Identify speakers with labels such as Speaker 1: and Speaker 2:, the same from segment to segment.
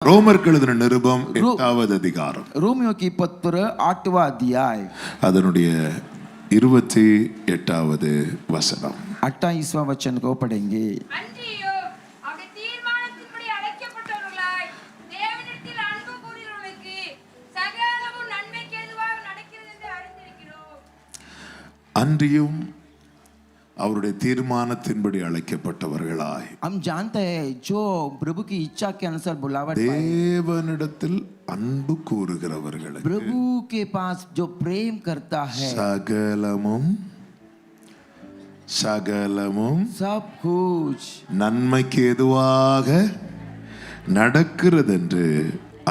Speaker 1: ரோமருக்கு எழுதின நிருபம் 8வது அதிகாரம்
Speaker 2: रोमियो की पत्र 8वां अध्याय
Speaker 1: அதனுடைய 28வது வசனம்
Speaker 2: 28वां वचन को पढ़ेंगे।
Speaker 1: அன்றியும் அவருடைய தீர்மானத்தின்படி அழைக்கப்பட்டவர்களாய்
Speaker 2: हम जानते हैं जो प्रभु की इच्छा के अनुसार बुलावट
Speaker 1: தேவனிடத்தில் அன்பு கூறுகிறவர்களுக்கு
Speaker 2: प्रभु के पास जो प्रेम करता है
Speaker 1: சகலமும்
Speaker 2: सब कुछ
Speaker 1: நன்மைக்கு எதுவாக நடக்கிறது என்று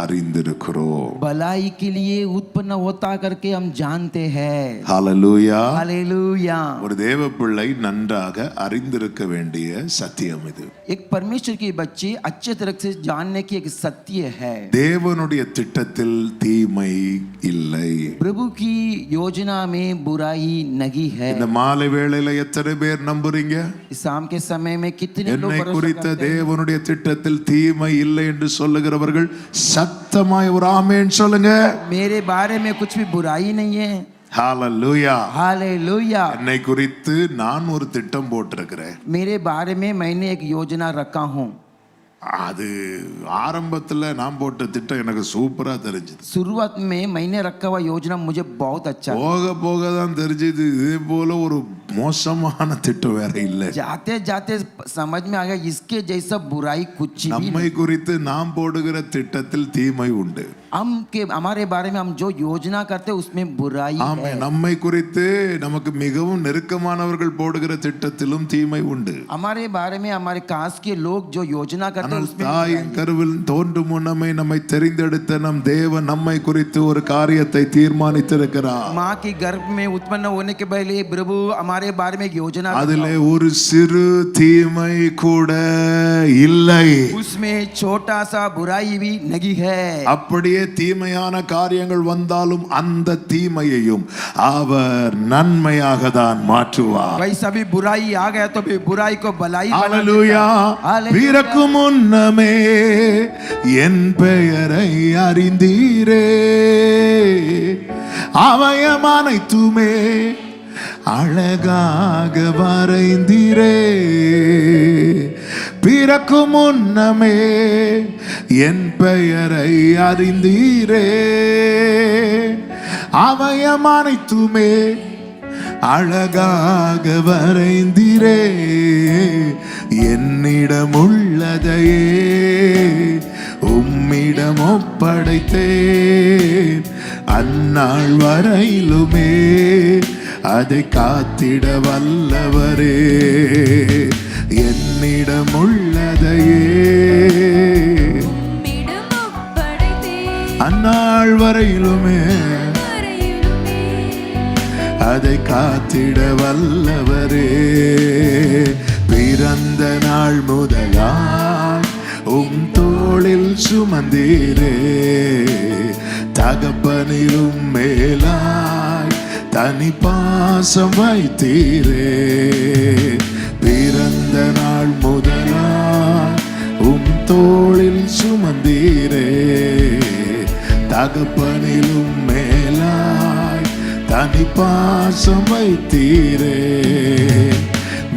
Speaker 1: அறிந்திருக்கிறோம்।
Speaker 2: भलाई के लिए उत्पन्न होता करके हम जानते हैं।
Speaker 1: ஹalleluya
Speaker 2: हालेलुया।
Speaker 1: ஒரு தேவ பிள்ளை நன்றாக அறிந்திருக்க வேண்டிய சத்தியம் இது।
Speaker 2: एक परमेश्वर की बच्चे अच्छे तरह से जानने की एक सत्य है।
Speaker 1: தேவனுடைய திட்டத்தில் தீமை இல்லை।
Speaker 2: प्रभु की योजना में बुराई नहीं है।
Speaker 1: இந்த மாலை வேளையில எத்தனை பேர் நம்புறீங்க?
Speaker 2: शाम के समय में कितने लोग
Speaker 1: என்னை
Speaker 2: भरोसा
Speaker 1: குறித்த
Speaker 2: करते हैं?
Speaker 1: தேவனுடைய திட்டத்தில் தீமை இல்லை என்று சொல்லுகிறவர்கள் சத்தமாய் ஒரு ஆமென் சொல்லுங்க।
Speaker 2: मेरे बारे में कुछ भी बुराई नहीं है।
Speaker 1: ஹalleluya
Speaker 2: हालेलुया।
Speaker 1: என்னை குறித்து நான் ஒரு திட்டம் போட்டிருக்கிறேன்।
Speaker 2: मेरे बारे में मैंने एक योजना रखा हूँ।
Speaker 1: அது ஆரம்பத்துல நான் போட்ட திட்டம் எனக்கு சூப்பரா தெரிஞ்சது।
Speaker 2: शुरुआत में मैंने रखा हुआ योजना मुझे बहुत अच्छा
Speaker 1: போக போக தான் தெரிஞ்சது இதே போல ஒரு மோசமான திட்டம் வேற இல்லை।
Speaker 2: जाते जाते समझ में आ गया इसके जैसा बुराई कुछ भी
Speaker 1: நம்மை
Speaker 2: नहीं।
Speaker 1: குறித்து நாம் போடுகிற திட்டத்தில் தீமை உண்டு।
Speaker 2: हमारे बारे में हम जो योजना करते हैं उसमें बुराई
Speaker 1: ஆமே
Speaker 2: है।
Speaker 1: நம்மை குறித்து நமக்கு மிகவும் நெருக்கமானவர்கள் போடுகிற திட்டத்திலும் தீமை உண்டு।
Speaker 2: हमारे बारे में हमारे कास्ट के लोग जो योजना करते हैं उसमें
Speaker 1: தாயின் கருவில் தோன்றும் முன்னமே நம்மை தெரிந்தெடுத்த நம் தேவன் நம்மை குறித்து ஒரு காரியத்தை தீர்மானித்திருக்கிறார்।
Speaker 2: माँ की गर्भ में उत्पन्न होने के पहले प्रभु हमारे बारे में एक योजना
Speaker 1: அதிலே ஒரு சிறு தீமை கூட இல்லை।
Speaker 2: उसमें छोटा सा बुराई भी नहीं है।
Speaker 1: அப்படியே தீமையான காரியங்கள் வந்தாலும் அந்த தீமையையும் அவர் நன்மையாக தான் மாற்றுவார்।
Speaker 2: वैसा भी बुराई आ गया तो भी बुराई को भलाई बना
Speaker 1: ஹalleluya
Speaker 2: देता।
Speaker 1: பிறக்கு முன்னமே என் பெயரை அறிந்தீரே அவயமானைத்துமே அழகாக வரைந்தீரே பிறக்கு முன்னமே என் பெயரை அறிந்தீரே அவயமானைத்துமே அழகாக வரைந்தீரே என்னிடம் உள்ளதையே உம்மிடம் ஒப்படைத்தேன் அந்நாள் வரையிலுமே அதை காத்திட வல்லவரே என்னிடம் உள்ளதையே அந்நாள் வரையிலுமே அதை காத்திட வல்லவரே பிறந்த நாள் முதலாய் உம் தோளில் சுமந்தீரே தகப்பனிலும் மேலாய் தனி பாசம் வைத்தீரே பிறந்த நாள் முதலாய் உம் தோளில் சுமந்தீரே தகப்பனிலும் மேலாய் தனி பாசம் வைத்தீரே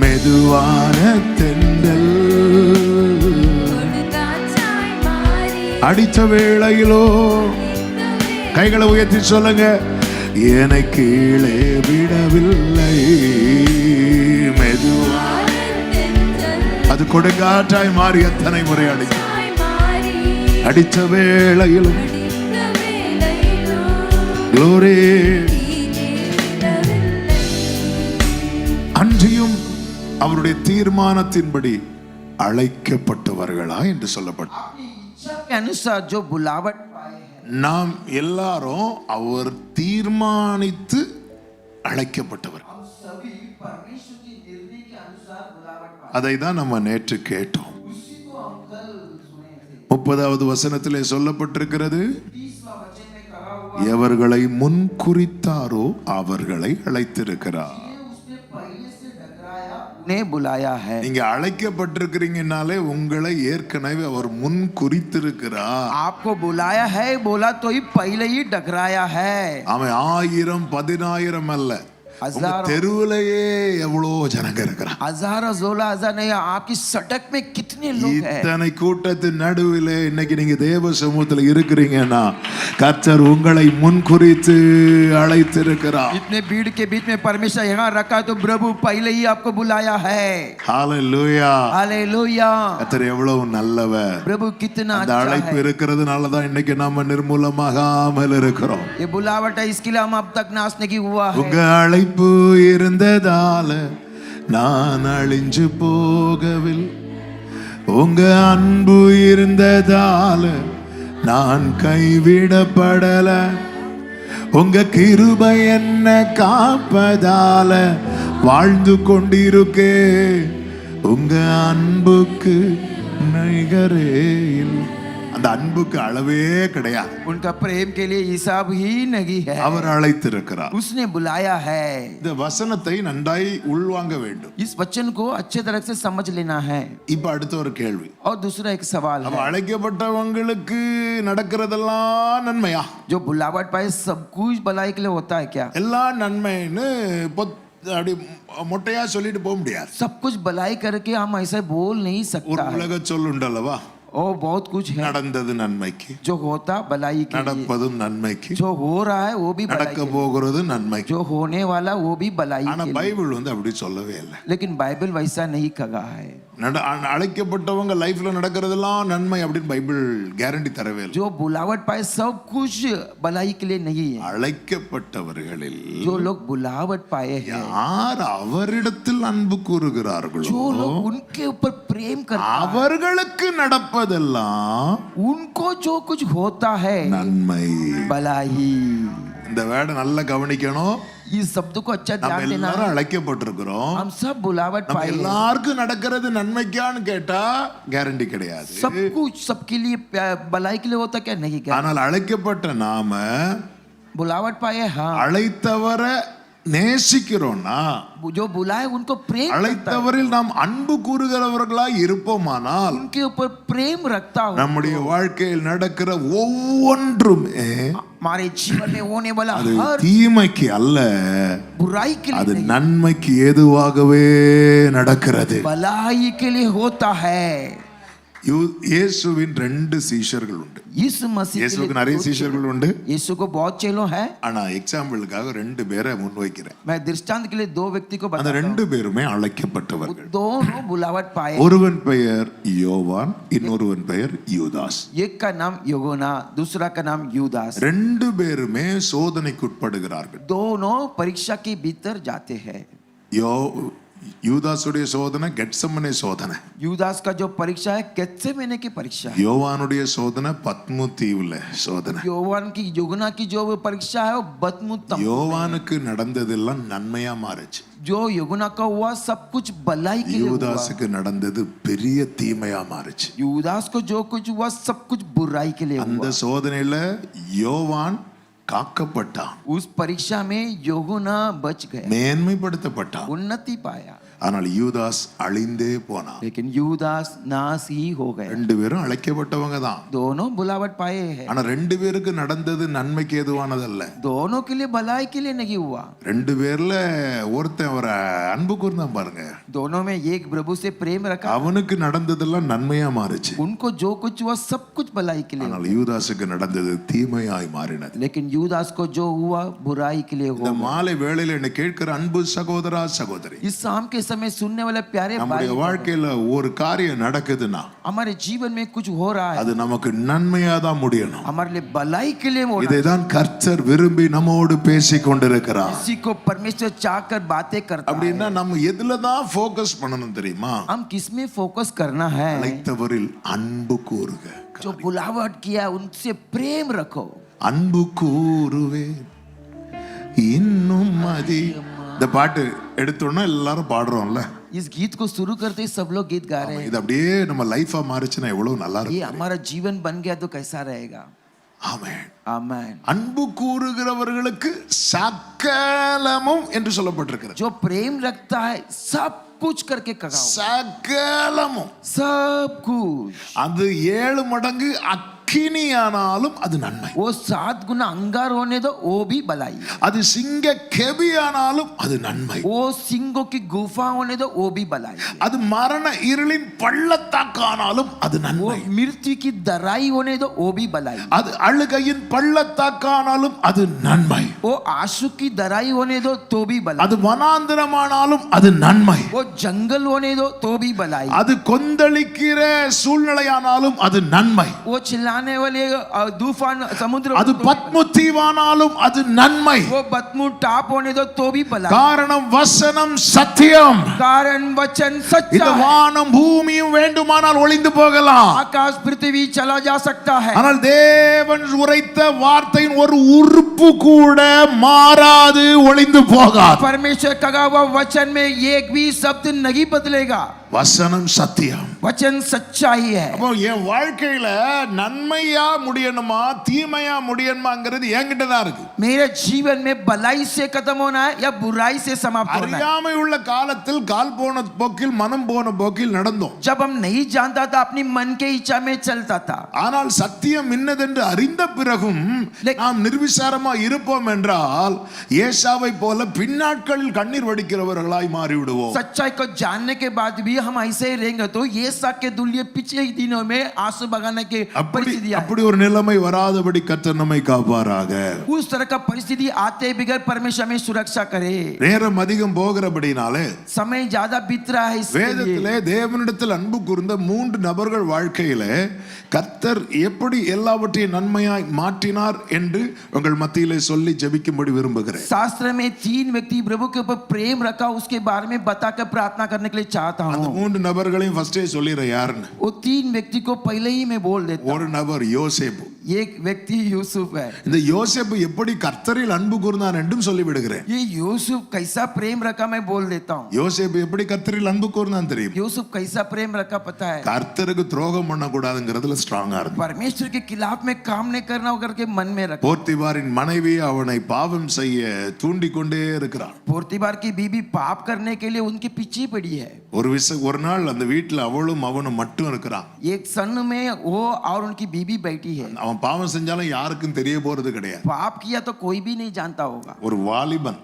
Speaker 1: மெதுவான தென்றல் அடித்த வேளையிலோ கைகளை உயர்த்தி சொல்லுங்க என்னை கீழே விடவில்லை மெதுவான அது கொடுங்காற்றாய் மாறி எத்தனை முறை அடித்த வேளையிலும் glory அன்றியும் அவருடைய தீர்மானத்தின்படி அழைக்கப்பட்டவர்களா என்று சொல்லப்பட்டது। நாம் எல்லாரும் அவர் தீர்மானித்து அழைக்கப்பட்டவர்। அதை தான் நம்ம நேற்று கேட்டோம்। 30வது வசனத்திலே சொல்லப்பட்டிருக்கிறது எவர்களை முன்குறித்தாரோ அவர்களை அழைத்திருக்கிறார்।
Speaker 2: ने बुलाया है।
Speaker 1: நீங்க அழைக்கப்பட்டிருக்கிறீங்கனாலே உங்களை ஏற்கனவே அவர் முன் குறித்திருக்கிறார்.
Speaker 2: आपको बुलाया है बोला तो ही पहले ही डकराया है।
Speaker 1: அவன் 1000 10,000 அல்ல, உங்க தெருவிலேயே எவ்வளவு ஜனங்க இருக்கிறாங்க.
Speaker 2: 1000 16,000 नहीं, आपकी सड़क में कितने लोग हैं।
Speaker 1: இத்தனை கூட்டத்தின் நடுவிலே இன்னைக்கு நீங்க தேவ சமூகத்தில் இருக்கிறீங்கன்னா கர்த்தர் உங்களை முன்குறித்து அழைத்திருக்கிறார்.
Speaker 2: इतने भीड़ के बीच में परमेश्वर यहाँ रखा तो प्रभु पहले ही आपको बुलाया है।
Speaker 1: ஹalleluya,
Speaker 2: हालेलुया।
Speaker 1: கர்த்தர் எவ்வளவு நல்லவர்.
Speaker 2: प्रभु कितना
Speaker 1: அந்த
Speaker 2: अच्छा
Speaker 1: அழைப்பு
Speaker 2: है।
Speaker 1: இருக்கிறதுனால தான் இன்னைக்கு நாம நிர்மூலமாகாமல் இருக்கிறோம்.
Speaker 2: ये बुलावट है, इसके लिए हम अब तक नाश नहीं हुआ है।
Speaker 1: உங்க அழைப்பு இருந்ததால நான் அழிஞ்சு போகவில், உங்க அன்பு இருந்ததால நான் கைவிடப்படல, உங்க கிருபை என்ன காப்பதால வாழ்ந்து கொண்டிருக்கே, உங்க அன்புக்கு நிகரே இல்லை. அந்த அன்புக்கு அளவே கிடையாது.
Speaker 2: उनका प्रेम के लिए हिसाब ही नहीं है।
Speaker 1: அவர் அழைத்திருக்கிறார்.
Speaker 2: उसने बुलाया है।
Speaker 1: இந்த வசனத்தை நன்றாய் உள்வாங்க வேண்டும்.
Speaker 2: इस वचन को अच्छे तरह से समझ लेना है।
Speaker 1: இப்ப அடுத்த ஒரு கேள்வி.
Speaker 2: और दूसरा एक सवाल
Speaker 1: அப்ப
Speaker 2: है,
Speaker 1: அழைக்கப்பட்டவங்களுக்கு நடக்கிறதெல்லாம் நன்மையா?
Speaker 2: जो बुलावट पाए सब कुछ भलाई के लिए होता है क्या?
Speaker 1: எல்லா நன்மைன்னு அப்படி மொட்டையா சொல்லிட்டு போக முடியாது.
Speaker 2: सब कुछ भलाई करके हम ऐसे बोल नहीं
Speaker 1: ஒரு
Speaker 2: सकता है।
Speaker 1: உலக சொல்லுண்டல்லவா,
Speaker 2: और बहुत कुछ है
Speaker 1: நடந்தது நன்மைக்கு,
Speaker 2: जो होता भलाई के लिए,
Speaker 1: நடப்பதும் நன்மைக்கு,
Speaker 2: जो हो रहा है वो भी भलाई
Speaker 1: நடக்க
Speaker 2: के लिए,
Speaker 1: போகிறது நன்மைக்கு.
Speaker 2: जो होने वाला वो भी भलाई
Speaker 1: ஆனா
Speaker 2: के लिए।
Speaker 1: பைபிள் அப்படி சொல்லவே இல்லை.
Speaker 2: लेकिन बाइबल वैसा नहीं कहा है।
Speaker 1: அழைக்கப்பட்டவங்க லைஃப்ல நடக்கிறதெல்லாம் நன்மை அப்படின்னு பைபிள் கேரண்டி தரவே இல்லை.
Speaker 2: जो बुलावट पाए सब कुछ भलाई के लिए नहीं है।
Speaker 1: அழைக்கப்பட்டவர்களில்
Speaker 2: जो लोग बुलावट पाए हैं,
Speaker 1: யார் அவரிடத்தில் அன்பு கூறுகிறார்களோ,
Speaker 2: जो लोग उनके ऊपर प्रेम करते हैं,
Speaker 1: அவர்களுக்கு நடப்பதெல்லாம்
Speaker 2: उनको जो कुछ होता है
Speaker 1: நன்மை.
Speaker 2: भलाई।
Speaker 1: இந்த வேர்டை நல்லா கவனிக்கணும்.
Speaker 2: इस शब्द को अच्छा
Speaker 1: நம்ம
Speaker 2: ध्यान देना
Speaker 1: எல்லாரும்
Speaker 2: है।
Speaker 1: அழைக்கப்பட்டிருக்கிறோம்.
Speaker 2: हम सब बुलावट
Speaker 1: நம்ம
Speaker 2: पाए हैं।
Speaker 1: எல்லாருக்கும் நடக்கிறது நன்மைக்கான்னு கேட்டா கேரண்டி கிடையாது.
Speaker 2: सब कुछ सबके लिए भलाई के लिए होता क्या? नहीं क्या?
Speaker 1: ஆனால் அழைக்கப்பட்ட நாம
Speaker 2: बुलावट पाए, हाँ।
Speaker 1: அழைத்தவரை நேசிக்கிறோம்னா,
Speaker 2: जो बुलाए उनको प्रेम करता है,
Speaker 1: அழைத்தவரில் நாம் அன்பு கூறுகிறவர்களாய் இருப்போமானால்
Speaker 2: उनके ऊपर प्रेम रखता हो,
Speaker 1: நம்முடைய வாழ்க்கையில் நடக்கிற ஒவ்வொன்றுமே
Speaker 2: हमारे जीवन में होने वाला
Speaker 1: அது
Speaker 2: हर
Speaker 1: தீமைக்கு அல்ல,
Speaker 2: बुराई के
Speaker 1: அது
Speaker 2: लिए नहीं,
Speaker 1: நன்மைக்கு ஏதுவாகவே நடக்கிறது.
Speaker 2: भलाई के लिए होता है।
Speaker 1: இயேசுவின் 2 சீஷர்கள் உண்டு.
Speaker 2: यीशु मसीह के
Speaker 1: இயேசுவுக்கு
Speaker 2: लिए
Speaker 1: நிறைய
Speaker 2: दो
Speaker 1: சீஷர்கள் உண்டு.
Speaker 2: यीशु को बहुत चेलों है।
Speaker 1: ஆனா எக்ஸாம்பிளுக்காக 2 பேரை முன்வைக்கிறேன்.
Speaker 2: मैं दृष्टांत के लिए 2 व्यक्ति को
Speaker 1: அந்த
Speaker 2: बताता
Speaker 1: 2
Speaker 2: हूं।
Speaker 1: பேருமே அழைக்கப்பட்டவர்கள்.
Speaker 2: दोनों बुलावट पाए।
Speaker 1: ஒருவன் பெயர் யோவான், இன்னொருவன் பெயர் யூதாஸ்.
Speaker 2: एक का नाम योगोना, दूसरा का नाम यूदास।
Speaker 1: 2 பேருமே சோதனைக்குட்படுகிறார்கள்.
Speaker 2: दोनों परीक्षा के भीतर जाते हैं।
Speaker 1: யூதாசுடைய சோதனை கெத்செமனே சோதனை.
Speaker 2: यूदास का जो परीक्षा है गेत्सेमने की परीक्षा है।
Speaker 1: யோவானுடைய சோதனை பத்மு தீவுல சோதனை.
Speaker 2: योवान की योगना की जो परीक्षा है वो बदमुत।
Speaker 1: யோவானுக்கு நடந்ததெல்லாம் நன்மையா மாறுச்சு.
Speaker 2: जो योगना का हुआ सब कुछ भलाई के लिए हुआ।
Speaker 1: யூதாசுக்கு நடந்தது பெரிய தீமையா மாறுச்சு.
Speaker 2: यूदास को जो कुछ हुआ सब कुछ बुराई के लिए
Speaker 1: அந்த
Speaker 2: हुआ।
Speaker 1: சோதனையில யோவான் காக்கப்பட்டான்,
Speaker 2: उस परीक्षा में योगना बच गया,
Speaker 1: மேன்மைப்படுத்தப்பட்டான்.
Speaker 2: उन्नति पाया।
Speaker 1: ஆனால் யூதாஸ் அழிந்தே போனான்.
Speaker 2: लेकिन यूदास नाश ही हो गया।
Speaker 1: 2 பேரும் அழைக்கப்பட்டவங்க தான்.
Speaker 2: दोनों बुलावट पाए हैं।
Speaker 1: ஆனா 2 பேருக்கு நடந்தது நன்மைக்கு ஏதுவானதல்ல.
Speaker 2: दोनों के लिए भलाई के लिए नहीं हुआ।
Speaker 1: 2 பேர்ல ஒருத்தன் அவரை அன்பு கூர்ந்தான் பாருங்க.
Speaker 2: दोनों में एक प्रभु से प्रेम रखा,
Speaker 1: அவனுக்கு நடந்ததெல்லாம் நன்மையா மாறுச்சு.
Speaker 2: उनको जो कुछ हुआ सब कुछ भलाई के लिए
Speaker 1: ஆனால் யூதாசுக்கு நடந்தது தீமையாய் மாறினது.
Speaker 2: हुआ। लेकिन यूदास को जो हुआ बुराई के लिए
Speaker 1: இந்த
Speaker 2: हुआ।
Speaker 1: மாலை வேளையில என்ன கேட்கிற அன்பு சகோதரா சகோதரி,
Speaker 2: इस शाम के समय सुनने वाले प्यारे भाई,
Speaker 1: நம்முடைய வாழ்க்கையில ஒரு காரியம் நடக்குதுன்னா
Speaker 2: हमारे जीवन में कुछ हो रहा है,
Speaker 1: அது நமக்கு நன்மையா தான் முடியணும்.
Speaker 2: हमारे लिए भलाई के लिए होना।
Speaker 1: இதைதான் கர்த்தர் விரும்பி நம்மோடு பேசிக் கொண்டிருக்கிறார்.
Speaker 2: इसी को परमेश्वर चाहकर बातें करता है।
Speaker 1: அப்படின்னா நம்ம எதுல தான் ஃபோக்கஸ் பண்ணணும் தெரியுமா?
Speaker 2: हम किसमें फोकस करना है?
Speaker 1: அழைத்தவரில் அன்பு கூறுக.
Speaker 2: जो बुलावट किया उनसे प्रेम रखो।
Speaker 1: அன்பு கூறுவேன் இன்னும் மதி. இந்த பாட்டு எடுத்தோன்னா எல்லாரும் பாடுறோம்ல.
Speaker 2: इस गीत को शुरू करते ही सब लोग गीत गा रहे हैं।
Speaker 1: இது அப்படியே நம்ம லைஃபா மாறிச்சுன்னா எவ்வளவு நல்லா
Speaker 2: ये
Speaker 1: இருக்கும்.
Speaker 2: हमारा जीवन बन गया तो कैसा रहेगा?
Speaker 1: ஆமென்.
Speaker 2: आमेन।
Speaker 1: அன்பு கூறுகிறவர்களுக்கு சகலமும் என்று சொல்லப்பட்டிருக்கிறது.
Speaker 2: जो प्रेम रखता है सब कुछ करके कगाओ,
Speaker 1: சகலமும்.
Speaker 2: सब कुछ।
Speaker 1: அது 7 மடங்கு அக்கினியானாலும் அது நன்மை.
Speaker 2: वो 7 गुना अंगार होने दो, वो भी भलाई।
Speaker 1: அது சிங்க கெபியானாலும் அது நன்மை.
Speaker 2: वो सिंहों की गुफा होने दो, वो भी भलाई।
Speaker 1: அது மரண இருளின் பள்ளத்தாக்கானாலும் அது
Speaker 2: वो
Speaker 1: நன்மை.
Speaker 2: मृत्यु की दराई होने दो, वो भी भलाई।
Speaker 1: அது அழுகையின் பள்ளத்தாக்கானாலும் அது நன்மை.
Speaker 2: वो आंसू की दराई होने दो, तो भी भलाई।
Speaker 1: அது வனாந்தரமானாலும் அது நன்மை.
Speaker 2: वो जंगल होने दो, तो भी भलाई।
Speaker 1: அது கொந்தளிக்கிற சூழ்நிலையானாலும் அது நன்மை.
Speaker 2: वो चिल्लाने वाले तूफान समुद्र,
Speaker 1: அது பத்மு தீவானாலும் அது நன்மை.
Speaker 2: वो बदमू टाप होने दो, तो भी भलाई।
Speaker 1: காரணம் வசனம் சத்தியம்.
Speaker 2: कारण वचन सच्चा
Speaker 1: இந்த
Speaker 2: है।
Speaker 1: வானம் பூமியும் வேண்டுமானால் ஒளிந்து போகலாம்,
Speaker 2: आकाश पृथ्वी चला जा सकता है,
Speaker 1: ஆனால் தேவன் உரைத்த வார்த்தையின் ஒரு உறுப்பு கூட மாறாது ஒளிந்து போகாது.
Speaker 2: परमेश्वर का कहा हुआ वचन में एक भी शब्द नहीं बदलेगा।
Speaker 1: வசனம் சத்தியம்.
Speaker 2: वचन सच्चाई है।
Speaker 1: அப்போ என் வாழ்க்கையில நன்மையா முடியணுமா தீமையா முடியணுமாங்கிறது என்கிட்ட தான் இருக்கு.
Speaker 2: मेरे जीवन में भलाई से खत्म होना है या बुराई से समाप्त होना है।
Speaker 1: அறியாமை உள்ள காலத்தில் கால் போன போக்கில் மனம் போன போக்கில் நடந்தோம்.
Speaker 2: जब हम नहीं जानता था, अपनी मन के इच्छा में चलता था।
Speaker 1: ஆனால் சத்தியம் இன்னதென்று அறிந்த பிறகும் நாம் நிர்விசாரமா இருப்போம் என்றால் ஏசாவை போல பின்னாட்களில் கண்ணீர் வடிக்கிறவர்களாய் மாறி விடுவோம்.
Speaker 2: सच्चाई को जानने के बाद भी हम ऐसे ही रहेंगे तो ये साक के दुल्ये पिछले दिनों में आंसू बगाने की परिस्थिति आई।
Speaker 1: அப்படி ஒரு நிலைமை வராதபடி கர்த்தர் நம்மை காப்பாராக.
Speaker 2: उस तरह का परिस्थिति आते बगैर परमेश्वर हमें सुरक्षा करे।
Speaker 1: நேரம் அதிகம் போகிறபடினாலே
Speaker 2: समय ज्यादा बीत रहा है, इसलिए
Speaker 1: வேதத்திலே தேவனிடத்தில் அன்பு கூர்ந்த 3 நபர்கள் வாழ்க்கையிலே கர்த்தர் எப்படி எல்லாவற்றையும் நன்மையாய் மாற்றினார் என்று உங்கள் மத்தியிலே சொல்லி ஜெபிக்கும்படி விரும்புகிறேன்.
Speaker 2: शास्त्र में 3 व्यक्ति प्रभु के ऊपर प्रेम रखा, उसके बारे में बताकर प्रार्थना करने के लिए चाहता
Speaker 1: அந்த
Speaker 2: हूँ।
Speaker 1: 3 நபர்களையும் ஃபர்ஸ்டே சொல்லிடுறேன் யாருன்னு.
Speaker 2: वो 3 व्यक्ति को पहले ही मैं बोल देता हूँ।
Speaker 1: ஒரு நபர் யோசேப்பு.
Speaker 2: एक व्यक्ति यूसुफ है।
Speaker 1: இந்த யோசேப்பு எப்படி கர்த்தரில் அன்பு கூர்ந்தான் என்றும் சொல்லி விடுகிறேன்.
Speaker 2: ये यूसुफ कैसा प्रेम रखा मैं बोल देता हूँ।
Speaker 1: யோசேப்பு எப்படி கர்த்தரில் அன்பு கூர்ந்தான் தெரியும்.
Speaker 2: यूसुफ कैसा प्रेम रखा पता है।
Speaker 1: கர்த்தருக்கு துரோகம் பண்ணக்கூடாதுங்கிறதுல ஸ்ட்ராங்கா இருந்தான்.
Speaker 2: परमेश्वर के खिलाफ में काम नहीं करना करके मन में रखा।
Speaker 1: போர்த்திபாரின் மனைவி அவனை பாவம் செய்ய தூண்டிக் கொண்டே இருக்கிறான்.
Speaker 2: पोर्तिबार की बीबी पाप करने के लिए उनके पीछे पड़ी है।
Speaker 1: ஒரு நாள் அந்த வீட்டுல அவளும் அவனும் மட்டும் இருக்கிறான்.
Speaker 2: एक सन में वो और उनकी बीबी बैठी है।
Speaker 1: அவன் பாவம் செஞ்சாலும் யாருக்கும் தெரிய போறது கிடையாது.
Speaker 2: पाप किया तो कोई भी नहीं जानता होगा।
Speaker 1: ஒரு வாலிபன்,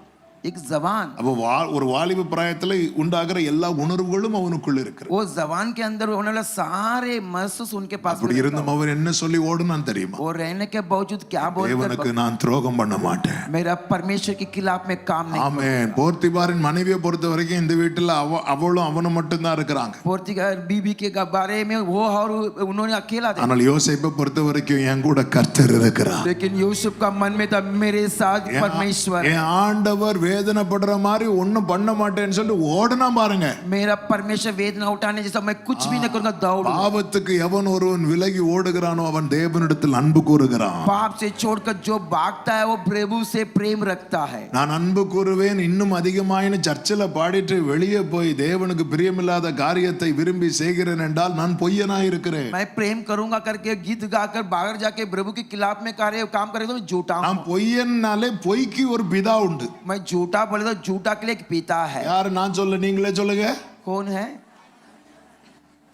Speaker 2: एक जवान,
Speaker 1: அப்ப ஒரு வாலிப பிராயத்துல உண்டாகிற எல்லா உணர்வுகளும் அவனுக்குள்ள இருக்கு.
Speaker 2: वो जवान के अंदर होने वाला सारे महसूस उनके पास
Speaker 1: அப்படி இருந்தும் அவன் என்ன சொல்லி ஓடுனான் தெரியுமா?
Speaker 2: वो रहने के बावजूद क्या
Speaker 1: தேவனுக்கு நான் துரோகம் பண்ண மாட்டேன்,
Speaker 2: मेरा परमेश्वर के खिलाफ में काम नहीं।
Speaker 1: ஆமென். போர்த்திபாரின் மனைவியை பொறுத்த வரைக்கும் இந்த வீட்டுல அவளும் அவனும் மட்டும் தான் இருக்கிறாங்க.
Speaker 2: पोर्तिबार बीबी के बारे में वो और उन्होंने अकेला थे।
Speaker 1: ஆனால் யோசேப்பை பொறுத்த வரைக்கும் என் கூட கர்த்தர் இருக்கிறார்.
Speaker 2: लेकिन यूसुफ का मन में था मेरे साथ परमेश्वर।
Speaker 1: என் ஆண்டவர் வேதனைப்படுற மாதிரி ஒண்ணும் பண்ண மாட்டேன்னு சொல்லி ஓடுனா பாருங்க.
Speaker 2: मेरा परमेश्वर वेदना उठाने जैसा मैं कुछ भी नहीं करूंगा, दौड़।
Speaker 1: பாவத்துக்கு எவன் ஒருவன் விலகி ஓடுகிறானோ அவன் தேவனிடத்தில் அன்பு கூறுகிறான்.
Speaker 2: पाप से छोड़कर जो भागता है वो प्रभु से प्रेम रखता है।
Speaker 1: நான் அன்பு கூறுவேன் இன்னும் அதிகமாயின்னு சர்ச்சில் பாடிட்டு வெளியே போய் தேவனுக்கு பிரியமில்லாத காரியத்தை விரும்பி செய்கிறேன் என்றால் நான் பொய்யனா இருக்கிறேன்.
Speaker 2: मैं प्रेम करूंगा करके गीत गाकर बाहर जाके प्रभु के खिलाफ में काम करे तो मैं झूठा हूं।
Speaker 1: நான் பொய்யன்னாலே பொய்க்கு ஒரு பிதா உண்டு.
Speaker 2: मैं झूठा बोले तो झूठा के लिए एक पिता है।
Speaker 1: யாரு நான் சொல்ல நீங்களே சொல்லுங்க.
Speaker 2: कौन है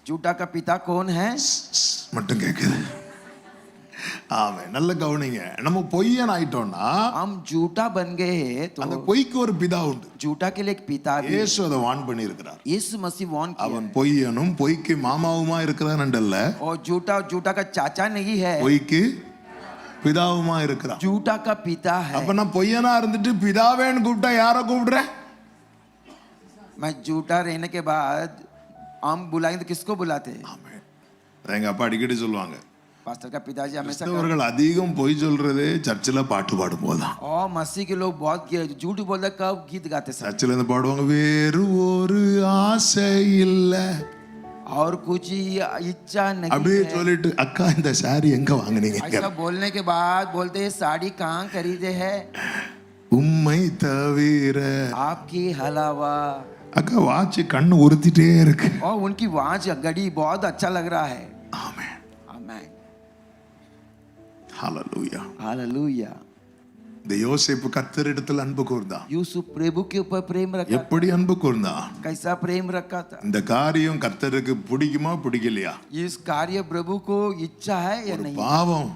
Speaker 2: झूठा का पिता? कौन है?
Speaker 1: மட்டும் கேக்குது. ஆமென். நல்ல கவனிங்க. நம்ம பொய்யன் ஆயிட்டோம்னா
Speaker 2: हम झूठा बन गए तो
Speaker 1: அந்த பொய்க்கு ஒரு பிதா உண்டு.
Speaker 2: झूठा के लिए एक पिता भी है।
Speaker 1: இயேசு அதை வான் பண்ணி இருக்கிறார்.
Speaker 2: यीशु मसीह वार्न किया
Speaker 1: அவன் பொய்யனும் பொய்க்கு மாமாவுமா இருக்கிறான் என்றல்ல,
Speaker 2: और झूठा का चाचा नहीं है,
Speaker 1: பொய்க்கு பிதாவுமா இருக்கிறான்.
Speaker 2: झूठा का पिता है।
Speaker 1: அப்ப நான் பொய்யனா இருந்துட்டு பிதாவேன்னு கூப்பிட்டா யார கூப்பிடுறேன்?
Speaker 2: मैं झूठा रहने के बाद हम बुलाएंगे तो किसको बुलाते हैं?
Speaker 1: ஆமென். எங்க அப்பா அடிக்கடி சொல்லுவாங்க,
Speaker 2: पास्टर का पिताजी हमेशा
Speaker 1: கிறிஸ்தவர்கள் அதிகம் பொய் சொல்றதே சர்ச்சில் பாட்டு பாடும் போதுதான்.
Speaker 2: और मसीह के लोग बहुत झूठ बोलते कब गीत गाते सर,
Speaker 1: சர்ச்சில் இருந்து பாடுவாங்க, வேறு ஒரு ஆசை இல்ல
Speaker 2: और कुछ इच्छा नहीं
Speaker 1: அப்படியே
Speaker 2: है।
Speaker 1: சொல்லிட்டு அக்கா இந்த சாரி எங்க வாங்குனீங்க?
Speaker 2: ऐसा बोलने के बाद बोलते हैं साड़ी कहाँ खरीदे है?
Speaker 1: உம்மை தவிர.
Speaker 2: आपकी हलावा।
Speaker 1: அக்கா வாட்ச் கண்ணு உறுத்திட்டே இருக்கு.
Speaker 2: और उनकी वाच घड़ी बहुत अच्छा लग रहा है।
Speaker 1: ஆமென்.
Speaker 2: आमेन।
Speaker 1: ஹalleluya.
Speaker 2: हालेलुया।
Speaker 1: இந்த யோசேப்பு கர்த்தரிடத்தில் அன்பு கூர்ந்தான்.
Speaker 2: यूसुफ प्रभु के ऊपर प्रेम रखा,
Speaker 1: எப்படி அன்பு கூர்ந்தான்?
Speaker 2: कैसा प्रेम रखा था।
Speaker 1: இந்த காரியம் கர்த்தருக்கு பிடிக்குமா பிடிக்கலையா?
Speaker 2: इस कार्य प्रभु को इच्छा है या नहीं?
Speaker 1: பாவம்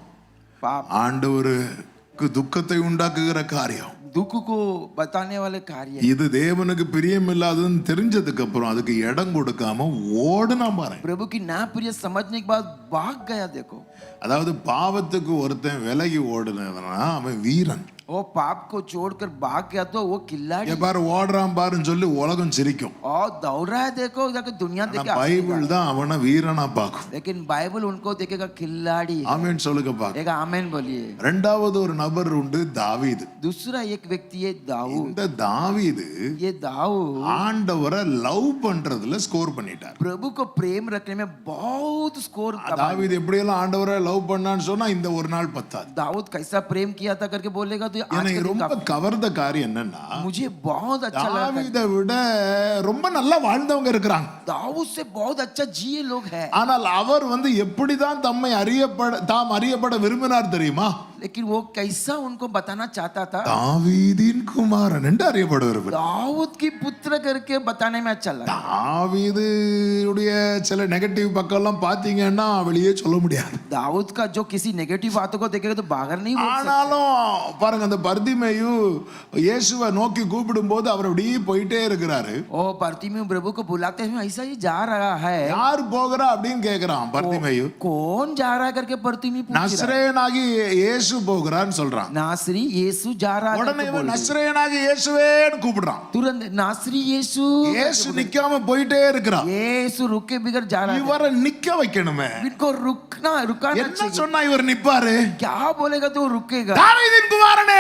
Speaker 2: पाप
Speaker 1: ஆண்டவருக்கு துக்கத்தை உண்டாக்குகிற காரியம்.
Speaker 2: दुख को बताने वाले कार्य।
Speaker 1: இது தேவனுக்கு பிரியமில்லாததுன்னு தெரிஞ்சதுக்கு அப்புறம் அதுக்கு இடம் கொடுக்காம ஓடுனா பாருங்க.
Speaker 2: प्रभु की ना प्रिय समझने के बाद भाग गया। देखो,
Speaker 1: அதாவது பாவத்துக்கு ஒருத்தன் விலகி ஓடுனதுனா அவன் வீரன்.
Speaker 2: वो पाप को छोड़कर भाग गया तो वो खिलाड़ी।
Speaker 1: பாரு ஓடுறான் பாருன்னு சொல்லி உலகம் சிரிக்கும்.
Speaker 2: और दौड़ रहा है देखो, जाके दुनिया देखे।
Speaker 1: பைபிள் தான் அவனை வீரனா பார்க்கும்.
Speaker 2: लेकिन बाइबल उनको देखेगा खिलाड़ी।
Speaker 1: ஆமென் சொல்லுங்க பாக்க.
Speaker 2: एक आमेन बोलिए।
Speaker 1: இரண்டாவது ஒரு நபர் உண்டு, தாவீது.
Speaker 2: दूसरा एक व्यक्ति है दाऊद।
Speaker 1: இந்த தாவீது
Speaker 2: ये दाऊद
Speaker 1: ஆண்டவரை லவ் பண்றதுல ஸ்கோர் பண்ணிட்டார்.
Speaker 2: प्रभु को प्रेम रखने में बहुत स्कोर।
Speaker 1: தாவீது எப்படி எல்லாம் ஆண்டவரை லவ் பண்ணான்னு சொன்னா இந்த ஒரு நாள் பத்தாது.
Speaker 2: दाऊद कैसा प्रेम किया था करके बोलेगा तो आज
Speaker 1: எனக்கு
Speaker 2: के दिन
Speaker 1: ரொம்ப கவர்ந்த காரியம் என்னன்னா,
Speaker 2: मुझे बहुत अच्छा लगा।
Speaker 1: தாவீதை விட ரொம்ப நல்லா வாழ்ந்தவங்க இருக்கிறாங்க.
Speaker 2: दाऊद से बहुत अच्छा जिए लोग हैं।
Speaker 1: ஆனால் அவர் எப்படிதான் தாம் அறியப்பட விரும்பினார் தெரியுமா?
Speaker 2: लेकिन वो कैसा उनको बताना चाहता था,
Speaker 1: தாவீதின் குமாரன் என்று அறியப்பட விரும்பினார்.
Speaker 2: दाऊद की पुत्र करके बताने में अच्छा लगा।
Speaker 1: தாவீதுடைய சில நெகட்டிவ் பக்கம் எல்லாம் பாத்தீங்கன்னா வெளியே சொல்ல முடியாது.
Speaker 2: दाऊद का जो किसी नेगेटिव बातों को देखेगा तो बाहर नहीं बोल सकते।
Speaker 1: ஆனாலும் பாருங்க, அந்த பர்திமேயு இயேசுவை நோக்கி கூப்பிடும் போது அவர் அப்படியே போயிட்டே இருக்கிறாரு.
Speaker 2: ओ बर्तिमेयु प्रभु को बुलाते हुए ऐसा ही जा रहा है।
Speaker 1: யார் போகிறா அப்படின்னு கேக்குறான் பர்திமேயு.
Speaker 2: कौन जा रहा है करके बर्तिमेयु पूछ रहा है।
Speaker 1: நஸ்ரேயனாகி இயேசு போகிறான்னு சொல்றான்.
Speaker 2: नासरी यीशु जा रहा है
Speaker 1: உடனே
Speaker 2: करके बोल रहे।
Speaker 1: நஸ்ரேயனாகி இயேசுவேன்னு கூப்பிடுறான்.
Speaker 2: तुरंत नासरी यीशु।
Speaker 1: இயேசு நிக்காம போயிட்டே இருக்கிறான்.
Speaker 2: यीशु रुक के बिगड़ जा रहा है।
Speaker 1: இவரை நிக்க வைக்கணுமே.
Speaker 2: इनको रुकाना
Speaker 1: என்ன
Speaker 2: चाहिए।
Speaker 1: சொன்னா இவர் நிப்பாரு?
Speaker 2: क्या बोलेगा तो रुकेगा।
Speaker 1: தாவீதின் குமாரனே,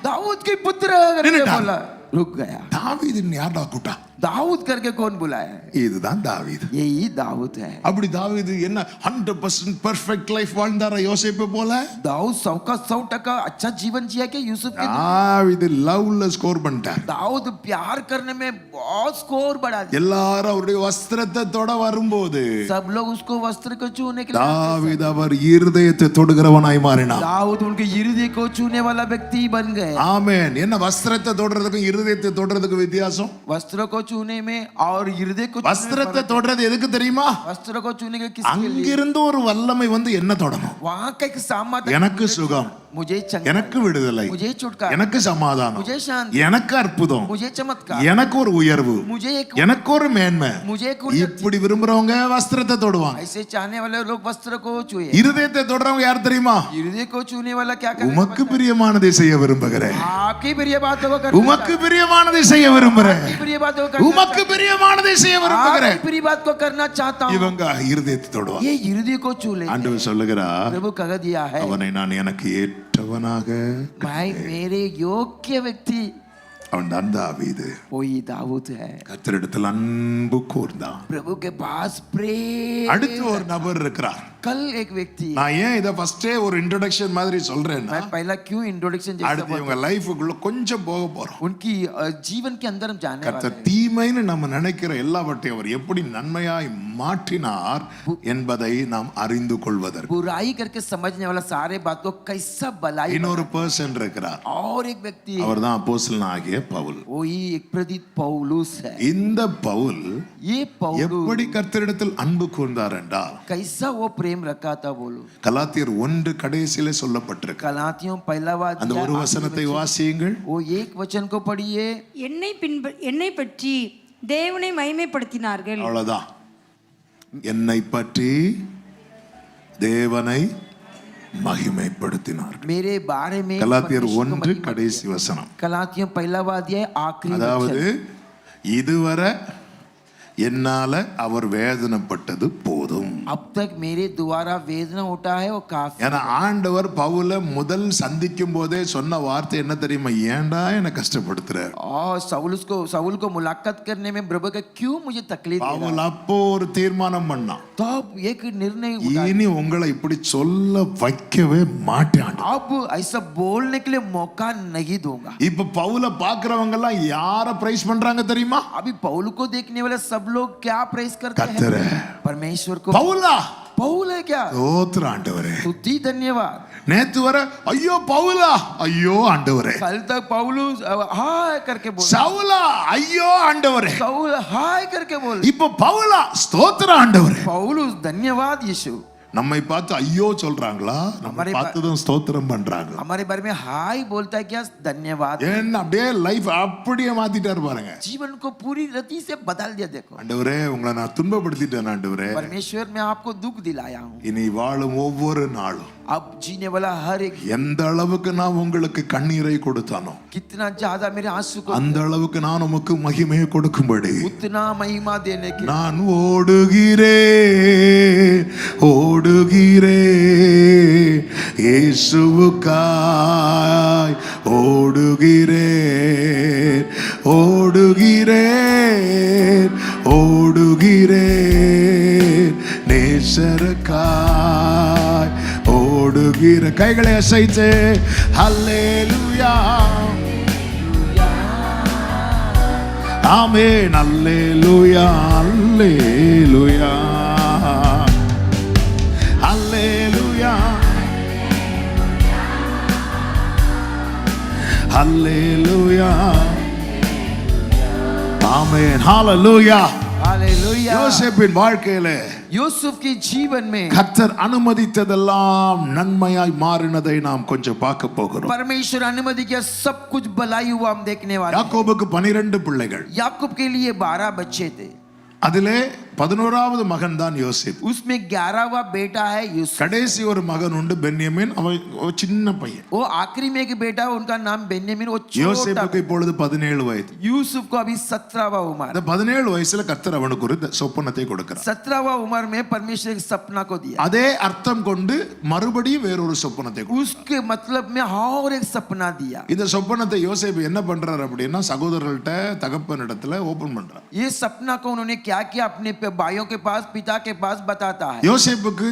Speaker 2: दाऊद के पुत्र करके बोला, रुक गया।
Speaker 1: தாவீதின் யாரா கூட்டா?
Speaker 2: दाऊद करके कौन बुलाया?
Speaker 1: இதுதான் தாவீது.
Speaker 2: यही दाऊद है।
Speaker 1: அப்படி தாவீது என்ன 100% பெர்ஃபெக்ட் லைஃப் வாழ்ந்தாரா யோசேப்பு போல?
Speaker 2: दाऊद 100% अच्छा जीवन जिया के यूसुफ के।
Speaker 1: தாவீது லவ்ல ஸ்கோர் பண்ணிட்டார்.
Speaker 2: दाऊद प्यार करने में बहुत स्कोर बढ़ा दिया।
Speaker 1: எல்லாரும் அவருடைய வஸ்திரத்தை தொட வரும்போது
Speaker 2: सब लोग उसको वस्त्र को छूने के लिए
Speaker 1: தாவீது அவர் இருதயத்தை தொடுகிறவனாய் மாறினார்.
Speaker 2: दाऊद उनके हृदय को छूने वाला व्यक्ति बन गए।
Speaker 1: ஆமென். என்ன வஸ்திரத்தை தொடுறதுக்கும் இருதயத்தை தொடுறதுக்கும் வித்தியாசம்?
Speaker 2: वस्त्र को छूने में और हृदय को
Speaker 1: வஸ்திரத்தை தொடுறது எதுக்கு தெரியுமா?
Speaker 2: वस्त्र को छूने के किसके लिए?
Speaker 1: அங்கிருந்து ஒரு வல்லமை என்ன தொடணும்?
Speaker 2: वहां का एक सामर्थ।
Speaker 1: எனக்கு சுகம்,
Speaker 2: मुझे चंगाई,
Speaker 1: எனக்கு விடுதலை,
Speaker 2: मुझे छुटकारा,
Speaker 1: எனக்கு சமாதானம்,
Speaker 2: मुझे शांति,
Speaker 1: எனக்கு அற்புதம்,
Speaker 2: मुझे चमत्कार,
Speaker 1: எனக்கு ஒரு உயர்வு,
Speaker 2: मुझे एक,
Speaker 1: எனக்கு ஒரு மேன்மை.
Speaker 2: मुझे एक उन्नति।
Speaker 1: இப்படி விரும்புறவங்க வஸ்திரத்தை தொடுவாங்க.
Speaker 2: ऐसे चाहने वाले लोग वस्त्र को छुए।
Speaker 1: இருதயத்தை தொடுறவங்க யார் தெரியுமா?
Speaker 2: हृदय को छूने वाला क्या करे?
Speaker 1: உமக்கு பிரியமானதை செய்ய விரும்புகிறேன்.
Speaker 2: आपकी प्रिय बातों को करना।
Speaker 1: உமக்கு பிரியமானதை செய்ய விரும்புகிறேன்.
Speaker 2: आपकी प्रिय बातों को करना।
Speaker 1: உமக்கு பிரியமானதை செய்ய விரும்புகிறேன்.
Speaker 2: आपकी प्रिय बात को करना चाहता हूं।
Speaker 1: இவங்க இருதயத்தை தொடுவாங்க.
Speaker 2: ये हृदय को छू ले।
Speaker 1: ஆண்டவர் சொல்லுகிறார்,
Speaker 2: प्रभु कह दिया है,
Speaker 1: அவனை நான் எனக்கு ஏற்றவனாக
Speaker 2: भाई मेरे योग्य व्यक्ति
Speaker 1: அவன் தான் தாவீது.
Speaker 2: वही दाऊद है।
Speaker 1: கர்த்தரிடத்தில் அன்பு கூர்ந்தான்.
Speaker 2: प्रभु के पास प्रेम।
Speaker 1: அடுத்து ஒரு நபர் இருக்கிறார்.
Speaker 2: कल एक व्यक्ति।
Speaker 1: நான் ஏன் இத ஃபர்ஸ்டே ஒரு இன்ட்ரோடக்ஷன் மாதிரி சொல்றேன்னா,
Speaker 2: मैं पहला क्यों इंट्रोडक्शन जैसा
Speaker 1: அடுத்து இவங்க லைஃப்க்குள்ள கொஞ்சம் போக போறோம்.
Speaker 2: उनकी जीवन के अंदर हम जाने वाले
Speaker 1: கர்த்தர்
Speaker 2: हैं।
Speaker 1: தீமைன்னு நம்ம நினைக்கிற எல்லாவற்றையும் அவர் எப்படி நன்மையாய் மாற்றினார் என்பதை நாம் அறிந்து கொள்வதற்கு
Speaker 2: बुराई करके समझने वाला सारे बात को कैसा भलाई।
Speaker 1: இன்னொரு பர்சன் இருக்கிறார்.
Speaker 2: और एक व्यक्ति
Speaker 1: அவர்தான் அப்போஸ்தலனாகிய பவுல்.
Speaker 2: वही एक प्रदीप पौलुस है।
Speaker 1: இந்த பவுல்
Speaker 2: ये पौलुस
Speaker 1: எப்படி கர்த்தரிடத்தில் அன்பு கூர்ந்தார் என்றால்,
Speaker 2: कैसा वो प्रेम रखा था बोलो।
Speaker 1: கலாத்தியர் 1 கடைசியிலே சொல்லப்பட்டிருக்கு.
Speaker 2: गलातियों पहला
Speaker 1: அந்த ஒரு வசனத்தை வாசியுங்கள்.
Speaker 2: वो एक वचन को पढ़िए।
Speaker 3: என்னை பற்றி தேவனை மகிமைப்படுத்தினார்கள்.
Speaker 1: அவ்வளவுதான். என்னை பற்றி தேவனை மகிமைப்படுத்தினார்கள்.
Speaker 2: मेरे बारे में
Speaker 1: கலாத்தியர் 1 கடைசி வசனம்.
Speaker 2: गलातियों पहला अध्याय आखिरी
Speaker 1: அதாவது
Speaker 2: वचन।
Speaker 1: இதுவரை என்னால அவர் வேதனைப்பட்டது போதும்.
Speaker 2: अब तक मेरे द्वारा वेदना उठा है वो काफी।
Speaker 1: ஏன்னா ஆண்டவர் பவுல முதல் சந்திக்கும் போதே சொன்ன வார்த்தை என்ன தெரியுமா? ஏன்டா என்ன கஷ்டப்படுத்துற?
Speaker 2: और साउल को मुलाकात करने में प्रभु का क्यों मुझे तकलीफ दे रहा है?
Speaker 1: பவுல் அப்போ ஒரு தீர்மானம் பண்ணான்.
Speaker 2: तब एक निर्णय उठाया,
Speaker 1: இனி உங்களை இப்படி சொல்ல வைக்கவே மாட்டேன்.
Speaker 2: अब ऐसा बोलने के लिए मौका नहीं दूंगा।
Speaker 1: இப்ப பவுல பாக்குறவங்க எல்லாம் யார பிரைஸ் பண்றாங்க தெரியுமா?
Speaker 2: अभी पौल को देखने वाले सब लोग क्या प्रेस करते
Speaker 1: கர்த்தரே.
Speaker 2: हैं? परमेश्वर को।
Speaker 1: பவுலா
Speaker 2: पौल है क्या?
Speaker 1: ஸ்தோத்திரம் ஆண்டவரே.
Speaker 2: स्तुति धन्यवाद।
Speaker 1: நேத்து வர ஐயோ பவுலா, ஐயோ ஆண்டவரே.
Speaker 2: कल तक पौलुस हाय करके बोल,
Speaker 1: சவுலா, ஐயோ ஆண்டவரே.
Speaker 2: शाऊल हाय करके बोल,
Speaker 1: இப்போ பவுலா, ஸ்தோத்திர ஆண்டவரே.
Speaker 2: पौलुस धन्यवाद यीशु.
Speaker 1: நம்மை பார்த்து ஐயோ சொல்றாங்களா, நம்ம
Speaker 2: हमारे
Speaker 1: பார்த்ததும் ஸ்தோத்திரம் பண்றாங்களா?
Speaker 2: हमारे बारे में हाय बोलता है क्या, धन्यवाद.
Speaker 1: ஏன்னா அப்படியே லைஃப் அப்படியே மாத்திட்டாரு பாருங்க.
Speaker 2: जीवन को पूरी रीति से बदल दिया. देखो
Speaker 1: ஆண்டவரே, உங்களை நான் துன்பப்படுத்திட்டேன் ஆண்டவரே.
Speaker 2: परमेश्वर मैं आपको दुख दिलाया हूँ.
Speaker 1: இனி வாழும் ஒவ்வொரு நாளும்
Speaker 2: अब जीने वाला हर एक,
Speaker 1: எந்த அளவுக்கு நான் உங்களுக்கு கண்ணீரை கொடுத்தானோ
Speaker 2: कितना ज्यादा मेरे आंसू को,
Speaker 1: அந்த அளவுக்கு நான் உமக்கு மகிமையை கொடுக்கும்படி
Speaker 2: उतना महिमा देने की
Speaker 1: நான் ஓடுகிறேன், ஓடுகிறேன், இயேசுவுக்காய் ஓடுகிறேன், ஓடுகிறேன், ஓடுகிறேன், நேசருக்காய் ஓடுகிற. கைகளை அசைத்து ஹல்லேலூயா, ஆமென், ஹல்லேலூயா, ஹல்லேலூயா, ஹல்லேலூயா, ஹல்லேலூயா, ஆமென், ஹல்லேலூயா.
Speaker 2: हालेलुया.
Speaker 1: யோசேப்பின் வாழ்க்கையில
Speaker 2: यूसुफ के जीवन में
Speaker 1: கர்த்தர் அனுமதித்ததெல்லாம் நன்மையாய் மாறினதை நாம் கொஞ்சம் பார்க்க போகிறோம்.
Speaker 2: परमेश्वर अनुमति किया, सब कुछ भलाई हुआ हम देखने वाले.
Speaker 1: யாக்கோபுக்கு 12 பிள்ளைகள்,
Speaker 2: याकूब के लिए 12 बच्चे थे.
Speaker 1: அதிலே 11வது மகன் தான் யோசேப்.
Speaker 2: उसमें 11वां बेटा है यूसुफ.
Speaker 1: கடைசி ஒரு மகன் உண்டு, பென்யமீன். அவன் ஒரு சின்ன பையன்.
Speaker 2: वो आखिरी में एक बेटा, उनका नाम बेन्यामीन. वो छोटा.
Speaker 1: யோசேப்புக்கு இப்பொழுது 17 வயது.
Speaker 2: यूसुफ को अभी 17वां उम्र.
Speaker 1: அந்த 17 வயசுல கர்த்தர் அவனுக்கு ஒரு சொப்பனத்தை கொடுக்கிறார்.
Speaker 2: 17वां उम्र में परमेश्वर एक सपना को दिया.
Speaker 1: அதே அர்த்தம் கொண்டு மறுபடியும் வேறொரு சொப்பனத்தை கொடுக்கிறார்.
Speaker 2: उसके मतलब में और एक सपना दिया.
Speaker 1: இந்த சொப்பனத்தை யோசேப்பு என்ன பண்றாரு அப்படின்னா, சகோதரர்கள்ட்ட தகப்பனிடத்துல ஓபன் பண்றார்.
Speaker 2: ये सपना को उन्होंने क्या किया, अपने भाइयों के पास, पिता के पास बताता है.
Speaker 1: யோசேப்புக்கு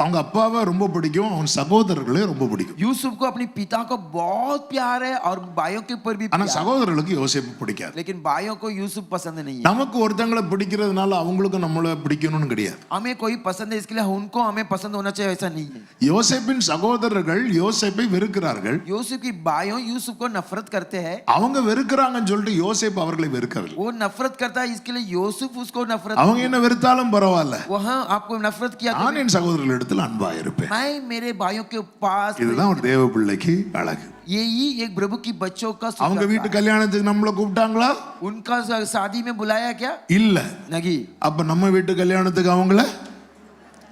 Speaker 1: அவங்க அப்பாவை ரொம்ப பிடிக்கும், அவன் சகோதரர்களே ரொம்ப பிடிக்கும்.
Speaker 2: यूसुफ को अपने पिता को बहुत प्यार है और भाइयों के ऊपर भी
Speaker 1: ஆனா
Speaker 2: प्यार.
Speaker 1: சகோதரர்களுக்கு யோசேப்பு பிடிக்காது.
Speaker 2: लेकिन भाइयों को यूसुफ पसंद नहीं है.
Speaker 1: நமக்கு ஒருத்தங்களை பிடிக்கிறதுனால அவங்களுக்கு நம்மள பிடிக்கணும்னு கிடையாது.
Speaker 2: हमें कोई पसंद है इसके लिए उनको हमें पसंद होना चाहिए, ऐसा नहीं है.
Speaker 1: யோசேப்பின் சகோதரர்கள் யோசேப்பை வெறுக்கிறார்கள்.
Speaker 2: यूसुफ की भाइयों यूसुफ को नफरत करते हैं.
Speaker 1: அவங்க வெறுக்கிறாங்கன்னு சொல்லிட்டு யோசேப்பு அவர்களை வெறுக்கவில்லை.
Speaker 2: वो नफरत करता है, इसके लिए यूसुफ उसको नफरत.
Speaker 1: அவங்க என்ன வெறுத்தாலும் பரவாயில்ல,
Speaker 2: वहाँ आपको नफरत किया तो
Speaker 1: நான் என் சகோதரர்களிடத்தில் அன்பா இருப்பேன்.
Speaker 2: मैं मेरे भाइयों के पास.
Speaker 1: இதுதான் ஒரு தேவ பிள்ளைக்கு அழகு.
Speaker 2: यही एक प्रभु की बच्चों का
Speaker 1: அவங்க
Speaker 2: सुंदरता
Speaker 1: வீட்டு
Speaker 2: है.
Speaker 1: கல்யாணத்துக்கு நம்மள கூப்பிட்டாங்களா?
Speaker 2: उनका शादी में बुलाया क्या?
Speaker 1: இல்ல.
Speaker 2: नहीं.
Speaker 1: அப்ப நம்ம வீட்டு கல்யாணத்துக்கு அவங்கள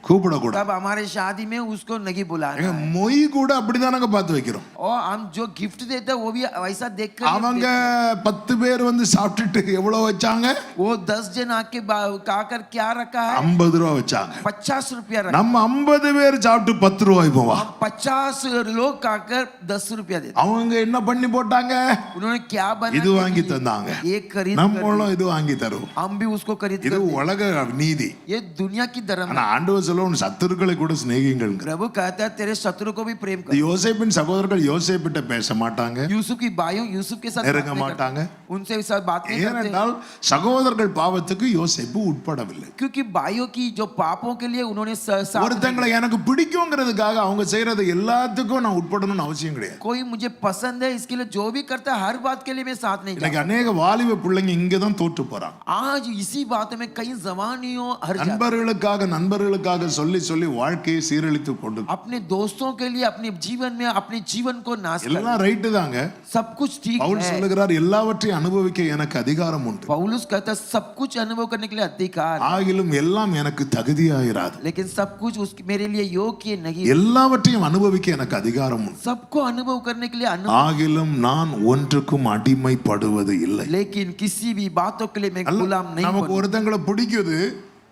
Speaker 1: கூப்பிடக்கூடாது.
Speaker 2: तब हमारे शादी में उसको नहीं बुलाना
Speaker 1: ஏங்க,
Speaker 2: है.
Speaker 1: மொய் கூட அப்படிதானங்க பார்த்து வைக்கிறோம்.
Speaker 2: और हम जो गिफ्ट देते हैं वो भी वैसा देख कर
Speaker 1: அவங்க 10 பேர் வந்து சாப்பிட்டுட்டு எவ்வளவு வச்சாங்க?
Speaker 2: वो 10 जन आके खाकर क्या रखा है?
Speaker 1: 50 ரூபா வச்சாங்க.
Speaker 2: 50 रुपया रखा.
Speaker 1: நம்ம 50 பேர் சாப்பிட்டு 10 ரூபாய் போவா.
Speaker 2: हम 50 लोग खाकर 10 रुपया देते.
Speaker 1: அவங்க என்ன பண்ணி போட்டாங்க?
Speaker 2: उन्होंने क्या बना
Speaker 1: இது
Speaker 2: के
Speaker 1: வாங்கி
Speaker 2: दिए?
Speaker 1: தந்தாங்க.
Speaker 2: एक खरीद कर
Speaker 1: நம்மளும் இது வாங்கி தருவோம்.
Speaker 2: दिए. हम भी उसको खरीद
Speaker 1: இது
Speaker 2: कर दिए.
Speaker 1: உலக நீதி.
Speaker 2: ये दुनिया की धर्म
Speaker 1: ஆனா
Speaker 2: है.
Speaker 1: ஆண்டவர் சொல்லுவோம், சத்துருக்களை கூட சிநேகிங்கள்.
Speaker 2: प्रभु कहता है तेरे शत्रु को भी प्रेम कर.
Speaker 1: யோசேப்பின் சகோதரர்கள் யோசேப்பிட்ட பேச மாட்டாங்க,
Speaker 2: यूसुफ की भाइयों यूसुफ के साथ
Speaker 1: நெருங்க
Speaker 2: बात नहीं
Speaker 1: மாட்டாங்க.
Speaker 2: करते. उनसे साथ बात नहीं करते.
Speaker 1: ஏனென்றால் சகோதரர்கள் பாவத்துக்கு யோசேப்பு உட்படவில்லை.
Speaker 2: क्योंकि भाइयों की जो पापों के लिए उन्होंने साथ.
Speaker 1: ஒருத்தங்களை எனக்கு பிடிக்கும்ங்கிறதுக்காக அவங்க செய்யறது எல்லாத்துக்கும் நான் உட்படணும்னு அவசியம் கிடையாது.
Speaker 2: कोई मुझे पसंद है इसके लिए जो भी करता है हर बात के लिए मैं साथ नहीं
Speaker 1: இன்னைக்கு
Speaker 2: जाता.
Speaker 1: அநேக வாலிப பிள்ளைங்க இங்க தான் தோற்று போறாங்க.
Speaker 2: आज इसी बात में कई जवानियों हर जाते.
Speaker 1: நண்பர்களுக்காக சொல்லி சொல்லி வாழ்க்கையை சீரழித்து கொண்டு
Speaker 2: अपने दोस्तों के लिए अपने जीवन में अपने जीवन को नाश कर.
Speaker 1: எல்லாம் ரைட்டு தாங்க.
Speaker 2: सब कुछ ठीक
Speaker 1: பவுல்
Speaker 2: है.
Speaker 1: சொல்லுகிறார், எல்லாவற்றையும் அனுபவிக்க எனக்கு அதிகாரம் உண்டு,
Speaker 2: पौलुस कहता है सब कुछ अनुभव करने के लिए अधिकार है.
Speaker 1: ஆகிலும் எல்லாம் எனக்கு தகுதியாயிராது.
Speaker 2: लेकिन सब कुछ मेरे लिए योग्य नहीं.
Speaker 1: எல்லாவற்றையும் அனுபவிக்க எனக்கு அதிகாரம் உண்டு,
Speaker 2: सबको अनुभव करने के लिए अनुभव.
Speaker 1: ஆகிலும் நான் ஒன்றுக்கும் அடிமைப்படுவது இல்லை.
Speaker 2: लेकिन किसी भी बातों के लिए मैं गुलाम नहीं
Speaker 1: நமக்கு
Speaker 2: बनूं.
Speaker 1: ஒருத்தங்களை பிடிக்குது,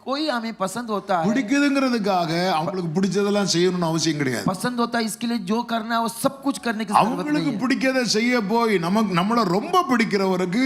Speaker 2: कोई हमें पसंद होता है.
Speaker 1: பிடிக்குதுங்கிறதுக்காக அவங்களுக்கு பிடிச்சதெல்லாம் செய்யணும்னு அவசியம் கிடையாது.
Speaker 2: पसंद होता है इसके लिए जो करना है वो सब कुछ करने की जरूरत
Speaker 1: அவங்களுக்கு
Speaker 2: नहीं है.
Speaker 1: பிடிக்கதை செய்ய போய் நம்மள ரொம்ப பிடிக்கிறவருக்கு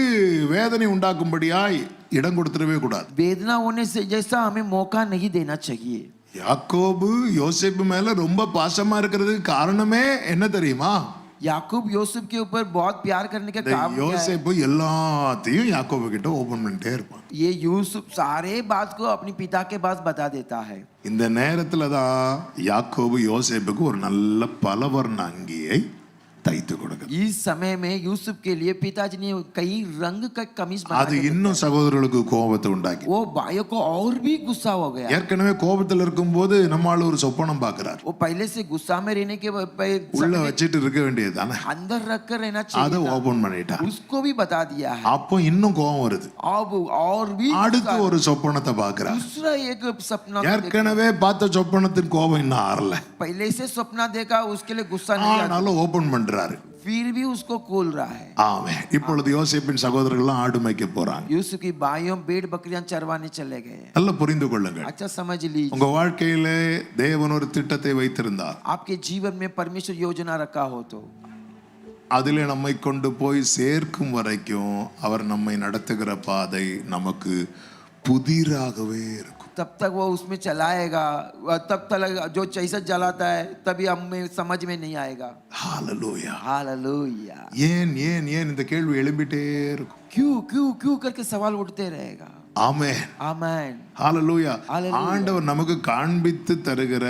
Speaker 1: வேதனை உண்டாக்கும்படியாய் இடம் கொடுத்துடவே கூடாது.
Speaker 2: वेदना होने से जैसा हमें मौका नहीं देना चाहिए.
Speaker 1: யாக்கோபு யோசேப்பு மேல ரொம்ப பாசமா இருக்கிறதுக்கு காரணமே என்ன தெரியுமா?
Speaker 2: याकूब यूसुफ के ऊपर बहुत प्यार करने का काम किया है।
Speaker 1: யோசேப்பு எல்லாத்தையும் யாக்கோபு கிட்ட ஓபன் பண்ணிட்டே இருப்பான்.
Speaker 2: ये यूसुफ सारे बात को अपनी पिता के पास बता देता है।
Speaker 1: இந்த நேரத்துல தான் யாக்கோபு யோசேப்புக்கு ஒரு நல்ல பலவர்ண அங்கியை தைத்து கொடுக்கிறார்.
Speaker 2: इस समय में यूसुफ के लिए पिताजी ने कई रंग का कमीज बना
Speaker 1: அது
Speaker 2: के
Speaker 1: இன்னும் சகோதரர்களுக்கு கோபத்தை உண்டாக்கி.
Speaker 2: वो भाइयों को और भी गुस्सा हो गया।
Speaker 1: ஏற்கனவே கோபத்தில் இருக்கும்போது நம்மால ஒரு சொப்பனம் பார்க்கிறார்.
Speaker 2: वो पहले से गुस्सा में रहने के
Speaker 1: உள்ள வச்சிட்டு இருக்க வேண்டியது தானே,
Speaker 2: अंदर रख कर रहना
Speaker 1: அதை
Speaker 2: चाहिए था।
Speaker 1: ஓபன் பண்ணிட்டார்.
Speaker 2: उसको भी बता दिया है।
Speaker 1: அப்போ இன்னும் கோபம் வருது.
Speaker 2: अब और भी
Speaker 1: அடுத்து ஒரு சொப்பனத்தை பார்க்கிறார்.
Speaker 2: दूसरा एक सपना
Speaker 1: ஏற்கனவே பார்த்த சொப்பனத்தின் கோபம் இன்னும் ஆறல,
Speaker 2: पहले से सपना देखा उसके लिए गुस्सा नहीं आता,
Speaker 1: ஆனாலும் ஓபன் பண்றாரு.
Speaker 2: फिर भी उसको खोल रहा है।
Speaker 1: ஆமென். இப்பொழுது யோசேப்பின் சகோதரர்கள் ஆடு மேய்க்க போறாங்க.
Speaker 2: यूसुफ की भाइयों भेड़ बकरियां चरवाने चले गए।
Speaker 1: நல்லா புரிந்து கொள்ளுங்கள்.
Speaker 2: अच्छा समझ लीजिए,
Speaker 1: உங்க வாழ்க்கையிலே தேவன் ஒரு திட்டத்தை வைத்திருந்தார்.
Speaker 2: आपके जीवन में परमेश्वर योजना रखा हो तो
Speaker 1: அதிலே நம்மை கொண்டு போய் சேர்க்கும் வரைக்கும் அவர் நம்மை நடத்துகிற பாதை நமக்கு புதிராகவே இருக்கும்.
Speaker 2: तब तक वो उसमें चलाएगा, तब तक जो जैसा जलाता है तभी हमें समझ में नहीं आएगा।
Speaker 1: ஹalleluya.
Speaker 2: हालेलुया।
Speaker 1: ஏன் ஏன் ஏன் இந்த கேள்வி எழும்பிட்டே இருக்கும்.
Speaker 2: क्यों क्यों क्यों करके सवाल उठते रहेगा।
Speaker 1: ஆமென்.
Speaker 2: आमेन।
Speaker 1: ஹalleluya.
Speaker 2: Hallelujah.
Speaker 1: ஆண்டவர் நமக்கு காண்பித்து தருகிற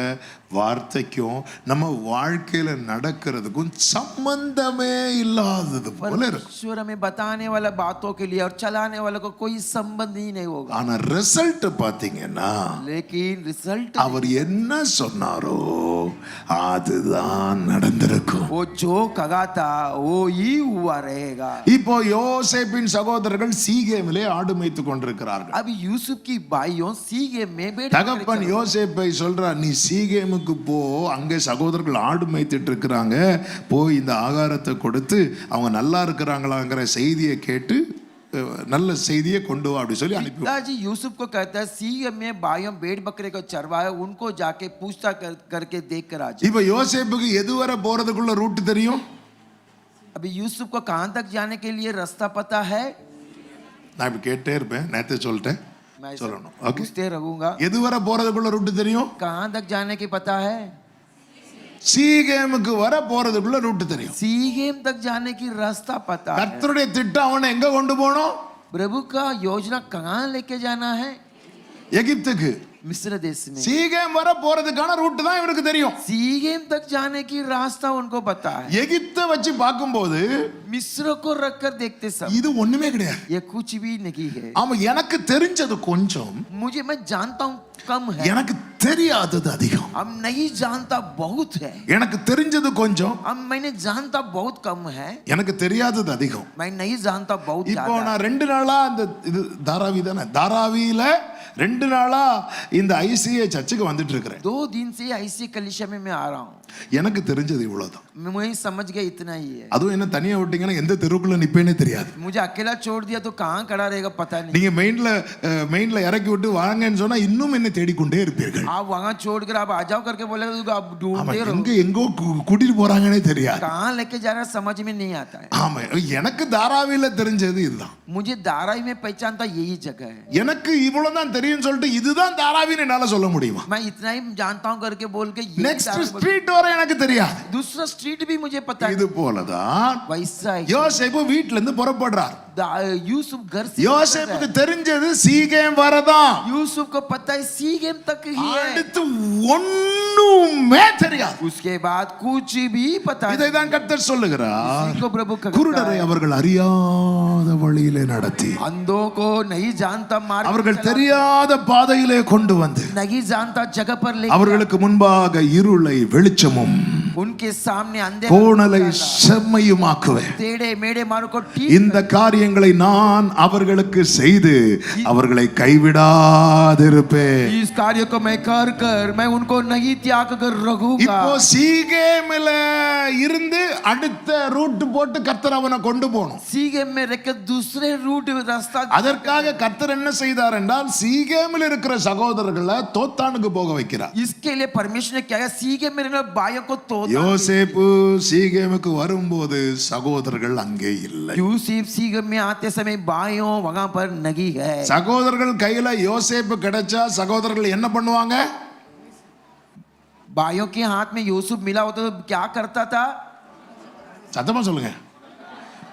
Speaker 1: வார்த்தைக்கும் நம்ம வாழ்க்கையில நடக்கிறதுக்கும் சம்பந்தமே இல்லாதது போல இருக்கும்.
Speaker 2: परमेश्वर हमें बताने वाला बातों के लिए और चलाने वाले को कोई संबंध ही नहीं होगा।
Speaker 1: ஆனா ரிசல்ட் பாத்தீங்கன்னா
Speaker 2: लेकिन रिजल्ट
Speaker 1: அவர் என்ன சொன்னாரோ அதுதான் நடந்திருக்கும்.
Speaker 2: वो जो कहा था वो ही हुआ रहेगा।
Speaker 1: இப்போ யோசேப்பின் சகோதரர்கள் சீகேமிலே ஆடு மேய்த்து கொண்டிருக்கிறார்கள்.
Speaker 2: अभी यूसुफ की भाइयों सीगे में बैठ
Speaker 1: தகப்பன் யோசேப்பை சொல்றார், நீ சீகேமுக்கு போ, அங்கே சகோதரர்கள் ஆடு மேய்த்துட்டு இருக்கிறாங்க, போய் இந்த ஆகாரத்தை கொடுத்து அவங்க நல்லா இருக்கிறாங்களாங்கிற செய்தியை கேட்டு நல்ல செய்தியை கொண்டு வா அப்படி சொல்லி அனுப்பி.
Speaker 2: पिताजी यूसुफ को कहता है सीगे में भाइयों भेड़ बकरे को चरवाए, उनको जाके पूछता करके देख कर आज।
Speaker 1: இப்ப யோசேப்புக்கு எதுவரை போறதுக்குள்ள ரூட் தெரியும்?
Speaker 2: अभी यूसुफ को कहां तक जाने के लिए रास्ता पता है?
Speaker 1: நான் இப்ப கேட்டே இருப்பேன், நேத்தே சொல்லிட்டேன்,
Speaker 2: मैं
Speaker 1: சொல்லணும். ஓகே,
Speaker 2: पूछते रहूंगा।
Speaker 1: எதுவரை போறதுக்குள்ள ரூட் தெரியும்?
Speaker 2: कहां तक जाने की पता है?
Speaker 1: சீகேமுக்கு வர போறதுக்குள்ள ரூட் தெரியும்.
Speaker 2: सीगेम तक जाने की रास्ता पता है।
Speaker 1: கர்த்தருடைய திட்டம் அவனை எங்க கொண்டு போகணும்?
Speaker 2: प्रभु का योजना कहां लेके जाना है?
Speaker 1: எகிப்துக்கு.
Speaker 2: मिस्र देश में
Speaker 1: சீகேம் வர போறதுக்கான ரூட் தான் இவருக்கு தெரியும்.
Speaker 2: सीगेम तक जाने की रास्ता उनको पता है।
Speaker 1: எகிப்தை வச்சு பார்க்கும்போது
Speaker 2: मिस्र को रखकर देखते सब
Speaker 1: இது ஒண்ணுமே கிடையாது.
Speaker 2: ये कुछ भी नहीं है।
Speaker 1: ஆமா, எனக்கு தெரிஞ்சது கொஞ்சம்,
Speaker 2: मुझे मैं जानता हूँ कम है,
Speaker 1: எனக்கு தெரியாதது அதிகம்.
Speaker 2: अब नहीं जानता बहुत है।
Speaker 1: எனக்கு தெரிஞ்சது கொஞ்சம்,
Speaker 2: अब मैंने जानता बहुत कम है,
Speaker 1: எனக்கு தெரியாதது அதிகம்.
Speaker 2: मैं नहीं जानता बहुत
Speaker 1: இப்போ
Speaker 2: ज्यादा।
Speaker 1: நான் 2 நாளா இந்த இது தாராவி தானே, தாராவியில 2 நாளா இந்த ஐசிஏ சர்ச்சுக்கு வந்துட்டு இருக்கிறேன்.
Speaker 2: 2 दिन से ऐसी कलीसिया में मैं आ रहा हूँ।
Speaker 1: எனக்கு தெரிஞ்சது இவ்வளவுதான்.
Speaker 2: मैं समझ गया इतना ही है।
Speaker 1: அதுவும் என்ன தனியா விட்டீங்கன்னா எந்த தெருவுக்குள்ள நிப்பேனே தெரியாது.
Speaker 2: मुझे अकेला छोड़ दिया तो कहाँ खड़ा रहेगा पता नहीं।
Speaker 1: நீங்க மெயின்ல இறக்கி விட்டு வாங்கன்னு சொன்னா இன்னும் என்ன தேடிக்கொண்டே இருப்பீர்கள்.
Speaker 2: आप वहाँ छोड़कर आप आ जाओ करके बोले तो आप
Speaker 1: ஆமா,
Speaker 2: ढूंढते रहो,
Speaker 1: எங்க எங்கோ கூட்டிட்டு போறாங்கன்னே தெரியாது.
Speaker 2: कहाँ लेके जा रहा समझ में नहीं आता है।
Speaker 1: ஆமா, எனக்கு தாராவில தெரிஞ்சது இதுதான்.
Speaker 2: मुझे दाराई में पहचानता यही जगह है।
Speaker 1: எனக்கு இவ்வளவுதான் தெரியும் சொல்லிட்டு இதுதான் தாராவின்னு என்னால சொல்ல முடியுமா?
Speaker 2: मैं इतना ही जानता हूँ करके बोल के यही
Speaker 1: நெக்ஸ்ட்
Speaker 2: दाराई बोल-
Speaker 1: ஸ்ட்ரீட் வரை எனக்கு தெரியாது.
Speaker 2: दूसरा स्ट्रीट भी मुझे पता है।
Speaker 1: இது போலதான்
Speaker 2: वैसा ही
Speaker 1: யோசேப்பு வீட்ல இருந்து புறப்படுறார்.
Speaker 2: यूसुफ घर से
Speaker 1: யோசேப்புக்கு தெரிஞ்சது சீகேம் வரதான்.
Speaker 2: यूसुफ को पता है सीगेम तक ही है,
Speaker 1: அடுத்து ஒண்ணுமே தெரியாது.
Speaker 2: उसके बाद कुछ भी पता नहीं।
Speaker 1: இதைதான் கர்த்தர் சொல்லுகிறார்,
Speaker 2: इसी को प्रभु कहता
Speaker 1: குருடரை
Speaker 2: है,
Speaker 1: அவர்கள் அறியாத வழியிலே நடத்தி
Speaker 2: अंधों को नहीं जानता मार्ग
Speaker 1: அவர்கள்
Speaker 2: चलाता,
Speaker 1: தெரியாத பாதையிலே கொண்டு வந்து
Speaker 2: नहीं जानता जगह पर ले
Speaker 1: அவர்களுக்கு முன்பாக இருளை வெளிச்சமும்
Speaker 2: उनके सामने अंधे
Speaker 1: கோணலை செம்மையுமாக்குவேன்.
Speaker 2: टेढ़े मेढ़े मार्ग को ठीक
Speaker 1: இந்த காரியங்களை நான் அவர்களுக்கு செய்து அவர்களை கைவிடாதிருப்பேன்.
Speaker 2: इस कार्य को मैं कर मैं उनको नहीं त्याग कर रखूंगा।
Speaker 1: இப்போ சீகேமில இருந்து அடுத்த ரூட் போட்டு கர்த்தர் அவனை கொண்டு போகணும்.
Speaker 2: सीगेम में रहकर दूसरे रूट रास्ता,
Speaker 1: அதற்காக கர்த்தர் என்ன செய்தார் என்றால் சீகேமில் இருக்கிற சகோதரர்களை தோத்தானுக்கு போக வைக்கிறார்.
Speaker 2: इसके लिए परमेश्वर ने क्या किया, सीगेम में रहने भाइयों को तोता।
Speaker 1: யோசேப்பு சீகேமுக்கு வரும்போது சகோதரர்கள் அங்கே இல்லை.
Speaker 2: यूसुफ सीगेम में आते समय भाइयों वहां पर नहीं है।
Speaker 1: சகோதரர்கள் கையில யோசேப்பு கிடைச்சா சகோதரர்கள் என்ன பண்ணுவாங்க?
Speaker 2: भाइयों के हाथ में यूसुफ मिला होता तो क्या करता था?
Speaker 1: சத்தமா சொல்லுங்க,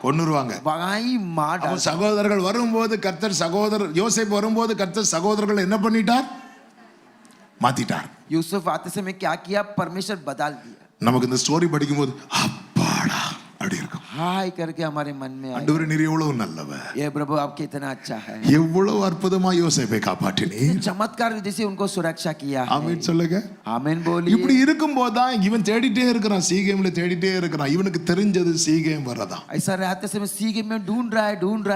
Speaker 1: கொன்னுருவாங்க.
Speaker 2: वगाई मार
Speaker 1: அப்ப
Speaker 2: डाल।
Speaker 1: சகோதரர்கள் வரும்போது கர்த்தர் யோசேப்பு வரும்போது கர்த்தர் சகோதரர்கள் என்ன பண்ணிட்டார்? மாத்திட்டார்.
Speaker 2: यूसुफ आते समय क्या किया? परमेश्वर बदल दिया।
Speaker 1: நமக்கு இந்த ஸ்டோரி படிக்கும்போது அப்பாடா அப்படி இருக்கும்.
Speaker 2: हाय करके हमारे मन में आए,
Speaker 1: ஆண்டவரே நீர் எவ்வளவு நல்லவர்,
Speaker 2: ये प्रभु आप कितना अच्छा है,
Speaker 1: எவ்வளவு அற்புதமா யோசேப்பை காப்பாற்றினீர்.
Speaker 2: चमत्कार विधि से उनको सुरक्षा किया है।
Speaker 1: ஆமென் சொல்லுங்க.
Speaker 2: आमीन बोलिए।
Speaker 1: இப்படி இருக்கும்போது தான் இவன் தேடிட்டே இருக்கிறான், சீகேம்ல தேடிட்டே இருக்கிறான். இவனுக்கு தெரிஞ்சது சீகேம் வரதான்.
Speaker 2: ऐसा रहते समय सीगे में ढूंढ रहा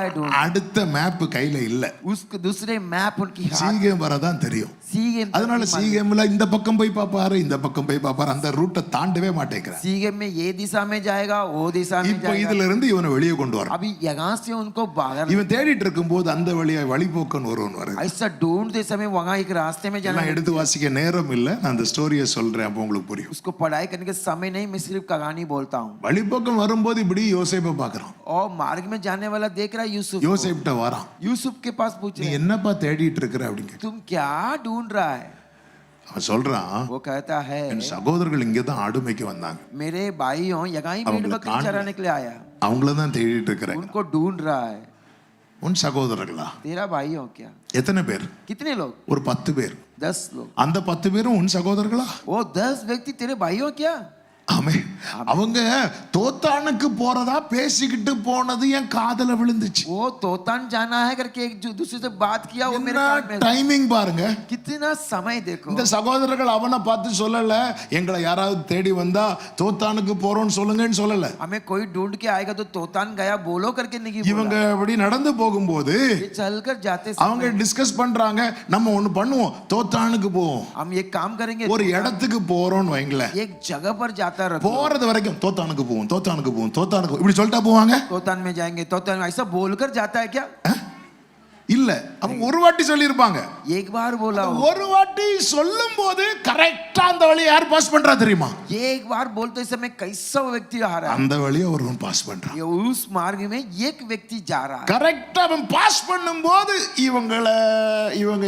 Speaker 2: है।
Speaker 1: அடுத்த மேப் கையில இல்ல,
Speaker 2: उसके दूसरे मैप उनकी हाथ
Speaker 1: சீகேம் வரதான் தெரியும்.
Speaker 2: सीगे
Speaker 1: அதனால சீகேம்ல இந்த பக்கம் போய் பாப்பாரு, இந்த பக்கம் போய் பாப்பாரு, அந்த ரூட்டை தாண்டவே மாட்டேங்கிறான்.
Speaker 2: सीगे में ये दिशा में जाएगा, वो दिशा में
Speaker 1: இப்போ
Speaker 2: जाएगा।
Speaker 1: இதுல இருந்து இவனை வெளியே கொண்டு வர,
Speaker 2: अभी यहाँ से उनको बाहर,
Speaker 1: இவன் தேடிட்டு இருக்கும்போது அந்த வழியா வழிபோக்கன் ஒருவன் வருது.
Speaker 2: ऐसा ढूंढते समय वहाँ एक रास्ते में जाना,
Speaker 1: எல்லாம் எடுத்து வாசிக்க நேரம் இல்ல, நான் அந்த ஸ்டோரியை சொல்றேன், அப்போ உங்களுக்கு புரியும்.
Speaker 2: उसको पढ़ाई करने के समय नहीं, मैं सिर्फ कहानी बोलता हूँ।
Speaker 1: வழிபோக்கன் வரும்போது இப்படி யோசேப்பை பார்க்கறான்.
Speaker 2: और मार्ग में जाने वाला देख रहा है यूसुफ को।
Speaker 1: யோசேப்ட்ட வரான்,
Speaker 2: यूसुफ के पास पूछ
Speaker 1: நீ
Speaker 2: रहे हैं,
Speaker 1: என்னப்பா தேடிட்டு இருக்கிற அப்படிங்க.
Speaker 2: तुम क्या ढूंढ रहा है?
Speaker 1: அவன் சொல்றான்,
Speaker 2: वो कहता है,
Speaker 1: என் சகோதரர்கள் இங்கே தான் ஆடுமைக்கு வந்தாங்க,
Speaker 2: मेरे भाइयों यहाँ ही भेड़ बकरी चराने के लिए आया,
Speaker 1: அவங்கள தான் தேடிட்டு இருக்கிறேன்.
Speaker 2: उनको ढूंढ रहा है।
Speaker 1: உன் சகோதரர்களா?
Speaker 2: तेरा भाइयों क्या?
Speaker 1: எத்தனை பேர்?
Speaker 2: कितने लोग?
Speaker 1: ஒரு 10 பேர்.
Speaker 2: 10 लोग।
Speaker 1: அந்த 10 பேரும் உன் சகோதரர்களா?
Speaker 2: वो 10 व्यक्ति तेरे भाइयों क्या?
Speaker 1: ஆமே. அவங்க தோத்தானுக்கு போறதா பேசிக்கிட்டு போனது என் காதுல விழுந்துச்சு.
Speaker 2: वो तोतान जाना है करके एक दूसरे से बात किया, वो मेरे कान में।
Speaker 1: டைமிங் பாருங்க.
Speaker 2: कितना समय देखो।
Speaker 1: இந்த சகோதரர்கள் அவனை பார்த்து சொல்லல, எங்களை யாராவது தேடி வந்தா தோத்தானுக்கு போறோம்னு சொல்லுங்கன்னு சொல்லல.
Speaker 2: हमें कोई ढूंढ के आएगा तो तोतान गया बोलो करके नहीं
Speaker 1: இவங்க
Speaker 2: बोला।
Speaker 1: அப்படி நடந்து போகும்போது
Speaker 2: ये चलकर जाते
Speaker 1: அவங்க
Speaker 2: समय
Speaker 1: டிஸ்கஸ் பண்றாங்க, நம்ம ஒண்ணு பண்ணுவோம், தோத்தானுக்கு போவோம்,
Speaker 2: हम ये काम करेंगे,
Speaker 1: ஒரு இடத்துக்கு போறோம்னு வைங்களேன்.
Speaker 2: एक जगह पर जाता रखो,
Speaker 1: போறது வரைக்கும் தோத்தானுக்கு போவோம், தோத்தானுக்கு போவோம், தோத்தானுக்கு இப்படி சொல்லிட்டா போவாங்க.
Speaker 2: तोतान में जाएंगे, तोतान में ऐसा बोलकर जाता है क्या?
Speaker 1: இல்ல, அவங்க ஒரு வாட்டி சொல்லி இருப்பாங்க.
Speaker 2: एक बार बोला हो।
Speaker 1: ஒரு வாட்டி சொல்லும் போது கரெக்டா அந்த வழியை யார் பாஸ் பண்றா தெரியுமா?
Speaker 2: ये एक बार बोलते समय कैसा व्यक्ति आ रहा है,
Speaker 1: அந்த வழியை ஒருவன் பாஸ் பண்றான்.
Speaker 2: ये उस मार्ग में एक व्यक्ति जा रहा है।
Speaker 1: கரெக்டா அவன் பாஸ் பண்ணும்போது இவங்க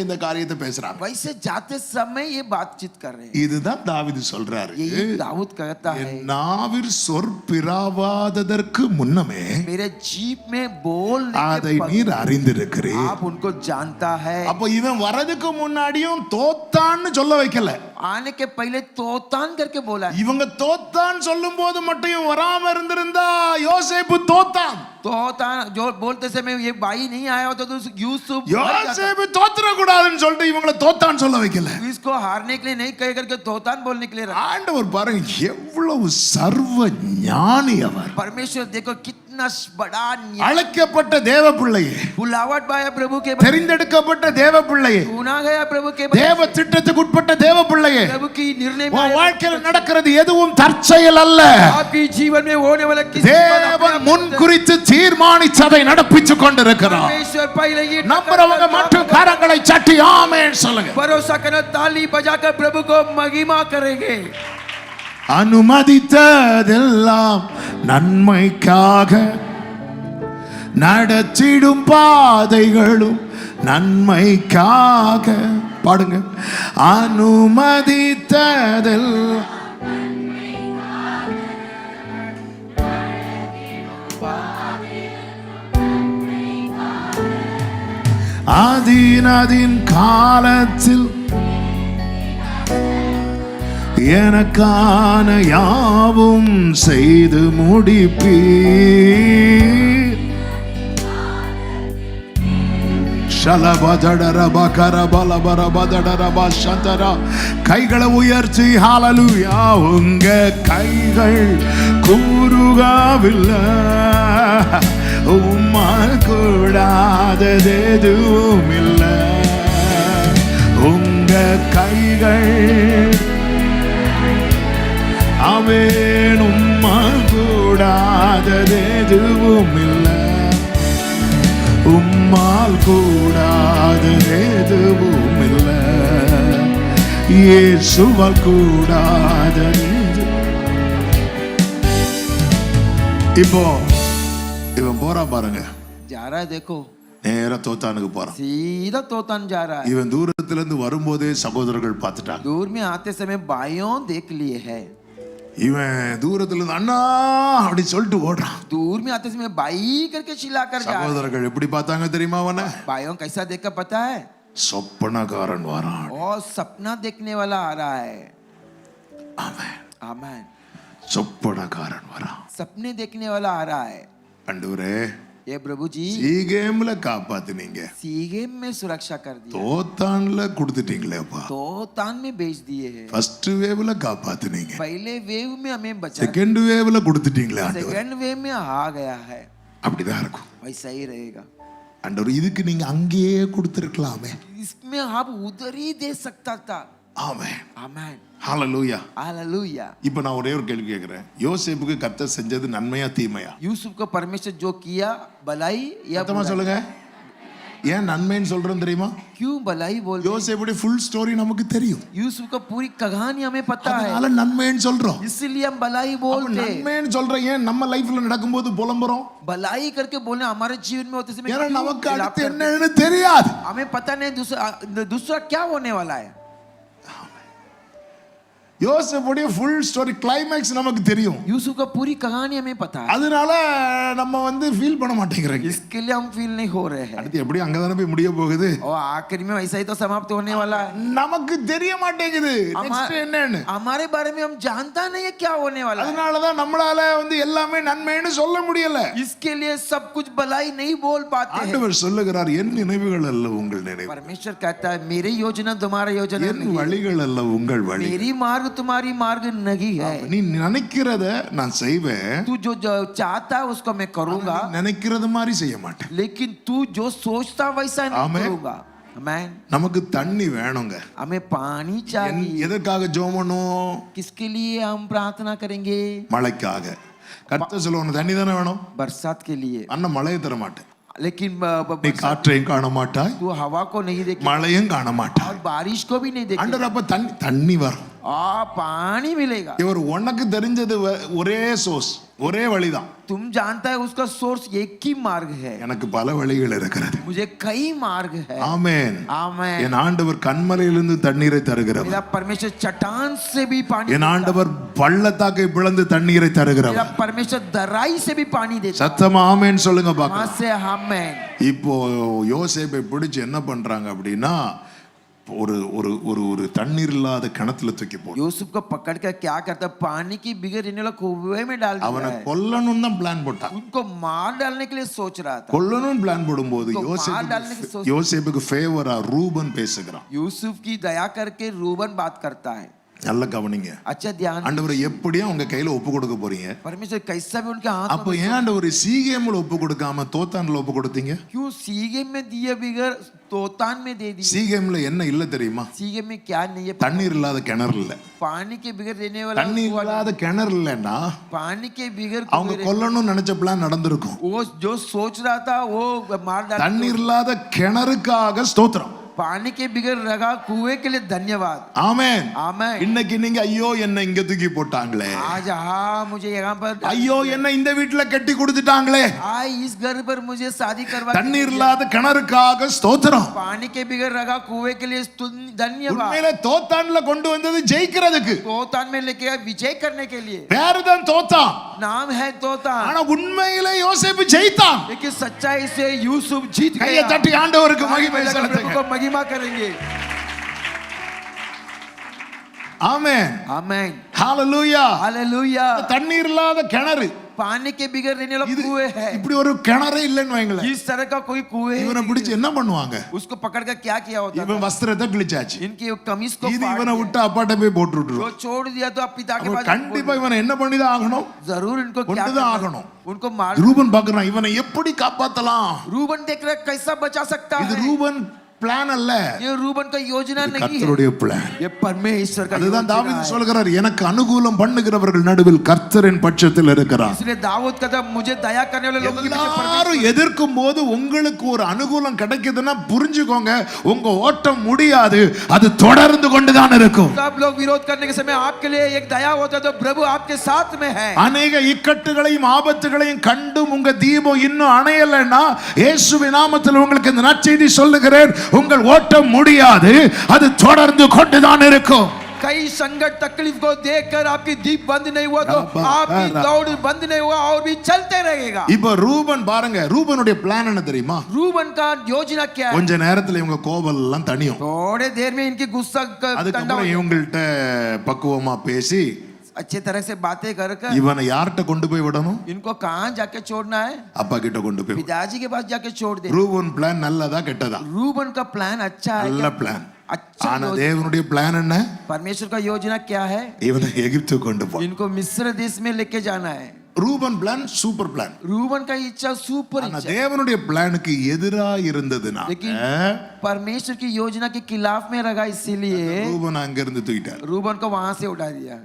Speaker 1: இந்த காரியத்தை பேசுறாங்க.
Speaker 2: वैसे जाते समय ये बातचीत कर रहे हैं।
Speaker 1: இதுதான் தாவீது சொல்றாரு,
Speaker 2: यही दाऊद कहता है,
Speaker 1: என் நாவிற் சொற்பிராவாததற்கு முன்னமே
Speaker 2: मेरे जीभ में बोलने
Speaker 1: அதை
Speaker 2: के
Speaker 1: நீர் அறிந்திருக்கிறீர்.
Speaker 2: आप उनको जानता है।
Speaker 1: அப்போ இவன் வரதுக்கு முன்னாடியும் தோத்தான்னு சொல்ல வைக்கல,
Speaker 2: आने के पहले तोतान करके बोला है।
Speaker 1: இவங்க தோத்தான் சொல்லும் போது மட்டும் வராம இருந்திருந்தா யோசேப்பு தோத்தான்.
Speaker 2: तोतान जो बोलते समय ये भाई नहीं आया होता तो यूसुफ
Speaker 1: யோசேப்பு தோத்துற கூடாதுன்னு சொல்லிட்டு இவங்களை தோத்தான் சொல்ல வைக்கல.
Speaker 2: इसको हारने के लिए नहीं कह करके तोतान बोलने के लिए रखा।
Speaker 1: ஆண்டவர் பாருங்க எவ்வளவு சர்வ ஞானி அவர்.
Speaker 2: परमेश्वर देखो कितना बड़ा
Speaker 1: அழைக்கப்பட்ட தேவ பிள்ளையே,
Speaker 2: बुलावट पाया प्रभु के,
Speaker 1: தெரிந்தெடுக்கப்பட்ட தேவ பிள்ளையே,
Speaker 2: चुना गया प्रभु के,
Speaker 1: தேவ திட்டத்துக்கு உட்பட்ட தேவ பிள்ளையே,
Speaker 2: प्रभु की निर्णय में
Speaker 1: உன் வாழ்க்கையில் நடக்கிறது எதுவும் தற்செயல் அல்ல.
Speaker 2: आपकी जीवन में होने वाला किसी
Speaker 1: தேவன் முன் குறித்து தீர்மானிச்சதை நடப்பிச்சு கொண்டிருக்கிறார்.
Speaker 2: परमेश्वर पहले ही
Speaker 1: நம்புறவங்க மட்டும் கரங்களை தட்டி ஆமென் சொல்லுங்க.
Speaker 2: भरोसा करना, ताली बजाकर प्रभु को महिमा करेंगे।
Speaker 1: அனுமதித்ததெல்லாம் நன்மைக்காக, நடத்திடும் பாதைகளும் நன்மைக்காக. பாடுங்க. அனுமதித்ததெல்லாம் அதின் காலத்தில் எனக்கான யாவும் செய்து முடிப்பீர். கைகளை உயர்த்தி ஹalleluya. உங்க கைகள் கூறுகவில்லை, உம்மா கூடாதது எதுவும் இல்லை. உங்க கைகள் அவன் உம்மா கூடாதது எதுவும் இல்லை, உம்மால் கூடாதது எதுவும் இல்லை, இயேசுவால் கூடாதது. இப்போ இவன் போறான் பாருங்க,
Speaker 2: जा रहा है देखो,
Speaker 1: நேரா தோத்தானுக்கு போறான்.
Speaker 2: सीधा तोतान जा रहा है।
Speaker 1: இவன் தூரத்துல இருந்து வரும்போதே சகோதரர்கள் பார்த்துட்டாங்க.
Speaker 2: दूर में आते समय भाइयों देख लिए है।
Speaker 1: இவன் தூரத்துல இருந்து அண்ணா அப்படி சொல்லிட்டு ஓடுறான்.
Speaker 2: दूर में आते समय भाई करके चिल्ला कर जा रहे हैं।
Speaker 1: சகோதரர்கள் எப்படி பார்த்தாங்க தெரியுமா அவனை?
Speaker 2: भाइयों कैसा देखकर पता है?
Speaker 1: சொப்பனக்காரன் வரான்.
Speaker 2: और सपना देखने वाला आ रहा है।
Speaker 1: ஆமென்.
Speaker 2: आमेन।
Speaker 1: சொப்பனக்காரன் வரான்.
Speaker 2: सपने देखने वाला आ रहा है।
Speaker 1: ஆண்டவரே
Speaker 2: ये प्रभु जी
Speaker 1: சீகேம்ல காப்பாத்துனீங்க,
Speaker 2: सीगेम में सुरक्षा कर दिया,
Speaker 1: தோத்தான்ல கொடுத்துட்டீங்களேப்பா.
Speaker 2: तो तान में बेच दिए हैं।
Speaker 1: ஃபர்ஸ்ட் வேவ்ல காப்பாத்துனீங்க,
Speaker 2: पहले वेव में हमें बचा,
Speaker 1: செகண்ட் வேவ்ல கொடுத்துட்டீங்களே ஆண்டவர்.
Speaker 2: सेकंड वेव में आ गया है।
Speaker 1: அப்படிதான் இருக்கும்.
Speaker 2: वैसा ही रहेगा।
Speaker 1: ஆண்டவர் இதுக்கு நீங்க அங்கேயே கொடுத்திருக்கலாமே.
Speaker 2: इसमें आप उधर ही दे सकता था।
Speaker 1: ஆமென்.
Speaker 2: आमेन।
Speaker 1: ஹalleluya.
Speaker 2: हालेलुया।
Speaker 1: இப்போ நான் ஒரே ஒரு கேள்வி கேட்கிறேன். யோசேப்புக்கு கர்த்தர் செஞ்சது நன்மையா தீமையா?
Speaker 2: यूसुफ को परमेश्वर जो किया भलाई या
Speaker 1: சத்தமா
Speaker 2: बुराई?
Speaker 1: சொல்லுங்க. ஏன் நன்மைன்னு சொல்றேன் தெரியுமா?
Speaker 2: क्यों भलाई बोल?
Speaker 1: யோசேப்புடைய ஃபுல் ஸ்டோரி நமக்கு தெரியும்,
Speaker 2: यूसुफ का पूरी कहानी हमें पता है,
Speaker 1: அதனால நன்மைன்னு சொல்றோம்.
Speaker 2: इसलिए हम भलाई
Speaker 1: அப்ப
Speaker 2: बोलते।
Speaker 1: நன்மைன்னு சொல்றேன். ஏன் நம்ம லைஃப்ல நடக்கும்போது புலம்புறோம்?
Speaker 2: भलाई करके बोले हमारे जीवन में होते समय
Speaker 1: ஏன்னா
Speaker 2: क्यों
Speaker 1: நமக்கு
Speaker 2: विलाप
Speaker 1: அடுத்து
Speaker 2: करते?
Speaker 1: என்னன்னு தெரியாது.
Speaker 2: हमें पता नहीं दूसरा क्या होने वाला है।
Speaker 1: யோசேப்புடைய ஃபுல் ஸ்டோரி கிளைமேக்ஸ் நமக்கு தெரியும்,
Speaker 2: यूसुफ का पूरी कहानी हमें पता है,
Speaker 1: அதனால நம்ம வந்து ஃபீல் பண்ண மாட்டேங்கிறோம்.
Speaker 2: इसके लिए हम फील नहीं हो रहे हैं।
Speaker 1: அடுத்து எப்படி அங்கதானே போய் முடிய போகுது?
Speaker 2: और आखिर में वैसा ही तो समाप्त होने वाला है।
Speaker 1: நமக்கு தெரிய மாட்டேங்குது நெக்ஸ்ட் என்னன்னு.
Speaker 2: हमारे बारे में हम जानता नहीं है क्या होने वाला है,
Speaker 1: அதனால தான் நம்மளால வந்து எல்லாமே நன்மைன்னு சொல்ல முடியல.
Speaker 2: इसके लिए सब कुछ भलाई नहीं बोल पाते हैं।
Speaker 1: ஆண்டவர் சொல்லுகிறார், என் நினைவுகள் அல்ல உங்கள் நினைவு,
Speaker 2: परमेश्वर कहता है मेरी योजना तुम्हारा योजना
Speaker 1: என்
Speaker 2: नहीं है,
Speaker 1: வழிகள் அல்ல உங்கள் வழி.
Speaker 2: मेरी मार्ग तुम्हारी मार्ग नहीं है।
Speaker 1: நீ நினைக்கிறத நான் செய்வேன்,
Speaker 2: तू जो चाहता है उसको मैं करूंगा,
Speaker 1: நினைக்கிறது மாதிரி செய்ய மாட்டேன்.
Speaker 2: लेकिन तू जो सोचता वैसा नहीं
Speaker 1: आमेन।
Speaker 2: करूंगा। आमेन।
Speaker 1: நமக்கு தண்ணி வேணுங்க.
Speaker 2: हमें पानी चाहिए।
Speaker 1: எதற்காக ஜெபம் பண்ணுவோம்?
Speaker 2: किसके लिए हम प्रार्थना करेंगे?
Speaker 1: மழைக்காக. கர்த்தர் சொல்லுவாங்க தண்ணி தானே வேணும்,
Speaker 2: बरसात के लिए।
Speaker 1: அண்ணா மழையை தர மாட்டேன்.
Speaker 2: लेकिन
Speaker 1: நீ காற்றையும் காண மாட்டாய்,
Speaker 2: तू हवा को नहीं देखेगा
Speaker 1: மழையும் காண மாட்டாய்.
Speaker 2: और बारिश को भी नहीं देखेगा।
Speaker 1: ஆண்டவர் அப்ப தண்ணி வரும்.
Speaker 2: पानी मिलेगा।
Speaker 1: இவர் உனக்கு தெரிஞ்சது ஒரே சோர்ஸ், ஒரே வழிதான்.
Speaker 2: तुम जानता है उसका सोर्स एक ही मार्ग है,
Speaker 1: எனக்கு பல வழிகள் இருக்கிறது.
Speaker 2: मुझे कई मार्ग है।
Speaker 1: ஆமென்.
Speaker 2: आमेन।
Speaker 1: என் ஆண்டவர் கன்மலையிலிருந்து தண்ணீரை தருகிறவர்.
Speaker 2: मेरा परमेश्वर चट्टान से भी पानी,
Speaker 1: என் ஆண்டவர் பள்ளத்தாக்கை பிளந்து தண்ணீரை
Speaker 2: मेरा
Speaker 1: தருகிறவர்.
Speaker 2: परमेश्वर दराई से भी पानी देता
Speaker 1: சத்தமா ஆமென் சொல்லுங்க
Speaker 2: है। वहां
Speaker 1: பார்க்கலாம்.
Speaker 2: से आमेन।
Speaker 1: இப்போ யோசேப்பை பிடிச்சு என்ன பண்றாங்க அப்படின்னா, ஒரு ஒரு ஒரு ஒரு தண்ணீர் இல்லாத கிணத்துல தூக்கி போடு.
Speaker 2: यूसुफ को पकड़ कर क्या करता है, पानी की बिगड़ रहने वाला कुएं में डाल
Speaker 1: அவனை
Speaker 2: दिया है।
Speaker 1: கொல்லணும் தான் பிளான் போட்டான்.
Speaker 2: उनको मार डालने के लिए सोच रहा था।
Speaker 1: கொல்லணும் பிளான் போடும்போது
Speaker 2: तो मार डालने की सोच,
Speaker 1: யோசேப்புக்கு ஃபேவரா ரூபன் பேசுகிறான்.
Speaker 2: यूसुफ की दया करके रूबन बात करता है।
Speaker 1: நல்ல கவனிங்க.
Speaker 2: अच्छा ध्यान।
Speaker 1: ஆண்டவரை எப்படியும் உங்க கையில ஒப்பு கொடுக்க போறீங்க.
Speaker 2: परमेश्वर कैसा भी उनके हाथ
Speaker 1: அப்ப
Speaker 2: में,
Speaker 1: ஏன் ஆண்டவர் சீகேம்ல ஒப்பு கொடுக்காம தோத்தான்ல ஒப்பு கொடுத்தீங்க?
Speaker 2: क्यों सीगेम में दिए बिगड़ तोतान में दे दी?
Speaker 1: சீகேம்ல என்ன இல்ல தெரியுமா?
Speaker 2: सीगेम में क्या नहीं है?
Speaker 1: தண்ணீர் இல்லாத கிணறு இல்ல.
Speaker 2: पानी के बिगड़ रहने वाला
Speaker 1: தண்ணீர்
Speaker 2: कुआं,
Speaker 1: இல்லாத கிணறு இல்லன்னா
Speaker 2: पानी के बिगड़
Speaker 1: அவங்க கொல்லணும்னு நினைச்ச பிளான் நடந்திருக்கும்.
Speaker 2: वो जो सोच रहा था वो मार डाल।
Speaker 1: தண்ணீர் இல்லாத கிணறுக்காக ஸ்தோத்திரம்.
Speaker 2: पानी के बिगड़ रगा कुएं के लिए धन्यवाद।
Speaker 1: ஆமென்.
Speaker 2: आमेन।
Speaker 1: இன்னைக்கு நீங்க ஐயோ என்ன இங்க தூக்கி போட்டாங்களே,
Speaker 2: आज हाँ मुझे यहाँ पर,
Speaker 1: ஐயோ என்ன இந்த வீட்டுல கட்டி கொடுத்துட்டாங்களே,
Speaker 2: आज इस घर पर मुझे शादी करवा,
Speaker 1: தண்ணீர் இல்லாத கிணறுக்காக ஸ்தோத்திரம்.
Speaker 2: पानी के बिगड़ रगा कुएं के लिए धन्यवाद।
Speaker 1: உண்மையில தோத்தான்ல கொண்டு வந்தது ஜெயிக்கிறதுக்கு,
Speaker 2: तोतान में लेके आए विजय करने के लिए।
Speaker 1: பேருதான் தோத்தான்,
Speaker 2: नाम है तोतान,
Speaker 1: ஆனா உண்மையில யோசேப்பு ஜெயித்தான்.
Speaker 2: लेकिन सच्चाई से यूसुफ जीत
Speaker 1: கையை
Speaker 2: गया।
Speaker 1: தட்டி ஆண்டவருக்கு மகிமை
Speaker 2: प्रभु
Speaker 1: செலுத்துங்க.
Speaker 2: को महिमा करेंगे।
Speaker 1: ஆமென்.
Speaker 2: आमेन।
Speaker 1: ஹalleluya.
Speaker 2: हालेलुया।
Speaker 1: தண்ணீர் இல்லாத கிணறு,
Speaker 2: पानी के बिगड़ रहने वाला
Speaker 1: இது
Speaker 2: कुएं है।
Speaker 1: இப்படி ஒரு கிணறே இல்லன்னு வைங்களேன்.
Speaker 2: इस तरह का कोई कुएं,
Speaker 1: இவனை பிடிச்சு என்ன பண்ணுவாங்க?
Speaker 2: उसको पकड़ कर क्या किया होता
Speaker 1: இவன்
Speaker 2: था?
Speaker 1: வஸ்திரத்தை கிழிச்சாச்சு.
Speaker 2: इनकी कमीज को
Speaker 1: இது
Speaker 2: फाड़
Speaker 1: இவனை
Speaker 2: दिया।
Speaker 1: விட்டு அப்பாட்ட போய் போட்டு
Speaker 2: जो
Speaker 1: விட்டுருவோம்.
Speaker 2: छोड़ दिया तो अब पिता के पास
Speaker 1: கண்டிப்பா இவனை என்ன பண்ணிதான் ஆகணும்?
Speaker 2: जरूर इनको क्या
Speaker 1: கொண்டுதான்
Speaker 2: करना?
Speaker 1: ஆகணும்.
Speaker 2: उनको मार।
Speaker 1: ரூபன் பாக்குறான், இவனை எப்படி காப்பாத்தலாம்?
Speaker 2: रूबन देख रहा है कैसा बचा सकता
Speaker 1: இது
Speaker 2: है।
Speaker 1: ரூபன் பிளான் அல்ல,
Speaker 2: ये रूबन का योजना नहीं है,
Speaker 1: கர்த்தருடைய பிளான்.
Speaker 2: ये परमेश्वर का
Speaker 1: அதுதான்
Speaker 2: योजना
Speaker 1: தாவீது
Speaker 2: है।
Speaker 1: சொல்கிறார், எனக்கு அனுகூலம் பண்ணுகிறவர்கள் நடுவில் கர்த்தரின் பட்சத்தில் இருக்கிறார்.
Speaker 2: इसलिए दाऊद कहता है, मुझे दया करने वाले लोगों के पीछे
Speaker 1: எல்லாரும் எதிர்க்கும் போது உங்களுக்கு ஒரு அனுகூலம் கிடைக்குதுன்னா புரிஞ்சுக்கோங்க, உங்க ஓட்டம் முடியாது, அது தொடர்ந்து கொண்டுதான் இருக்கும்.
Speaker 2: सब लोग विरोध करने के समय आपके लिए एक दया होता है, तो प्रभु आपके साथ में है।
Speaker 1: அநேக இக்கட்டுகளையும் ஆபத்துகளையும் கண்டும் உங்க தீபம் இன்னும் அணையலைன்னா இயேசுவின் நாமத்தில் உங்களுக்கு இந்த நற்செய்தி சொல்லுகிறேன், உங்கள் ஓட்டம் முடியாது, அது தொடர்ந்து கொண்டுதான் இருக்கும்.
Speaker 2: कई संकट तकलीफ को देखकर आपकी दीप बंद नहीं हुआ तो आपकी दौड़ बंद नहीं हुआ और भी चलते रहेगा।
Speaker 1: இப்ப ரூபன் பாருங்க, ரூபனுடைய பிளான் என்ன தெரியுமா?
Speaker 2: रूबन का योजना क्या है?
Speaker 1: கொஞ்ச நேரத்துல இவங்க கோபம் எல்லாம் தணியும்.
Speaker 2: थोड़े देर में इनकी गुस्सा ठंडा
Speaker 1: அதுக்கப்புறம் இவங்கள்ட்ட பக்குவமா பேசி
Speaker 2: अच्छे तरह से बातें कर कर
Speaker 1: இவனை யார்கிட்ட கொண்டு போய் விடணும்?
Speaker 2: इनको कहाँ जाके छोड़ना है?
Speaker 1: அப்பா கிட்ட கொண்டு போய்.
Speaker 2: पिताजी के पास जाके छोड़ दे।
Speaker 1: ரூபன் பிளான் நல்லதா கெட்டதா?
Speaker 2: रूबन का प्लान अच्छा है
Speaker 1: நல்ல
Speaker 2: क्या?
Speaker 1: பிளான்.
Speaker 2: अच्छा
Speaker 1: ஆனா தேவனுடைய பிளான் என்ன?
Speaker 2: परमेश्वर का योजना क्या है?
Speaker 1: இவனை எகிப்து கொண்டு போ.
Speaker 2: इनको मिस्र देश में लेके जाना है।
Speaker 1: Ruban plan super plan.
Speaker 2: Ruban का इच्छा सुपर
Speaker 1: ஆனா
Speaker 2: इच्छा,
Speaker 1: தேவனுடைய பிளானுக்கு எதிரா இருந்ததுனா
Speaker 2: लेकिन परमेश्वर की योजना के खिलाफ में रहा, इसीलिए
Speaker 1: ரூபன் அங்க இருந்து தூக்கிட்டார்.
Speaker 2: रूबन को वहां से उठा दिया।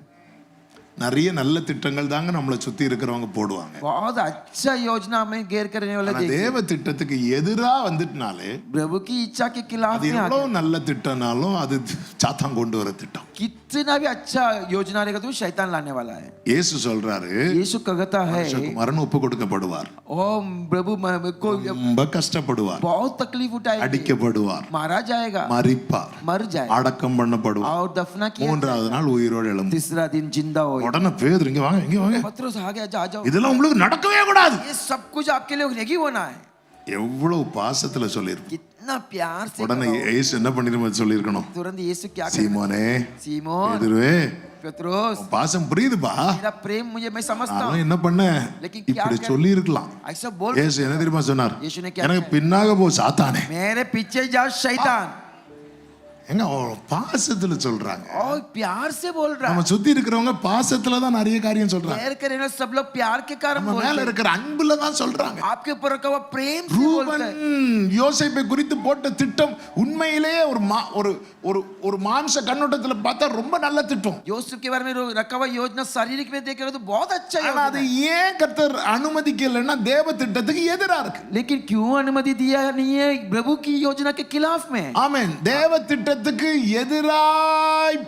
Speaker 1: நிறைய நல்ல திட்டங்கள் தாங்க நம்மளை சுத்தி இருக்கிறவங்க போடுவாங்க.
Speaker 2: बहुत अच्छा योजना हमें घेर करने वाले
Speaker 1: ஆனா தேவ திட்டத்துக்கு எதிரா வந்துட்டனாலே
Speaker 2: प्रभु की इच्छा के खिलाफ
Speaker 1: அது
Speaker 2: में आके
Speaker 1: எவ்வளவு நல்ல திட்டம்னாலும் அது சாத்தான் கொண்டு வர திட்டம்.
Speaker 2: कितना भी अच्छा योजना रहेगा तो शैतान लाने वाला है।
Speaker 1: இயேசு சொல்றாரு,
Speaker 2: यीशु कहता है
Speaker 1: மரண ஒப்பு கொடுக்கப்படுவார்,
Speaker 2: ओ प्रभु को
Speaker 1: ரொம்ப கஷ்டப்படுவார்,
Speaker 2: बहुत तकलीफ उठाएगी,
Speaker 1: அடிக்கப்படுவார்,
Speaker 2: मारा जाएगा,
Speaker 1: மரிப்பார்,
Speaker 2: मर जाए
Speaker 1: அடக்கம் பண்ணப்படுவார்,
Speaker 2: और दफना किया,
Speaker 1: மூன்றாவது நாள் உயிரோடு எழும்புவார்.
Speaker 2: तीसरा दिन जिंदा हो।
Speaker 1: உடனே பேதுரு இங்க வாங்க, இங்க வாங்க,
Speaker 2: पत्रोस आ गया, जा जाओ,
Speaker 1: இதெல்லாம் உங்களுக்கு நடக்கவே கூடாது.
Speaker 2: ये सब कुछ आपके लिए नहीं होना है।
Speaker 1: எவ்வளவு பாசத்துல சொல்லிருக்கும்.
Speaker 2: कितना प्यार से
Speaker 1: உடனே இயேசு என்ன பண்ணிருமா சொல்லிருக்கணும்?
Speaker 2: तुरंत यीशु क्या कर,
Speaker 1: சீமோனே,
Speaker 2: सीमोन,
Speaker 1: பேதுருவே,
Speaker 2: पत्रोस,
Speaker 1: பாசம் புரியுதுப்பா,
Speaker 2: मेरा प्रेम मुझे मैं समझता
Speaker 1: அவன்
Speaker 2: हूँ,
Speaker 1: என்ன பண்ண
Speaker 2: लेकिन क्या
Speaker 1: இப்படி
Speaker 2: कर,
Speaker 1: சொல்லி இருக்கலாம்.
Speaker 2: ऐसा बोल,
Speaker 1: இயேசு என்ன தெரியுமா சொன்னார்?
Speaker 2: यीशु ने क्या
Speaker 1: எனக்கு
Speaker 2: कहा?
Speaker 1: பின்னாக போ சாத்தானே.
Speaker 2: मेरे पीछे जा शैतान।
Speaker 1: எங்க பாசத்துல சொல்றாங்க.
Speaker 2: और प्यार से बोल रहा
Speaker 1: நம்ம
Speaker 2: है,
Speaker 1: சுத்தி இருக்கிறவங்க பாசத்துல தான் நிறைய காரியம் சொல்றாங்க.
Speaker 2: प्यार करें ना सब लोग प्यार के कारण
Speaker 1: நம்ம
Speaker 2: बोलते
Speaker 1: மேல
Speaker 2: हैं,
Speaker 1: இருக்கிற அன்புல தான் சொல்றாங்க.
Speaker 2: आपके ऊपर का वो प्रेम से
Speaker 1: ரூபன்
Speaker 2: बोलते हैं।
Speaker 1: யோசேப்பை குறித்து போட்ட திட்டம் உண்மையிலேயே ஒரு ஒரு மாம்ச கண்ணோட்டத்துல பார்த்தா ரொம்ப நல்ல திட்டம்.
Speaker 2: यूसुफ के बारे में रखा हुआ योजना शारीरिक में देखेगा तो बहुत अच्छा
Speaker 1: ஆனா
Speaker 2: योजना
Speaker 1: அது
Speaker 2: है।
Speaker 1: ஏன் கர்த்தர் அனுமதிக்கலைன்னா தேவ திட்டத்துக்கு எதிரா இருக்கு.
Speaker 2: लेकिन क्यों अनुमति दिया नहीं है? प्रभु की योजना के खिलाफ में।
Speaker 1: ஆமென். தேவ திட்டத்துக்கு எதிராய்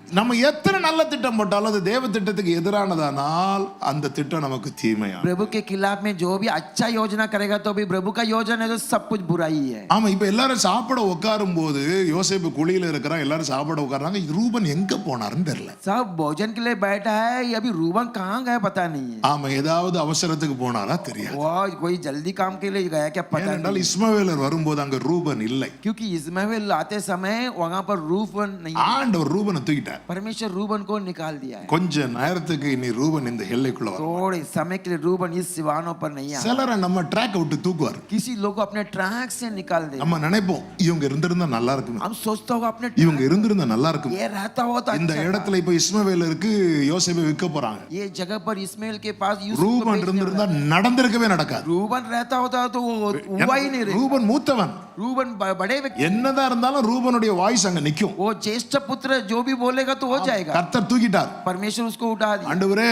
Speaker 1: நம்ம எத்தனை நல்ல திட்டம் போட்டாலும் அது தேவ திட்டத்துக்கு எதிரானதானால் அந்த திட்டம் நமக்கு தீமையா.
Speaker 2: प्रभु के खिलाफ में जो भी अच्छा योजना करेगा तो भी प्रभु का योजना है तो सब कुछ बुराई है।
Speaker 1: ஆமா, இப்ப எல்லாரும் சாப்பிட உட்காரும் போது யோசேப்பு குழியில இருக்கிறான், எல்லாரும் சாப்பிட உட்கார்றாங்க. ரூபன் எங்க போனாருன்னு தெரியல.
Speaker 2: सब भोजन के लिए बैठा है, अभी रूबन कहाँ गया पता नहीं है।
Speaker 1: ஆமா, ஏதாவது அவசரத்துக்கு போனாரா தெரியாது.
Speaker 2: वो कोई जल्दी काम के लिए गया क्या पता
Speaker 1: ஏனென்றால்
Speaker 2: नहीं,
Speaker 1: இஸ்மவேலர் வரும்போது அங்க ரூபன் இல்லை.
Speaker 2: क्योंकि इस्माइल आते समय वहां पर रूबन नहीं,
Speaker 1: ஆண்டவர் ரூபனை தூக்கிட்டார்.
Speaker 2: परमेश्वर रूबन को निकाल दिया है।
Speaker 1: கொஞ்ச நேரத்துக்கு இனி ரூபன் இந்த எல்லைக்குள்ள வரும்.
Speaker 2: थोड़े समय के लिए रूबन इस सिवानों पर नहीं आया।
Speaker 1: சிலரை நம்ம ட்ராக் விட்டு தூக்குவார்.
Speaker 2: किसी लोग को अपने ट्रैक से निकाल दे।
Speaker 1: நம்ம நினைப்போம் இவங்க இருந்திருந்தா நல்லா இருக்கும்,
Speaker 2: हम सोचते हो अपने
Speaker 1: இவங்க இருந்திருந்தா நல்லா இருக்கும்.
Speaker 2: ये रहता हो तो
Speaker 1: இந்த
Speaker 2: अच्छा था।
Speaker 1: இடத்துல இப்ப இஸ்மவேலருக்கு யோசேப்பை விற்க போறாங்க.
Speaker 2: ये जगह पर इस्माइल के पास यूसुफ को
Speaker 1: ரூபன்
Speaker 2: बेचने
Speaker 1: இருந்திருந்தா
Speaker 2: वाला।
Speaker 1: நடந்திருக்கவே நடக்காது.
Speaker 2: रूबन रहता होता तो वो हुआ ही नहीं रहा।
Speaker 1: ரூபன் மூத்தவன்,
Speaker 2: रूबन बड़े व्यक्ति,
Speaker 1: என்னதான் இருந்தாலும் ரூபனுடைய வாய்ஸ் அங்க நிக்கும்.
Speaker 2: वो ज्येष्ठ पुत्र जो भी बोलेगा तो हो जाएगा।
Speaker 1: கர்த்தர் தூக்கிட்டார்.
Speaker 2: परमेश्वर उसको उठा दिया।
Speaker 1: ஆண்டவரே,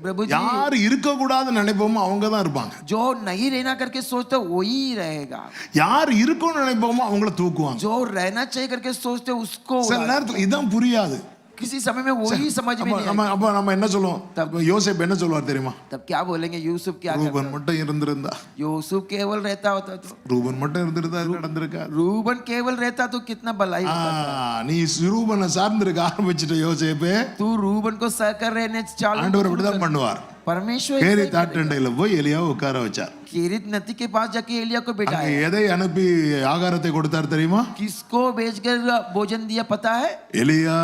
Speaker 2: प्रभु जी,
Speaker 1: யார் இருக்க கூடாதுன்னு நினைப்போமோ அவங்க தான் இருப்பாங்க.
Speaker 2: जो नहीं रहना करके सोचते वही रहेगा,
Speaker 1: யார் இருக்கணும்னு நினைப்போமோ அவங்கள தூக்குவாங்க.
Speaker 2: जो रहना चाहिए करके सोचते उसको
Speaker 1: சில நேரத்துல இதான் புரியாது.
Speaker 2: किसी समय में वही समझ में नहीं आएगा।
Speaker 1: அப்ப நம்ம என்ன சொல்லுவோம்? யோசேப்பு என்ன சொல்லுவார் தெரியுமா?
Speaker 2: तब क्या बोलेंगे? यूसुफ क्या
Speaker 1: ரூபன்
Speaker 2: करता?
Speaker 1: மட்டும் இருந்திருந்தா,
Speaker 2: यूसुफ केवल रहता होता तो,
Speaker 1: ரூபன் மட்டும் இருந்திருந்தா இது நடந்திருக்காது.
Speaker 2: रूबन केवल रहता तो कितना भलाई होता था।
Speaker 1: நீ ரூபனை சார்ந்திருக்க ஆரம்பிச்சிட்ட யோசேப்பு.
Speaker 2: तू रूबन को सहकर रहने चालू।
Speaker 1: ஆண்டவர் அப்படிதான் பண்ணுவார்.
Speaker 2: परमेश्वर
Speaker 1: கேரி தாட்டண்டையில போய் எலியாவை உட்கார வச்சார்.
Speaker 2: किरीत नदी के पास जाके एलिया को
Speaker 1: அங்க
Speaker 2: बिठाया।
Speaker 1: எதை அனுப்பி ஆகாரத்தை கொடுத்தார் தெரியுமா?
Speaker 2: किसको भेजकर भोजन दिया पता है?
Speaker 1: எலியா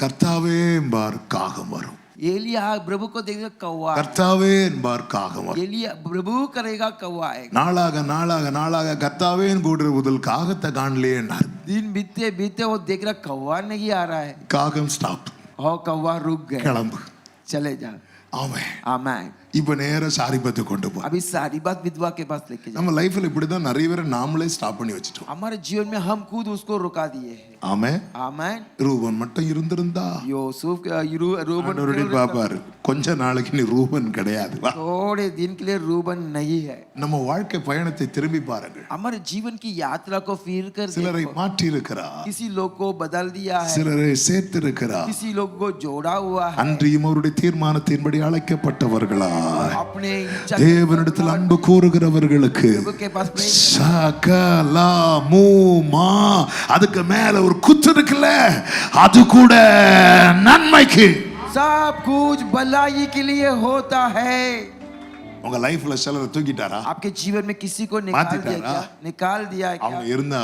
Speaker 1: கர்த்தாவே என்பார், காகம் வரும்.
Speaker 2: एलिया प्रभु को देखेगा कौवा,
Speaker 1: கர்த்தாவே என்பார், காகம் வரும்.
Speaker 2: एलिया प्रभु करेगा कौवा आएगा।
Speaker 1: நாளாக நாளாக நாளாக கர்த்தாவேன் கூடுற முதல் காகத்தை காணலே என்றார்.
Speaker 2: दिन बीते बीते वो देख रहा कौवा नहीं आ रहा है,
Speaker 1: காகம் ஸ்டாப்,
Speaker 2: और कौवा रुक गए,
Speaker 1: கிளம்பு.
Speaker 2: चले जा।
Speaker 1: ஆமென்.
Speaker 2: आमेन।
Speaker 1: இப்ப நேர சாரிபத்து கொண்டு போ.
Speaker 2: अभी सारी बात विधवा के पास लेके जा।
Speaker 1: நம்ம லைஃப்ல இப்படிதான் நிறைய பேரை நாமளே ஸ்டாப் பண்ணி வச்சிட்டோம்.
Speaker 2: हमारे जीवन में हम खुद उसको रुका दिए हैं।
Speaker 1: ஆமென்.
Speaker 2: आमेन।
Speaker 1: ரூபன் மட்டும் இருந்திருந்தா
Speaker 2: यूसुफ रूबन
Speaker 1: ஆண்டவருடைய பாப்பாரு, கொஞ்ச நாளைக்கு நீ ரூபன் கிடையாது. வா.
Speaker 2: थोड़े दिन के लिए रूबन नहीं है।
Speaker 1: நம்ம வாழ்க்கை பயணத்தை திரும்பி பாருங்கள்.
Speaker 2: हमारे जीवन की यात्रा को फिर कर
Speaker 1: சிலரை
Speaker 2: देखो।
Speaker 1: மாற்றி இருக்கிறார்,
Speaker 2: किसी लोग को बदल दिया है,
Speaker 1: சிலரை சேர்த்து இருக்கிறார்.
Speaker 2: किसी लोग को जोड़ा हुआ है।
Speaker 1: அன்றியும் அவருடைய தீர்மானத்தின்படி அழைக்கப்பட்டவர்களா
Speaker 2: अपने अपने इच्छा
Speaker 1: தேவனிடத்தில் அன்பு கூறுகிறவர்களுக்கு
Speaker 2: प्रभु के पास प्रेम
Speaker 1: சகலமுமா அதுக்கு மேல ஒரு குத்து இருக்குல்ல, அது கூட நன்மைக்கு.
Speaker 2: सब कुछ भलाई के लिए होता है।
Speaker 1: உங்க லைஃப்ல சிலரை தூக்கிட்டாரா?
Speaker 2: आपके जीवन में किसी को निकाल दिया क्या? निकाल दिया क्या?
Speaker 1: அவங்க இருந்தா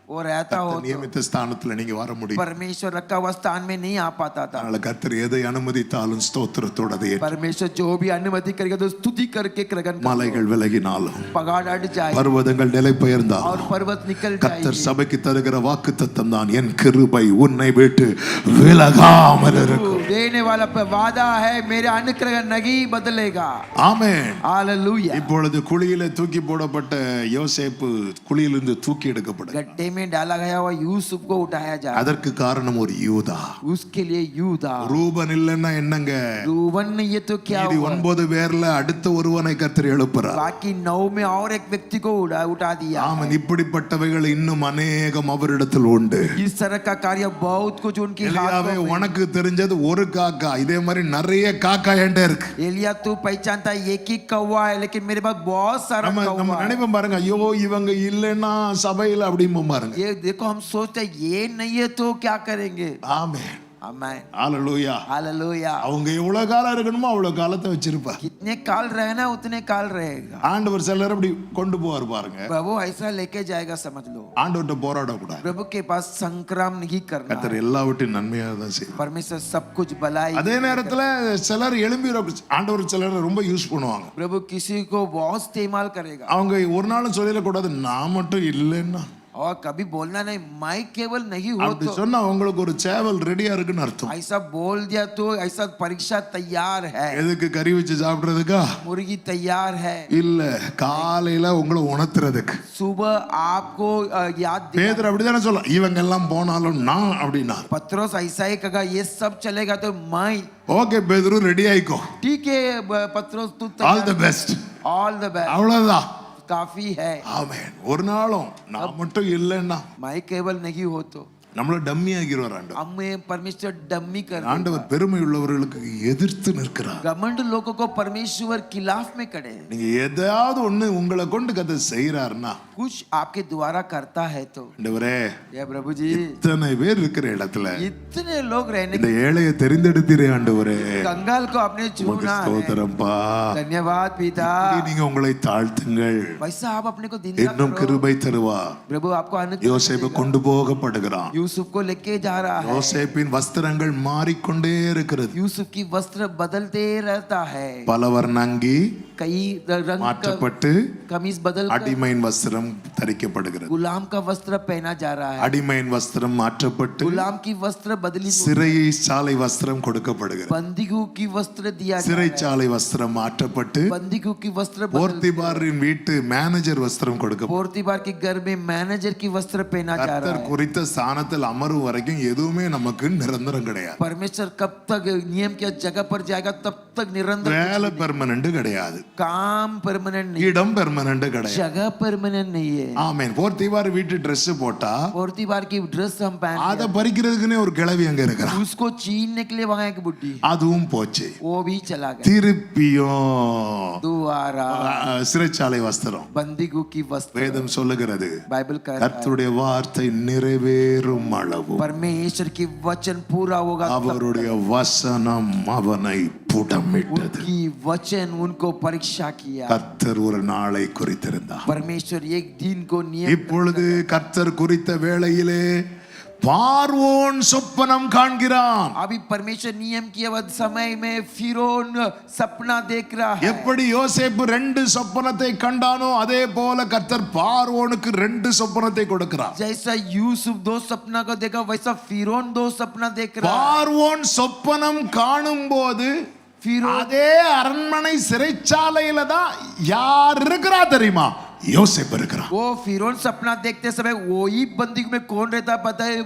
Speaker 2: वो रहता हो तो
Speaker 1: நியமித்த ஸ்தானத்துல நீங்க வர முடியும்.
Speaker 2: परमेश्वर रखा हुआ स्थान में नहीं आ पाता था।
Speaker 1: அதனால கர்த்தர் எதை அனுமதித்தாலும் ஸ்தோத்திரத்தோட அதை ஏற்று.
Speaker 2: परमेश्वर जो भी अनुमति करेगा तो स्तुति करके ग्रहण करो।
Speaker 1: மலைகள் விலகினாலும்
Speaker 2: पहाड़ हट जाए
Speaker 1: பர்வதங்கள் நிலை
Speaker 2: और
Speaker 1: பெயர்ந்தாலும்
Speaker 2: पर्वत निकल
Speaker 1: கர்த்தர்
Speaker 2: जाएगी।
Speaker 1: சபைக்கு தருகிற வாக்குத்தத்தம் தான், என் கிருபை உன்னை விட்டு விலகாமல் இருக்கும்.
Speaker 2: देने वाला वादा है, मेरा अनुग्रह नहीं बदलेगा।
Speaker 1: ஆமென்.
Speaker 2: हालेलुया।
Speaker 1: இப்பொழுது குழியில தூக்கி போடப்பட்ட யோசேப்பு குழியிலிருந்து தூக்கி எடுக்கப்படும்.
Speaker 2: गड्ढे में डाला गया हुआ यूसुफ को उठाया जा,
Speaker 1: அதற்கு காரணம் ஒரு யூதா.
Speaker 2: उसके लिए यूदा।
Speaker 1: ரூபன் இல்லைன்னா என்னங்க?
Speaker 2: रूबन नहीं है तो क्या
Speaker 1: இது
Speaker 2: हुआ?
Speaker 1: 9 பேர்ல அடுத்த ஒருவனை கர்த்தர் எழுப்புறார்.
Speaker 2: बाकी 9 में और एक व्यक्ति को उठा दिया।
Speaker 1: ஆமென். இப்படிப்பட்டவைகள் இன்னும் अनेகம் அவரிடத்தில் உண்டு.
Speaker 2: इस तरह का कार्य बहुत कुछ उनकी
Speaker 1: எலியாவே,
Speaker 2: हाथ में।
Speaker 1: உனக்கு தெரிஞ்சது ஒரு காக்கா, இதே மாதிரி நிறைய காக்கா என்கிட்ட இருக்கு.
Speaker 2: एलिया तू पहचानता है एक ही कौवा है, लेकिन मेरे पास बहुत सारा
Speaker 1: நம்ம
Speaker 2: कौवा है।
Speaker 1: நினைப்போம் பாருங்க, ஐயோ இவங்க இல்லைன்னா சபையில அப்படிம்போம் பாருங்க.
Speaker 2: ये देखो हम सोचते हैं ये नहीं है तो क्या करेंगे?
Speaker 1: ஆமென்.
Speaker 2: आमेन।
Speaker 1: ஹalleluya.
Speaker 2: हालेलुया।
Speaker 1: அவங்க எவ்வளவு காலம் இருக்கணுமோ அவ்வளவு காலத்தை வச்சிருப்பார்.
Speaker 2: कितने काल रहना उतने काल रहेगा।
Speaker 1: ஆண்டவர் சிலர் அப்படி கொண்டு போவார் பாருங்க.
Speaker 2: प्रभु ऐसा लेके जाएगा, समझ लो।
Speaker 1: ஆண்டவர்கிட்ட போராடக்கூடாது.
Speaker 2: प्रभु के पास संग्राम नहीं करना
Speaker 1: கர்த்தர்
Speaker 2: है।
Speaker 1: எல்லாவற்றையும் நன்மையாக தான் செய்வார்.
Speaker 2: परमेश्वर सब कुछ भलाई।
Speaker 1: அதே நேரத்துல சிலர் எழும்பி ஆண்டவர் சிலர் ரொம்ப யூஸ் பண்ணுவாங்க.
Speaker 2: प्रभु किसी को बहुत इस्तेमाल करेगा।
Speaker 1: அவங்க ஒரு நாளும் சொல்லிடக்கூடாது நான் மட்டும் இல்லைன்னா.
Speaker 2: और कभी बोलना नहीं मैं केवल नहीं हो
Speaker 1: அப்படி
Speaker 2: तो।
Speaker 1: சொன்னா உங்களுக்கு ஒரு சேவல் ரெடியா இருக்குன்னு அர்த்தம்.
Speaker 2: ऐसा बोल दिया तो ऐसा परीक्षा तैयार है।
Speaker 1: எதுக்கு கறி வச்சு சாப்பிடுறதுக்கா?
Speaker 2: मुर्गी तैयार है।
Speaker 1: இல்ல, காலையில உங்களை உணர்த்துறதுக்கு.
Speaker 2: सुबह आपको याद दिला।
Speaker 1: பேதுரு அப்படிதானே சொல்ல, இவங்க எல்லாம் போனாலும் நான் அப்படின்னா.
Speaker 2: पत्रोस ऐसा ही कहा, ये सब चलेगा तो मैं।
Speaker 1: ஓகே பேதுரு, ரெடி ஆயிக்கோ.
Speaker 2: ठीक है पत्रोस तू
Speaker 1: all the best.
Speaker 2: All the best.
Speaker 1: அவ்வளவுதான்.
Speaker 2: काफी है।
Speaker 1: ஆமென். ஒரு நாளும் நான் மட்டும் இல்லைன்னா
Speaker 2: मैं केवल नहीं हो तो।
Speaker 1: நம்மள டம்மி ஆகிடுவார் ஆண்டவர்.
Speaker 2: हमें परमेश्वर डम्मी कर देगा।
Speaker 1: ஆண்டவர் பெருமை உள்ளவர்களுக்கு எதிர்த்து நிற்கிறார்.
Speaker 2: घमंड लोगों को परमेश्वर खिलाफ में खड़े।
Speaker 1: நீங்க எதையாவது ஒண்ணு உங்களை கொண்டு கதை செய்யறாருன்னா,
Speaker 2: कुछ आपके द्वारा करता है तो
Speaker 1: ஆண்டவரே,
Speaker 2: ये प्रभु जी
Speaker 1: இத்தனை பேர் இருக்கிற இடத்துல
Speaker 2: इतने लोग रहने
Speaker 1: இந்த ஏழையை தெரிந்தெடுத்தீரே ஆண்டவரே,
Speaker 2: कंगाल को आपने
Speaker 1: உமக்கு
Speaker 2: चुना है।
Speaker 1: ஸ்தோத்திரம்பா.
Speaker 2: धन्यवाद पिता।
Speaker 1: நீங்க உங்களை தாழ்த்துங்கள்,
Speaker 2: वैसा आप अपने को दिन
Speaker 1: இன்னும் கிருபை தருவார்.
Speaker 2: प्रभु आपको अनुग्रह
Speaker 1: யோசேப்பு
Speaker 2: देगा।
Speaker 1: கொண்டு போகப்படுகிறான்.
Speaker 2: यूसुफ को लेके जा रहा है।
Speaker 1: யோசேப்பின் வஸ்திரங்கள் மாறிக்கொண்டே இருக்கிறது.
Speaker 2: यूसुफ की वस्त्र बदलते रहता है।
Speaker 1: பல வர்ண அங்கி
Speaker 2: कई रंग का
Speaker 1: மாற்றப்பட்டு
Speaker 2: कमीज बदल कर
Speaker 1: அடிமையின் வஸ்திரம் தரிக்கப்படுகிறது.
Speaker 2: गुलाम का वस्त्र पहना जा रहा है।
Speaker 1: அடிமையின் வஸ்திரம் மாற்றப்பட்டு
Speaker 2: गुलाम की वस्त्र बदली,
Speaker 1: சிறைச்சாலை வஸ்திரம் கொடுக்கப்படுகிறது.
Speaker 2: बंदीगु की वस्त्र दिया जा रहा है।
Speaker 1: சிறைச்சாலை வஸ்திரம் மாற்றப்பட்டு
Speaker 2: बंदीगु की वस्त्र
Speaker 1: போர்த்திபாரின் வீட்டு மேனேஜர் வஸ்திரம் கொடுக்கப்படும்.
Speaker 2: पोर्तिबार के घर में मैनेजर की वस्त्र पहना जा रहा
Speaker 1: கர்த்தர்
Speaker 2: है।
Speaker 1: குறித்த ஸ்தானத்தில் அமரும் வரைக்கும் எதுவுமே நமக்கு நிரந்தரம் கிடையாது.
Speaker 2: परमेश्वर कब तक नियम की जगह पर जाएगा तब तक निरंतर।
Speaker 1: வேலை பெர்மனன்ட் கிடையாது.
Speaker 2: काम परमानेंट नहीं,
Speaker 1: இடம் பெர்மனன்ட் கிடையாது.
Speaker 2: जगह परमानेंट नहीं है।
Speaker 1: ஆமென். போர்த்திபார் வீட்டு Dress போட்டா
Speaker 2: पोर्तिबार की ड्रेस हम पहन
Speaker 1: அதை பறிக்கிறதுக்குன்னே ஒரு கிழவி அங்க இருக்கிறான்.
Speaker 2: उसको छीनने के लिए वहां एक बुड्ढी,
Speaker 1: அதுவும் போச்சு.
Speaker 2: वो भी चला गया।
Speaker 1: திருப்பியும்
Speaker 2: दोबारा
Speaker 1: சிறைச்சாலை வஸ்திரம்.
Speaker 2: बंदीगु की वस्त्र।
Speaker 1: வேதம் சொல்லுகிறது,
Speaker 2: बाइबल का
Speaker 1: கர்த்தருடைய வார்த்தை நிறைவேறும் அளவு
Speaker 2: परमेश्वर की वचन पूरा होगा तब
Speaker 1: அவருடைய வசனம் அவனை புடமிட்டது.
Speaker 2: उनकी वचन उनको परीक्षा किया।
Speaker 1: கர்த்தர் ஒரு நாளை குறித்திருந்தார்.
Speaker 2: परमेश्वर एक दिन को नियम।
Speaker 1: இப்பொழுது கர்த்தர் குறித்த வேளையிலே பார்வோன் சொப்பனம் காண்கிறான்.
Speaker 2: अभी परमेश्वर नियम किए हुए समय में फिरौन सपना देख रहा है।
Speaker 1: எப்படி யோசேப்பு 2 சொப்பனத்தை கண்டானோ அதே போல கர்த்தர் பார்வோனுக்கு 2 சொப்பனத்தை கொடுக்கிறார்.
Speaker 2: जैसा यूसुफ 2 सपना को देखा वैसा फिरौन 2 सपना देख रहा है।
Speaker 1: பார்வோன் சொப்பனம் காணும்போது அதே அரண்மனை சிறைச்சாலையில தான் யார் இருக்கிறா தெரியுமா? யோசேப்பு இருக்கிறான்.
Speaker 2: वो फिरौन सपना देखते समय वही बंदी में कौन रहता पता है?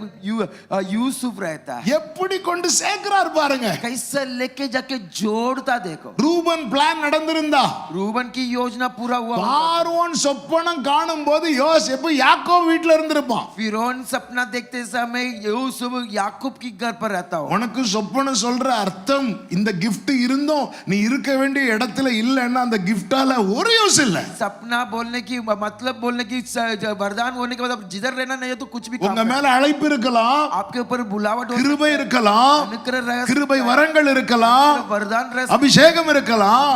Speaker 2: यूसुफ रहता है।
Speaker 1: எப்படி கொண்டு சேர்க்கிறார் பாருங்க.
Speaker 2: कैसे लेके जाके जोड़ता देखो।
Speaker 1: ரூபன் பிளான் நடந்திருந்தா
Speaker 2: रूबन की योजना पूरा हुआ।
Speaker 1: பார்வோன் சொப்பனம் காணும்போது யோசேப்பு யாக்கோபு வீட்ல இருந்திருப்பான்.
Speaker 2: फिरौन सपना देखते समय यूसुफ याकूब की घर पर रहता हो।
Speaker 1: உனக்கு சொப்பனம் சொல்ற அர்த்தம் இந்த gift இருந்தும் நீ இருக்க வேண்டிய இடத்துல இல்லன்னா அந்த giftால ஒரு யூஸ் இல்ல.
Speaker 2: सपना बोलने की मतलब बोलने की वरदान होने के बाद जिधर रहना नहीं है तो कुछ भी
Speaker 1: உங்க மேல அழைப்பு இருக்கலாம்,
Speaker 2: आपके ऊपर बुलावट हो
Speaker 1: கிருபை இருக்கலாம்,
Speaker 2: अनुग्रह रह
Speaker 1: கிருபை வரங்கள் இருக்கலாம்,
Speaker 2: वरदान रह
Speaker 1: அபிஷேகம் இருக்கலாம்.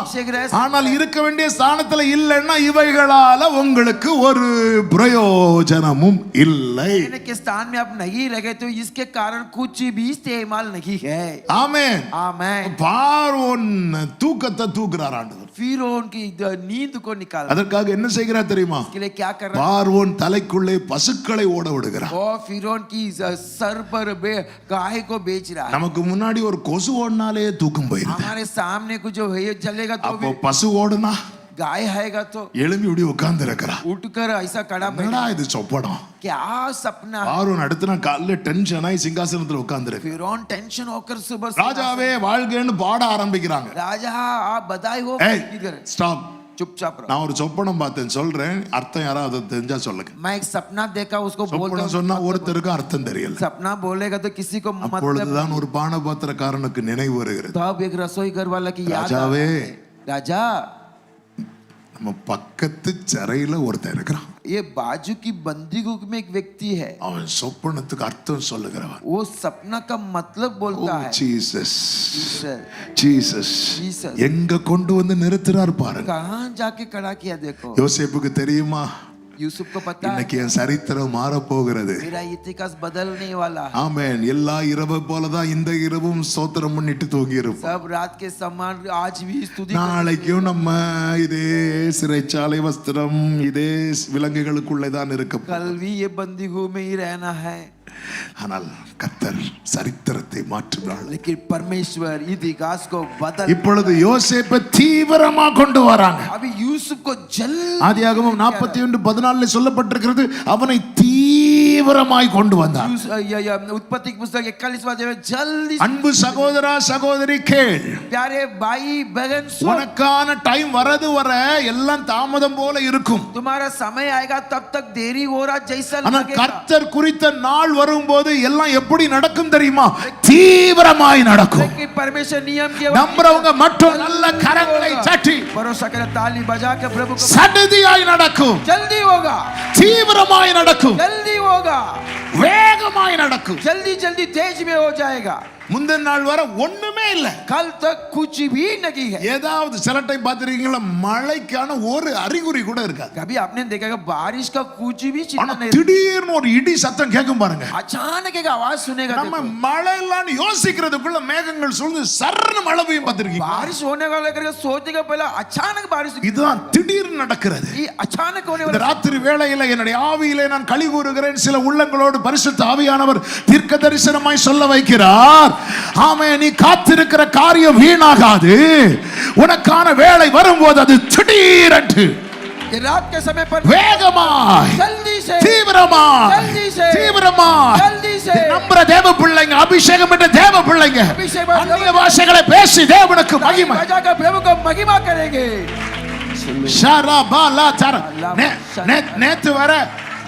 Speaker 1: ஆனால் இருக்க வேண்டிய ஸ்தானத்துல இல்லன்னா இவைகளால உங்களுக்கு ஒரு பிரயோஜனமும் இல்லை.
Speaker 2: के स्थान में आप नहीं रहे तो इसके कारण कुछ भी इस्तेमाल नहीं है।
Speaker 1: ஆமென்.
Speaker 2: आमीन।
Speaker 1: பார்வோன் தூக்கத்தை தூக்குறார் ஆண்டவர்.
Speaker 2: फिरौन की नींद को निकाल
Speaker 1: அதற்காக என்ன செய்கிறார் தெரியுமா?
Speaker 2: इसके लिए क्या कर रहा है?
Speaker 1: பார்வோன் தலைக்குள்ளே பசுக்களை ஓட விடுகிறார்.
Speaker 2: वो फिरौन की सर पर गाय को बेच रहा है।
Speaker 1: நமக்கு முன்னாடி ஒரு கொசு ஓடினாலே தூக்கம் போயிடும்.
Speaker 2: हमारे सामने कुछ जो है जलेगा तो
Speaker 1: அப்போ பசு ஓடுனா
Speaker 2: गाय आएगा तो
Speaker 1: எழும்பி இப்படி உட்கார்ந்து இருக்கிறா.
Speaker 2: उठकर ऐसा कड़ा
Speaker 1: என்னடா இது சொப்பனம்?
Speaker 2: क्या सपना?
Speaker 1: பார்வோன் அடுத்த நாள் காலையில டென்ஷன் ஆகி சிங்காசனத்துல உட்கார்ந்து இருக்கு.
Speaker 2: फिरौन टेंशन होकर सुबह
Speaker 1: ராஜாவே வாழ்கன்னு பாட ஆரம்பிக்கிறாங்க.
Speaker 2: राजा आप बधाई हो।
Speaker 1: ஏய் ஸ்டாப்.
Speaker 2: चुपचाप रहो।
Speaker 1: நான் ஒரு சொப்பனம் பார்த்தேன் சொல்றேன், அர்த்தம் யாராவது தெரிஞ்சா சொல்லுங்க.
Speaker 2: मैं एक सपना देखा उसको बोलता
Speaker 1: சொப்பனம் சொன்னா ஒருத்தருக்கு அர்த்தம் தெரியல.
Speaker 2: सपना बोलेगा तो किसी को मतलब
Speaker 1: அப்பொழுதுதான் ஒரு பானபாத்திரக்காரனுக்கு நினைவு வருகிறது.
Speaker 2: तब एक रसोई घर वाला की याद
Speaker 1: ராஜாவே
Speaker 2: राजा
Speaker 1: நம்ம பக்கத்து சிறையில ஒருத்தன் இருக்கிறான்.
Speaker 2: ये बाजू की बंदी में एक व्यक्ति है।
Speaker 1: அவன் சொப்பனத்துக்கு அர்த்தம் சொல்லுகிறவன்.
Speaker 2: वो सपना का मतलब बोलता है।
Speaker 1: ஜீசஸ்
Speaker 2: जीसस
Speaker 1: ஜீசஸ் எங்க கொண்டு வந்து நிறுத்துறார் பாருங்க.
Speaker 2: कहाँ जाके खड़ा किया देखो।
Speaker 1: யோசேப்புக்கு தெரியுமா
Speaker 2: यूसुफ को पता है
Speaker 1: இன்னைக்கு என் சரித்திரம் மாற போகிறது.
Speaker 2: मेरा इतिहास बदलने वाला है।
Speaker 1: ஆமென். எல்லா இரவு போலதான் இந்த இரவும் ஸ்தோத்திரம் பண்ணிட்டு தூங்கி இருப்போம்.
Speaker 2: सब रात के समान आज भी स्तुति
Speaker 1: நாளைக்கும் நம்ம இதே சிறைச்சாலை வஸ்திரம் இதே விலங்குகளுக்குள்ளே தான் இருக்கும்.
Speaker 2: कल भी ये बंदीगृह में ही रहना है।
Speaker 1: ஆனால் கர்த்தர் சரித்திரத்தை மாற்றுகிறார்.
Speaker 2: लेकिन परमेश्वर इतिहास को बदल
Speaker 1: இப்பொழுது யோசேப்பை தீவிரமா கொண்டு வராங்க.
Speaker 2: अभी यूसुफ को जल्द
Speaker 1: ஆதியாகமம் 41:14 சொல்லப்பட்டிருக்கிறது, அவனை தீவிரமாய் கொண்டு வந்தார்.
Speaker 2: उत्पत्ति की पुस्तक 41 में जल्दी
Speaker 1: அன்பு சகோதரா சகோதரி கேள்,
Speaker 2: प्यारे भाई बहन
Speaker 1: உனக்கான டைம் வரது வர எல்லாம் தாமதம் போல இருக்கும்.
Speaker 2: तुम्हारा समय आएगा तब तक देरी हो रहा जैसा
Speaker 1: ஆனால்
Speaker 2: लगेगा।
Speaker 1: கர்த்தர் குறித்த நாள் வரும்போது எல்லாம் எப்படி நடக்கும் தெரியுமா? தீவிரமாய் நடக்கும்.
Speaker 2: लेकिन परमेश्वर नियम के
Speaker 1: நம்புறவங்க மட்டும் நல்ல கரங்களை தட்டி
Speaker 2: भरोसा कर ताली बजा के प्रभु को
Speaker 1: சடுதியாய் நடக்கும்,
Speaker 2: जल्दी होगा,
Speaker 1: தீவிரமாய் நடக்கும்,
Speaker 2: जल्दी होगा,
Speaker 1: வேகமாய் நடக்கும்.
Speaker 2: जल्दी जल्दी तेज में हो जाएगा।
Speaker 1: முந்தின நாள் வர ஒண்ணுமே இல்ல.
Speaker 2: कल तक कुछ भी नहीं है।
Speaker 1: ஏதாவது சில டைம் பாத்திருக்கீங்களா, மழைக்கான ஒரு அறிகுறி கூட இருக்காது.
Speaker 2: कभी आपने देखा कि बारिश का कुछ भी चिन्ह
Speaker 1: ஆனா
Speaker 2: नहीं,
Speaker 1: திடீர்னு ஒரு இடி சத்தம் கேட்கும் பாருங்க.
Speaker 2: अचानक एक आवाज सुनेगा।
Speaker 1: நம்ம மழை இல்லன்னு யோசிக்கிறதுக்குள்ள மேகங்கள் சூழ்ந்து சர்ன்னு மழை பெய்யும் பாத்திருக்கீங்க.
Speaker 2: बारिश होने वाला करके सोचने का पहला अचानक बारिश,
Speaker 1: இதுதான் திடீர்னு நடக்கிறது.
Speaker 2: ये अचानक होने
Speaker 1: இந்த
Speaker 2: वाला।
Speaker 1: ராத்திரி வேளையில என்னுடைய ஆவியிலே நான் களி கூறுகிறேன். சில உள்ளங்களோடு பரிசுத்த ஆவியானவர் தீர்க்க தரிசனமாய் சொல்ல வைக்கிறார். ஆமென். நீ காத்திருக்கிற காரியம் வீணாகாது. உனக்கான வேளை வரும்போது அது திடீரென்று
Speaker 2: रात के समय पर
Speaker 1: வேகமாய்
Speaker 2: जल्दी से
Speaker 1: தீவிரமாய்
Speaker 2: जल्दी से
Speaker 1: தீவிரமாய்
Speaker 2: जल्दी से
Speaker 1: நம்புற தேவ பிள்ளைங்க, அபிஷேகம் பெற்ற தேவ பிள்ளைங்க அந்நிய பாஷைகளை பேசி தேவனுக்கு மகிமை
Speaker 2: बजा कर प्रभु को महिमा करेंगे।
Speaker 1: ஷரபாலா சர நேத்து வர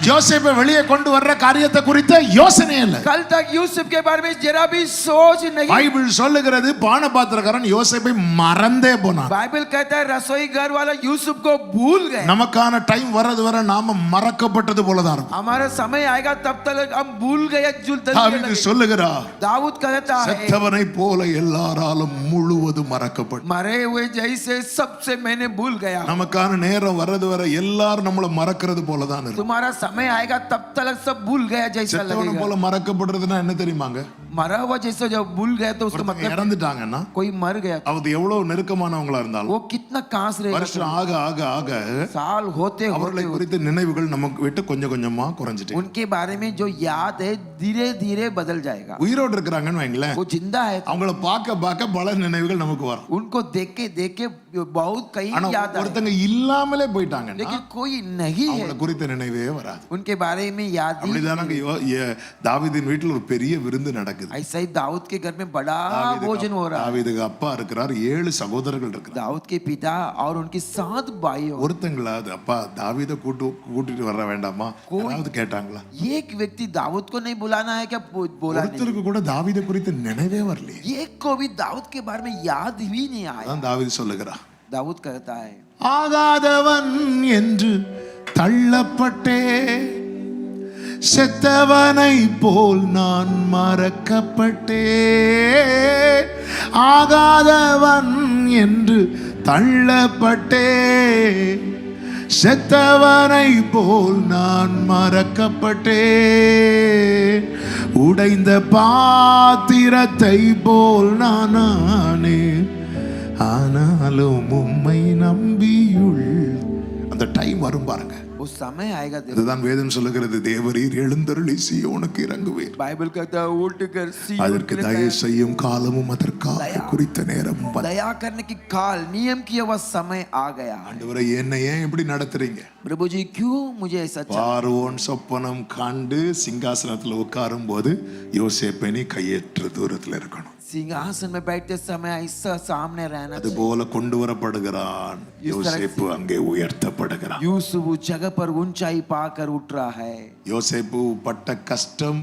Speaker 1: யோசேப்பை வெளியே கொண்டு வர்ற காரியத்தை குறித்த யோசனை இல்லை.
Speaker 2: कल तक यूसुफ के बारे में जरा भी सोच नहीं।
Speaker 1: பைபிள் சொல்லுகிறது பானபாத்திரக்காரன் யோசேப்பை மறந்தே போனான்.
Speaker 2: बाइबल कहता है रसोई घर वाला यूसुफ को भूल गए।
Speaker 1: நமக்கான டைம் வரது வர நாம மறக்கப்பட்டது போலதான் இருக்கும்.
Speaker 2: हमारा समय आएगा तब तक हम भूल गए।
Speaker 1: தாவீது சொல்லுகிறார்,
Speaker 2: दाऊद कहता है
Speaker 1: செத்தவனை போல எல்லாராலும் முழுவதும் மறக்கப்பட்டு.
Speaker 2: मरे हुए जैसे सबसे मैंने भूल गया।
Speaker 1: நமக்கான நேரம் வரது வர எல்லாரும் நம்மள மறக்கிறது போலதான் இருக்கும்.
Speaker 2: तुम्हारा समय आएगा तब तक सब भूल गया जैसा
Speaker 1: செத்தவனை
Speaker 2: लगेगा।
Speaker 1: போல மறக்கப்படுறதுன்னா என்ன தெரியுமாங்க?
Speaker 2: मरा हुआ जैसे जब भूल गया तो उसका
Speaker 1: ஒருத்தங்க
Speaker 2: मतलब
Speaker 1: இறந்துட்டாங்கன்னா
Speaker 2: कोई मर गया
Speaker 1: அது எவ்வளவு நெருக்கமானவங்களா இருந்தாலும்
Speaker 2: वो कितना कांस रहेगा
Speaker 1: வருஷம் ஆக ஆக ஆக
Speaker 2: साल होते
Speaker 1: அவர்களை
Speaker 2: होते
Speaker 1: குறித்த நினைவுகள் நமக்கு விட்டு கொஞ்சம் கொஞ்சமா குறைஞ்சிட்டு
Speaker 2: उनके बारे में जो याद है धीरे धीरे बदल जाएगा
Speaker 1: உயிரோடு இருக்கிறாங்கன்னு வைங்களேன்
Speaker 2: वो जिंदा है
Speaker 1: அவங்கள பார்க்க பார்க்க பல நினைவுகள் நமக்கு வரும்
Speaker 2: उनको देख के बहुत कई
Speaker 1: ஆனா
Speaker 2: याद आए
Speaker 1: ஒருத்தங்க இல்லாமலே போயிட்டாங்கன்னா
Speaker 2: लेकिन कोई नहीं है
Speaker 1: அவங்கள குறித்த நினைவே வராது
Speaker 2: उनके बारे में याद ही
Speaker 1: அப்படிதானங்க தாவீதின் வீட்டில் ஒரு பெரிய விருந்து நடக்குது
Speaker 2: ऐसा ही दाऊद के घर में बड़ा भोजन हो रहा है
Speaker 1: தாவீதுக்கு அப்பா இருக்கிறார் 7 சகோதரர்கள் இருக்கிறார்
Speaker 2: दाऊद के पिता और उनके 7 भाई
Speaker 1: ஒருத்தங்களாவது அப்பா தாவீதை கூட்டிட்டு வர வேண்டாமா யாராவது கேட்டாங்களா
Speaker 2: एक व्यक्ति दाऊद को नहीं बुलाना है क्या बोला नहीं
Speaker 1: ஒருத்தருக்கு கூட தாவீதை குறித்த நினைவே வரலையே
Speaker 2: एक को भी दाऊद के बारे में याद ही नहीं आया
Speaker 1: அதான் தாவீது சொல்லுகிறார்
Speaker 2: दाऊद कहता है
Speaker 1: ஆகாதவன் என்று தள்ளப்பட்டே செத்தவனை போல் நான் மறக்கப்பட்டே ஆகாதவன் என்று தள்ளப்பட்டே செத்தவனை போல் நான் மறக்கப்பட்டே உடைந்த பாத்திரத்தை போல் நானே ஆனாலும் உம்மை நம்பியுள் அந்த டைம் வரும் பாருங்க
Speaker 2: वो समय आएगा
Speaker 1: இதுதான் வேதம் சொல்லுகிறது தேவரீர் எழுந்தருளி சீயோனுக்கு இறங்குவீர்
Speaker 2: बाइबल कहता है उठ कर
Speaker 1: அதற்கு தயை செய்யும் காலமும் அதற்காக குறித்த நேரமும்
Speaker 2: दया करने की काल नियम किया हुआ समय आ गया
Speaker 1: ஆண்டவரே என்னை ஏன் இப்படி நடத்துறீங்க
Speaker 2: प्रभु जी क्यों मुझे ऐसा
Speaker 1: பார்வோன் சொப்பனம் கண்டு சிங்காசனத்துல உட்காரும் போது யோசேப்பை நீ கையேற்ற தூரத்துல இருக்கணும்
Speaker 2: सिंहासन में बैठते समय ऐसा सामने रहना
Speaker 1: அது போல கொண்டு வரப்படுகிறான் யோசேப்பு அங்கே உயர்த்தப்படுகிறான்
Speaker 2: यूसुफ उस जगह पर ऊंचाई पाकर उठ रहा है
Speaker 1: யோசேப்பு பட்ட கஷ்டம்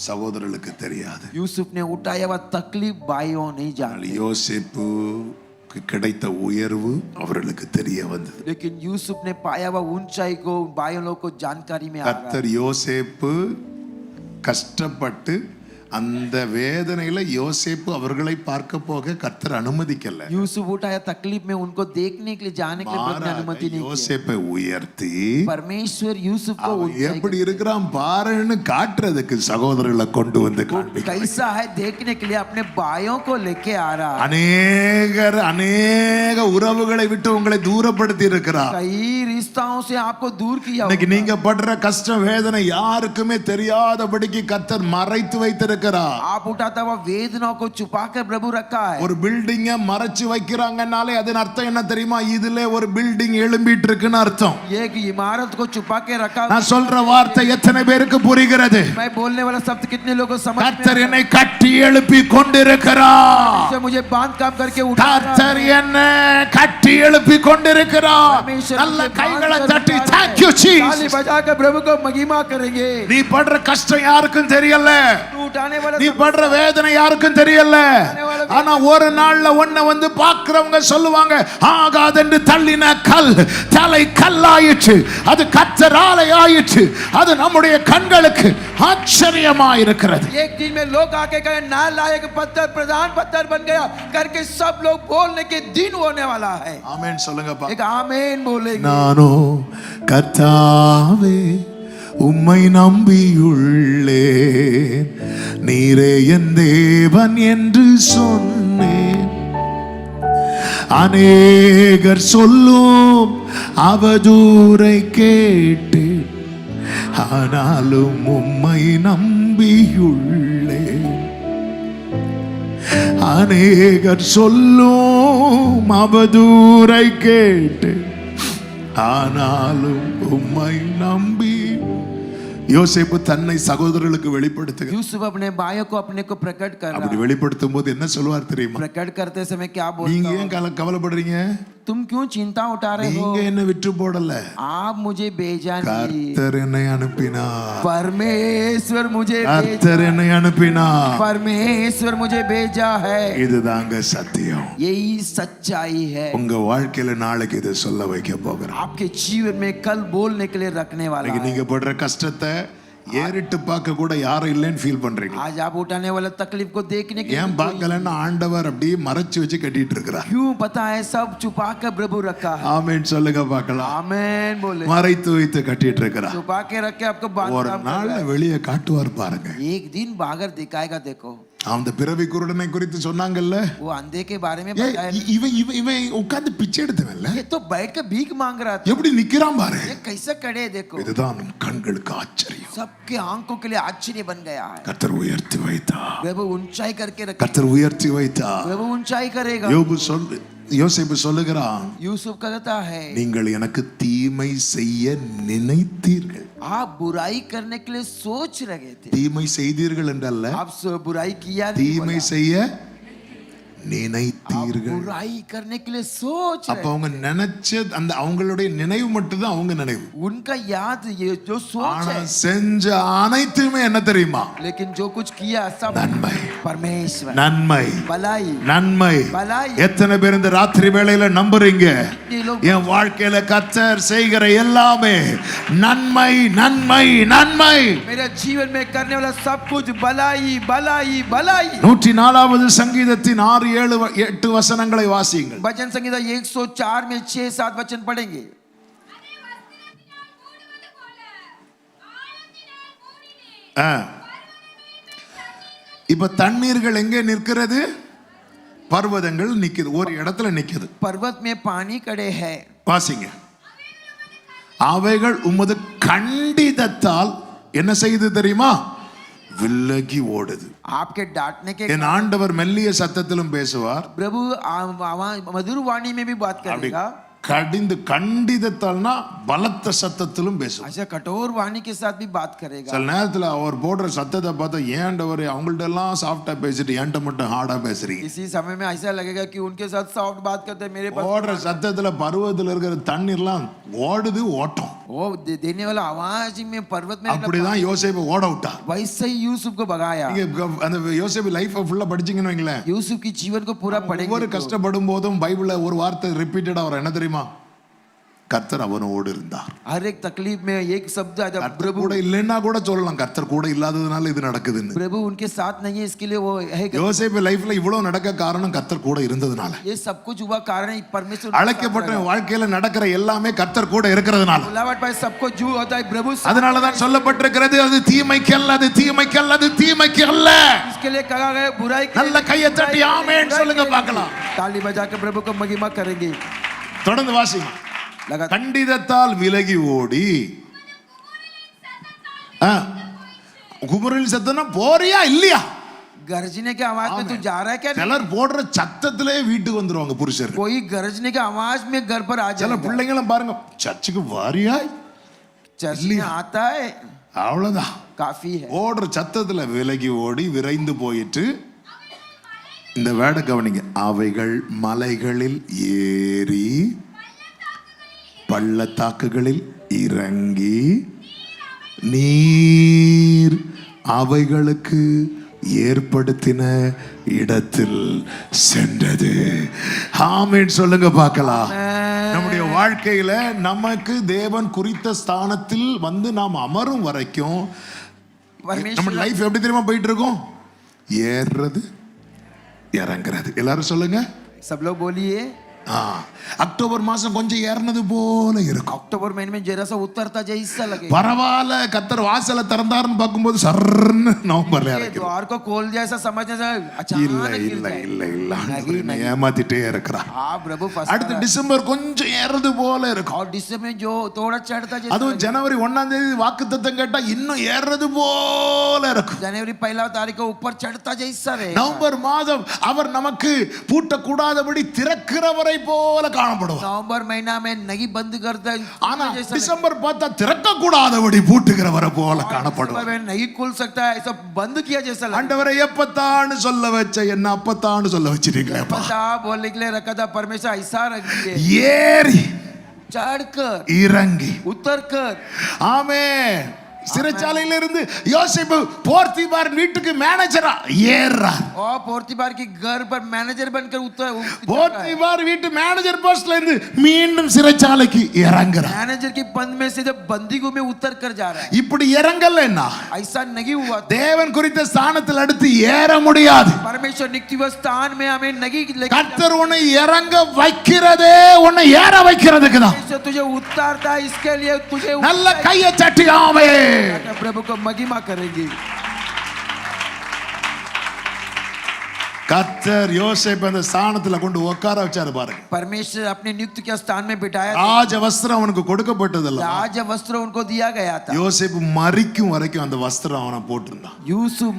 Speaker 1: சகோதரர்களுக்கு தெரியாது
Speaker 2: यूसुफ ने उठाया हुआ तकलीफ भाइयों नहीं जानते
Speaker 1: யோசேப்பு கிடைத்த உயர்வு அவர்களுக்கு தெரிய வந்தது
Speaker 2: लेकिन यूसुफ ने पाया हुआ ऊंचाई को भाइयों लोग को जानकारी में आ रहा
Speaker 1: கர்த்தர் யோசேப்பு கஷ்டப்பட்டு அந்த வேதனையில யோசேப்பு அவர்களை பார்க்க போக கர்த்தர் அனுமதிக்கல
Speaker 2: यूसुफ उठाया तकलीफ में उनको देखने के लिए जाने के लिए प्रभु ने अनुमति नहीं दी
Speaker 1: யோசேப்பை உயர்த்தி
Speaker 2: परमेश्वर यूसुफ को
Speaker 1: அவன் எப்படி இருக்கிறான் பாருன்னு காட்டுறதுக்கு சகோதரர்களை கொண்டு வந்து காண்பிக்கிறார்
Speaker 2: कैसा है देखने के लिए अपने भाइयों को लेके आ रहा है
Speaker 1: அநேக உறவுகளை விட்டு உங்களை தூரப்படுத்தி இருக்கிறார்
Speaker 2: कई रिश्ताओं से आपको दूर किया
Speaker 1: இன்னைக்கு நீங்க படுற கஷ்டம் வேதனை யாருக்குமே தெரியாதபடிக்கு கர்த்தர் மறைத்து வைத்திருக்கிறார்
Speaker 2: आप उठाता हुआ वेदनाओं को छुपा कर प्रभु रखा है
Speaker 1: ஒரு பில்டிங்க மறைச்சு வைக்கிறாங்கனாலே அதன் அர்த்தம் என்ன தெரியுமா இதுல ஒரு பில்டிங் எழும்பிட்டு இருக்குன்னு அர்த்தம்
Speaker 2: एक इमारत को छुपा के रखा
Speaker 1: நான் சொல்ற வார்த்தை எத்தனை பேருக்கு புரிகிறது
Speaker 2: मैं बोलने वाला शब्द कितने लोगों को समझ में
Speaker 1: கர்த்தர் என்னை கட்டி எழுப்பி கொண்டிருக்கிறார்
Speaker 2: से मुझे बांध काम करके उठा
Speaker 1: கர்த்தர் என்னை கட்டி எழுப்பி கொண்டிருக்கிறார் நல்ல கைகளை தட்டி thank you
Speaker 2: ताली
Speaker 1: Jesus
Speaker 2: बजा कर प्रभु को महिमा करेंगे
Speaker 1: நீ படுற கஷ்டம் யாருக்கும் தெரியல
Speaker 2: उठाने वाला
Speaker 1: நீ படுற வேதனை யாருக்கும் தெரியல ஆனா ஒரு நாள்ல ஒன்ன வந்து பார்க்கிறவங்க சொல்லுவாங்க ஆகாதென்று தள்ளின கல் தலை கல்லாயிற்று அது கர்த்தராலே ஆயிற்று அது நம்முடைய கண்களுக்கு ஆச்சரியமா இருக்கிறது
Speaker 2: एक दिन में लोग आके कहे ना लायक पत्थर प्रधान पत्थर बन गया करके सब लोग बोलने के दिन होने वाला है
Speaker 1: ஆமென் சொல்லுங்கப்பா
Speaker 2: एक आमीन बोलेंगे
Speaker 1: நானோ கர்த்தாவே உம்மை நம்பியுள்ளேன் நீரே என் தேவன் என்று சொன்னேன் அநேகர் சொல்லும் அவதூரை கேட்டேன் ஆனாலும் உம்மை நம்பியுள்ளேன் அநேகர் சொல்லும் அவதூரை கேட்டேன் ஆனாலும் உம்மை நம்பி யோசேப்பு தன்னை சகோதரர்களுக்கு வெளிப்படுத்துகிறார்
Speaker 2: यूसुफ अपने भाइयों को अपने को प्रकट कर रहा
Speaker 1: அப்படி வெளிப்படுத்தும் போது என்ன சொல்வார் தெரியுமா
Speaker 2: प्रकट करते समय क्या
Speaker 1: நீங்க
Speaker 2: बोलता
Speaker 1: ஏன் கவலைப்படுறீங்க
Speaker 2: तुम क्यों चिंता उठा रहे हो
Speaker 1: நீங்க என்ன விட்டு போடல
Speaker 2: आप मुझे भेजा नहीं
Speaker 1: கர்த்தர் என்னை அனுப்பினார்
Speaker 2: परमेश्वर मुझे
Speaker 1: கர்த்தர் என்னை அனுப்பினார்
Speaker 2: परमेश्वर मुझे भेजा है
Speaker 1: இதுதாங்க சத்தியம்
Speaker 2: यही सच्चाई है
Speaker 1: உங்க வாழ்க்கையில நாளைக்கு இதை சொல்ல வைக்க போகிறேன்
Speaker 2: आपके जीवन में कल बोलने के लिए रखने वाला है
Speaker 1: நீங்க படுற கஷ்டத்தை ஏறிட்டு பார்க்க கூட யாரும் இல்லைன்னு ஃபீல் பண்றீங்க
Speaker 2: आज आप उठाने वाला तकलीफ को देखने के
Speaker 1: ஏன் பார்க்கலன்னு ஆண்டவர் அப்படியே மறைச்சு வச்சு கட்டிட்டு இருக்கிறார்
Speaker 2: क्यों पता है सब छुपा कर प्रभु रखा है
Speaker 1: ஆமென் சொல்லுங்க பார்க்கலாம்
Speaker 2: आमीन बोले
Speaker 1: மறைத்து வைத்து கட்டிட்டு இருக்கிறார்
Speaker 2: छुपा के रख के आपको बात
Speaker 1: ஒரு நாள்ல வெளியே காட்டுவார் பாருங்க
Speaker 2: एक दिन बागर दिखाएगा देखो
Speaker 1: அந்த பிறவி குருடனை குறித்து சொன்னாங்கல்ல,
Speaker 2: वो अंधे के बारे में
Speaker 1: ஏய்,
Speaker 2: बताया।
Speaker 1: இவன் இவன் இவன் உட்கார்ந்து பிச்சை எடுத்தவன்ல,
Speaker 2: ये तो बैठ कर भीख मांग रहा था,
Speaker 1: எப்படி நிக்கிறான் பாரு.
Speaker 2: ये कैसे खड़े है देखो।
Speaker 1: இதுதான் நம் கண்களுக்கு ஆச்சரியம்.
Speaker 2: सबके आंखों के लिए आश्चर्य बन गया है।
Speaker 1: கர்த்தர் உயர்த்தி வைத்தார்,
Speaker 2: प्रभु ऊंचाई करके रखे,
Speaker 1: கர்த்தர் உயர்த்தி வைத்தார்.
Speaker 2: प्रभु ऊंचाई करेगा।
Speaker 1: யோசேப்பு சொல்லுகிறான்,
Speaker 2: यूसुफ कहता है,
Speaker 1: நீங்கள் எனக்கு தீமை செய்ய நினைத்தீர்கள்.
Speaker 2: आप बुराई करने के लिए सोच रहे थे,
Speaker 1: தீமை செய்தீர்கள் என்றல்ல,
Speaker 2: आप बुराई किया नहीं
Speaker 1: தீமை
Speaker 2: बोला।
Speaker 1: செய்ய
Speaker 2: आप
Speaker 1: நினைத்தீர்கள்.
Speaker 2: बुराई करने के लिए सोच
Speaker 1: அப்ப
Speaker 2: रहे,
Speaker 1: அவங்க நினைச்ச அந்த அவங்களுடைய நினைவு மட்டும் தான் அவங்க நினைவு.
Speaker 2: उनका याद ये जो सोच
Speaker 1: ஆனா
Speaker 2: है,
Speaker 1: செஞ்ச அனைத்துமே என்ன தெரியுமா?
Speaker 2: लेकिन जो कुछ किया सब
Speaker 1: நன்மை,
Speaker 2: परमेश्वर,
Speaker 1: நன்மை,
Speaker 2: भलाई,
Speaker 1: நன்மை.
Speaker 2: भलाई।
Speaker 1: எத்தனை பேர் இந்த ராத்திரி வேளையில நம்புறீங்க?
Speaker 2: ये लोग
Speaker 1: என் வாழ்க்கையில கர்த்தர் செய்கிற எல்லாமே நன்மை, நன்மை, நன்மை.
Speaker 2: मेरे जीवन में करने वाला सब कुछ भलाई, भलाई, भलाई।
Speaker 1: 104வது சங்கீதத்தின் 6, 7, 8 வசனங்களை வாசியுங்கள்.
Speaker 2: भजन संहिता 104 में 6-7 वचन पढ़ेंगे।
Speaker 1: இப்ப தண்ணீர்கள் எங்கே நிற்கிறது? பர்வதங்கள் நிக்குது, ஒரு இடத்துல நிக்குது.
Speaker 2: पर्वत में पानी खड़े है,
Speaker 1: வாசிங்க. அவைகள் உமது கண்டிதத்தால் என்ன செய்து தெரியுமா? விலகி ஓடுது.
Speaker 2: आपके डांटने के
Speaker 1: என் ஆண்டவர் மெல்லிய சத்தத்திலும் பேசுவார்,
Speaker 2: प्रभु मधुर वाणी में भी बात
Speaker 1: அப்படி
Speaker 2: करेगा।
Speaker 1: கடிந்து கண்டிதத்தால்னா பலத்த சத்தத்திலும் பேசுவார்.
Speaker 2: अच्छा, कठोर वाणी के साथ भी बात करेगा।
Speaker 1: சில நேரத்துல அவர் போடுற சத்தத்தை பார்த்தா ஏன்டவர் அவங்கள்ட்ட எல்லாம் சாஃப்டா பேசிட்டு என்கிட்ட மட்டும் ஹார்டா பேசுறீங்க.
Speaker 2: इसी समय में ऐसा लगेगा कि उनके साथ सॉफ्ट बात करते हैं, मेरे पास
Speaker 1: ஓடுற சத்தத்துல பருவத்துல இருக்கிற தண்ணீர்லாம் ஓடுது, ஓட்டம்.
Speaker 2: वो देने वाला आवाज में पर्वत में
Speaker 1: அப்படிதான் யோசேப்பு ஓட விட்டா.
Speaker 2: वैसे ही यूसुफ को भगाया।
Speaker 1: நீங்க அந்த யோசேப்பு லைஃப் ஃபுல்லா படிச்சீங்கன்னு வைங்களேன்,
Speaker 2: यूसुफ की जीवन को पूरा
Speaker 1: ஒவ்வொரு
Speaker 2: पढ़ेंगे तो
Speaker 1: கஷ்டப்படும் போதும் பைபிள்ல ஒரு வார்த்தை ரிப்பீட்டடா வரும், என்ன தெரியுமா? கர்த்தர் அவனோடு இருந்தார்.
Speaker 2: हर एक तकलीफ में एक शब्द आता,
Speaker 1: கர்த்தர் கூட இல்லைன்னா கூட சொல்லலாம், கர்த்தர் கூட இல்லாததுனால இது நடக்குதுன்னு.
Speaker 2: प्रभु उनके साथ नहीं है, इसके लिए वो है।
Speaker 1: யோசேப்பு லைஃப்ல இவ்வளவு நடக்க காரணம் கர்த்தர் கூட இருந்ததுனால.
Speaker 2: ये सब कुछ हुआ कारण परमेश्वर
Speaker 1: அழைக்கப்பட்ட வாழ்க்கையில நடக்கிற எல்லாமே கர்த்தர் கூட இருக்கிறதுனால.
Speaker 2: बुलावट पर सबको जो होता है प्रभु,
Speaker 1: அதனால தான் சொல்லப்பட்டிருக்கிறது, அது தீமைக்கு அல்ல, அது தீமைக்கு அல்ல, அது தீமைக்கு அல்ல.
Speaker 2: इसके लिए कहा गया बुराई के
Speaker 1: நல்ல கையை தட்டி ஆமென் சொல்லுங்க பார்க்கலாம்.
Speaker 2: ताली बजा के प्रभु को महिमा करेंगे।
Speaker 1: தொடர்ந்து வாசிங்க.
Speaker 2: लगा
Speaker 1: கண்டிதத்தால் விலகி ஓடி, குமரில் சத்தம்னா போறியா இல்லையா?
Speaker 2: गरजने के आवाज में तू जा रहा है क्या?
Speaker 1: சிலர் போடுற சத்தத்திலே வீட்டுக்கு வந்துருவாங்க புருஷர்.
Speaker 2: कोई गरजने के आवाज में घर पर आ
Speaker 1: சில
Speaker 2: जाएगा।
Speaker 1: பிள்ளைங்களும் பாருங்க, சர்ச்சுக்கு வாரியா?
Speaker 2: चर्च में आता है,
Speaker 1: அவ்வளவுதான்.
Speaker 2: काफी है।
Speaker 1: ஓடுற சத்தத்துல விலகி ஓடி விரைந்து போயிட்டு, இந்த வேட கவனிங்க, அவைகள் மலைகளில் ஏறி பள்ளத்தாக்குகளில் இறங்கி நீர் அவைகளுக்கு ஏற்படுத்தின இடத்தில் சென்றது. ஆமென் சொல்லுங்க பார்க்கலாம். நம்முடைய வாழ்க்கையில நமக்கு தேவன் குறித்த ஸ்தானத்தில் வந்து நாம் அமரும் வரைக்கும் நம்ம லைஃப் எப்படி தெரியுமா போயிட்டு இருக்கோம்? ஏறுறது இறங்குறது. எல்லாரும் சொல்லுங்க.
Speaker 2: सब लोग बोलिए।
Speaker 1: அக்டோபர் மாசம் கொஞ்சம் ஏறினது போல இருக்கும்.
Speaker 2: अक्टूबर महीने में जरा सा उतरता जैसा लगेगा।
Speaker 1: பரவாயில்ல, கர்த்தர் வாசலை திறந்தாருன்னு பார்க்கும்போது சர்ன்னு நவம்பர்ல
Speaker 2: ये
Speaker 1: இறங்கிடும்.
Speaker 2: द्वार को खोल दिया ऐसा समझने से
Speaker 1: இல்ல
Speaker 2: अचानक
Speaker 1: இல்ல
Speaker 2: गिर
Speaker 1: இல்ல
Speaker 2: जाए।
Speaker 1: இல்ல என்னை ஏமாத்திட்டே இருக்கிறான்.
Speaker 2: प्रभु
Speaker 1: அடுத்து டிசம்பர் கொஞ்சம் ஏறது போல இருக்கும்.
Speaker 2: और डिसम्बर में जो थोड़ा चढ़ता जैसा
Speaker 1: அதுவும் ஜனவரி 1ஆம் தேதி வாக்குத்தத்தம் கேட்டா இன்னும் ஏறது போல இருக்கும்.
Speaker 2: जनवरी 1 तारीख को ऊपर चढ़ता जैसा रहे।
Speaker 1: நவம்பர் மாதம் அவர் நமக்கு பூட்டக்கூடாதபடி திறக்கிறவரை போல காணப்படுவார்.
Speaker 2: नवंबर महीना में नहीं बंद करता
Speaker 1: ஆனா டிசம்பர் பார்த்தா திறக்க கூடாதபடி பூட்டுகிறவரை போல காணப்படுவார்.
Speaker 2: में नहीं खुल सकता है, ऐसा बंद किया जैसा लगता
Speaker 1: ஆண்டவரை எப்பத்தான்னு சொல்ல வச்ச என்ன அப்பத்தான்னு சொல்ல வச்சிட்டீங்களேப்பா.
Speaker 2: पता बोलने के लिए रखा था, परमेश्वर ऐसा रख दिए।
Speaker 1: ஏறி
Speaker 2: चढ़कर
Speaker 1: இறங்கி
Speaker 2: उतरकर।
Speaker 1: ஆமென். சிறைச்சாலையில இருந்து யோசேப்பு போர்த்திபார் வீட்டுக்கு மேனேஜரா ஏறார்.
Speaker 2: और पोर्तिबार की घर पर मैनेजर बनकर उतर।
Speaker 1: போர்த்திபார் வீட்டு மேனேஜர் போஸ்ட்ல இருந்து மீண்டும் சிறைச்சாலைக்கு இறங்குறார்.
Speaker 2: मैनेजर की पद में सीधे बंदीगृह में उतर कर जा रहा है।
Speaker 1: இப்படி இறங்கலன்னா
Speaker 2: ऐसा नहीं हुआ।
Speaker 1: தேவன் குறித்த ஸ்தானத்தில் அடுத்து ஏற முடியாது.
Speaker 2: परमेश्वर नियुक्त स्थान में हमें नहीं लेकर
Speaker 1: கர்த்தர் உன்னை இறங்க வைக்கிறதே உன்னை ஏற வைக்கிறதுக்கு தான்.
Speaker 2: परमेश्वर तुझे उतारता है, इसके लिए तुझे
Speaker 1: நல்ல கையை தட்டி ஆமென்.
Speaker 2: प्रभु को महिमा करेंगे।
Speaker 1: கர்த்தர் யோசேப்பு அந்த ஸ்தானத்துல கொண்டு உட்கார வச்சாரு பாருங்க.
Speaker 2: परमेश्वर अपने नियुक्त के स्थान में बिठाया,
Speaker 1: ராஜ வஸ்திரம் அவனுக்கு கொடுக்கப்பட்டதல்ல.
Speaker 2: राज वस्त्र उनको दिया गया था।
Speaker 1: யோசேப்பு மரிக்கும் வரைக்கும் அந்த வஸ்திரம் அவனை போட்டிருந்தான்.
Speaker 2: यूसुफ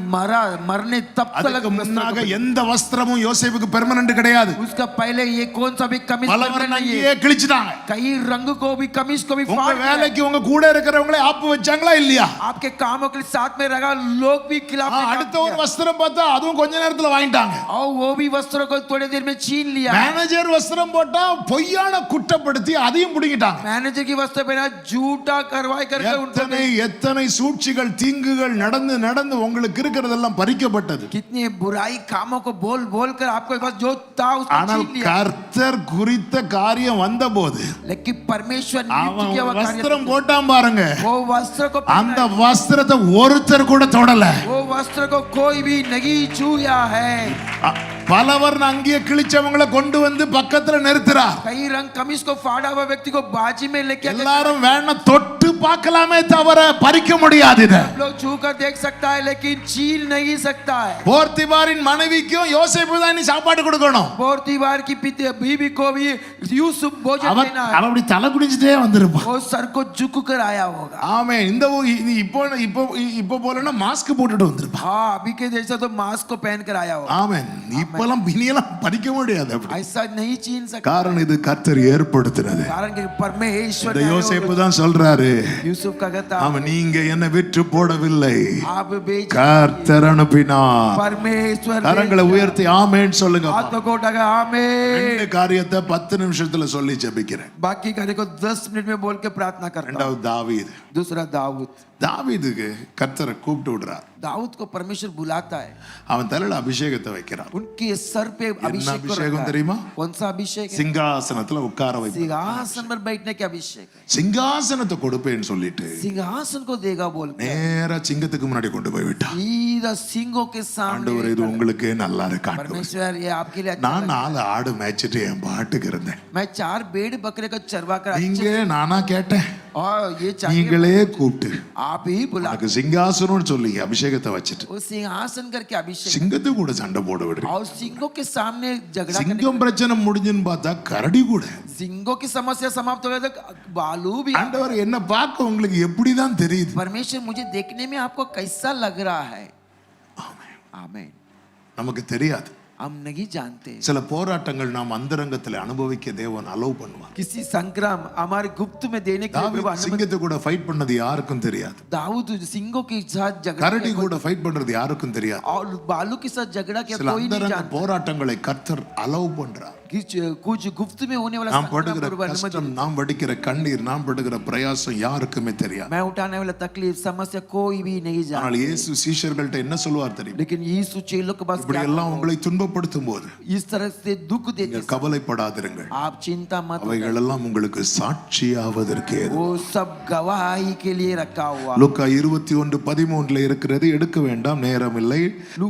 Speaker 2: मरने तब तक
Speaker 1: அதுக்கு முன்னாக எந்த வஸ்திரமும் யோசேப்புக்கு பெர்மனன்ட் கிடையாது.
Speaker 2: उसका पहले ये कौन सा भी कमीज
Speaker 1: பலவரன் அங்கேயே கிழிச்சிட்டாங்க.
Speaker 2: कई रंग को भी कमीज को भी
Speaker 1: உங்க
Speaker 2: फाड़ दिया।
Speaker 1: வேலைக்கு உங்க கூட இருக்கிறவங்களே ஆப்பு வச்சாங்களா இல்லையா?
Speaker 2: आपके कामों के साथ में रखा लोग भी खिलाफ
Speaker 1: அடுத்த ஒரு வஸ்திரம் பார்த்தா அதுவும் கொஞ்ச நேரத்துல வாங்கிட்டாங்க.
Speaker 2: और वो भी वस्त्रों को थोड़ी देर में छीन लिया।
Speaker 1: மேனேஜர் வஸ்திரம் போட்டா பொய்யான குற்றப்படுத்தி அதையும் பிடிக்கிட்டாங்க.
Speaker 2: मैनेजर की वस्त्र पहना झूठा करवाई करके उनको
Speaker 1: எத்தனை சூழ்ச்சிகள் தீங்குகள் நடந்து நடந்து உங்களுக்கு இருக்கிறதெல்லாம் பறிக்கப்பட்டது.
Speaker 2: कितनी बुराई कामों को बोल बोल कर आपके पास जो था उसको
Speaker 1: ஆனால்
Speaker 2: छीन लिया।
Speaker 1: கர்த்தர் குறித்த காரியம் வந்தபோது
Speaker 2: लेकिन परमेश्वर
Speaker 1: அவன்
Speaker 2: नियुक्त किया हुआ
Speaker 1: வஸ்திரம்
Speaker 2: कार्य,
Speaker 1: போட்டான் பாருங்க.
Speaker 2: वो वस्त्र को
Speaker 1: அந்த வஸ்திரத்தை ஒருத்தர் கூட தொடல.
Speaker 2: वो वस्त्र को कोई भी नहीं छूया है।
Speaker 1: பலவர் அங்கேயே கிழிச்சவங்களை கொண்டு வந்து பக்கத்துல நிறுத்துறார்.
Speaker 2: कई रंग कमीज को फाड़ा हुआ व्यक्ति को बाजी में लेके आके
Speaker 1: எல்லாரும் வேணா தொட்டு பார்க்கலாமே தவிர பறிக்க முடியாது. இத
Speaker 2: लोग छू कर देख सकता है लेकिन छीन नहीं सकता है।
Speaker 1: போர்த்திபாரின் மனைவிக்கும் யோசேப்பு தான் நீ சாப்பாடு கொடுக்கணும்.
Speaker 2: पोर्तिबार की बीवी को भी यूसुफ भोजन
Speaker 1: அவன்
Speaker 2: देना है।
Speaker 1: அவன் அப்படி தலை குனிஞ்சிட்டே வந்திருப்பான்.
Speaker 2: वो सर को झुक कर आया होगा।
Speaker 1: ஆமென். இந்த இப்போ இப்போ இப்போ போலனா மாஸ்க் போட்டுட்டு வந்திருப்பான்.
Speaker 2: हाँ, अभी के जैसा तो मास्क को पहन कर आया होगा।
Speaker 1: ஆமென். இப்பலாம் பிணியெல்லாம் பறிக்க முடியாது அப்படி.
Speaker 2: ऐसा नहीं छीन सकता,
Speaker 1: காரணம் இது கர்த்தர் ஏற்படுத்தினது.
Speaker 2: कारण कि परमेश्वर
Speaker 1: இந்த யோசேப்பு தான் சொல்றாரு,
Speaker 2: यूसुफ का कहता
Speaker 1: அவன் நீங்க என்ன விற்று போடவில்லை,
Speaker 2: आप बेच
Speaker 1: கர்த்தர் அனுப்பினார்.
Speaker 2: परमेश्वर
Speaker 1: கரங்களை உயர்த்தி ஆமென் சொல்லுங்க.
Speaker 2: हाथों को उठाकर आमीन।
Speaker 1: ரெண்டு காரியத்தை 10 நிமிஷத்துல சொல்லி ஜெபிக்கிறேன்.
Speaker 2: बाकी कार्य को 10 मिनट में बोल के प्रार्थना करता हूं।
Speaker 1: ரெண்டாவது தாவீது.
Speaker 2: दूसरा दाऊद,
Speaker 1: தாவீதுக்கு கர்த்தரை கூப்பிட்டு விடுறார்.
Speaker 2: दाऊद को परमेश्वर बुलाता है,
Speaker 1: அவன் தலையில அபிஷேகத்தை வைக்கிறார்.
Speaker 2: उनके सर पे अभिषेक को
Speaker 1: अभिषेक
Speaker 2: रखा है।
Speaker 1: தெரியுமா?
Speaker 2: कौन सा अभिषेक है?
Speaker 1: சிங்காசனத்துல உட்கார வைப்பார்.
Speaker 2: सिंहासन पर बैठने के अभिषेक है।
Speaker 1: சிங்காசனத்தை கொடுப்பேன்னு சொல்லிட்டு
Speaker 2: सिंहासन को देगा बोल के
Speaker 1: நேரா சிங்கத்துக்கு முன்னாடி கொண்டு போய் விட்டான்.
Speaker 2: सीधा सिंहों के
Speaker 1: ஆண்டவரே
Speaker 2: सामने।
Speaker 1: இது உங்களுக்கு நல்லா இருக்கு ஆண்டவரே.
Speaker 2: परमेश्वर ये आपके लिए अच्छा
Speaker 1: நான்
Speaker 2: लगा।
Speaker 1: 4 ஆடு மேய்ச்சிட்டு என் பாட்டுக்கு இருந்தேன்.
Speaker 2: मैं 4 भेड़ बकरे को चरवा कर
Speaker 1: நீங்க நானா கேட்டேன்,
Speaker 2: और ये चाहिए
Speaker 1: நீங்களே கூப்பிட்டு
Speaker 2: आप ही बुला
Speaker 1: எனக்கு சிங்காசனம்னு சொல்லி அபிஷேகத்தை வச்சுட்டு
Speaker 2: वो सिंहासन करके अभिषेक
Speaker 1: சிங்கத்து கூட சண்டை போட விடுறீங்க.
Speaker 2: और सिंहों के सामने झगड़ा करने।
Speaker 1: சிங்கம் பிரச்சனை முடிஞ்சுன்னு பார்த்தா கரடி கூட.
Speaker 2: सिंहों की समस्या समाप्त हो गई तो बालू भी।
Speaker 1: ஆண்டவர் என்ன பார்க்க உங்களுக்கு எப்படிதான் தெரியுது?
Speaker 2: परमेश्वर मुझे देखने में आपको कैसा लग रहा है? आमीन।
Speaker 1: நமக்கு தெரியாது.
Speaker 2: हम नहीं जानते।
Speaker 1: சில போராட்டங்கள் நாம் அந்தரங்கத்தில் அனுபவிக்க தேவன் அலோவ் பண்ணுவார்.
Speaker 2: किसी संग्राम हमारे गुप्त में देने के लिए
Speaker 1: தாவீது
Speaker 2: अनुमति-
Speaker 1: சிங்கத்தை கூட ஃபைட் பண்ணது யாருக்கும் தெரியாது.
Speaker 2: दाऊद सिंहों के साथ झगड़ा
Speaker 1: கரடி
Speaker 2: किया,
Speaker 1: கூட ஃபைட் பண்றது யாருக்கும் தெரியாது.
Speaker 2: और बालू के साथ झगड़ा किया,
Speaker 1: சில
Speaker 2: कोई नहीं
Speaker 1: அந்தரங்க
Speaker 2: जानता।
Speaker 1: போராட்டங்களை கர்த்தர் அலோவ் பண்றார்.
Speaker 2: कुछ गुप्त में होने वाला
Speaker 1: நாம்
Speaker 2: संग्राम
Speaker 1: படுகிற
Speaker 2: पूर्व अनुमति।
Speaker 1: கஷ்டம், நாம் வடிக்கிற கண்ணீர், நாம் படுகிற பிரயாசம் யாருக்குமே தெரியாது.
Speaker 2: मैं उठाने वाला तकलीफ समस्या कोई भी नहीं जानता।
Speaker 1: ஆனால் இயேசு சீஷர்கள்ட்ட என்ன சொல்வார் தெரியும்?
Speaker 2: लेकिन यीशु चेलों के पास
Speaker 1: இப்படி
Speaker 2: क्या
Speaker 1: எல்லாம் உங்களை துன்பப்படுத்தும் போது
Speaker 2: इस तरह से दुख देते
Speaker 1: நீங்கள் கவலைப்படாதிருங்கள்,
Speaker 2: आप चिंता मत करो।
Speaker 1: அவைகள் எல்லாம் உங்களுக்கு சாட்சியாவதற்கு ஏது.
Speaker 2: वो सब गवाही के लिए रखा हुआ।
Speaker 1: லூக்கா 21:13 இருக்கிறது, எடுக்க வேண்டாம், நேரம் இல்லை.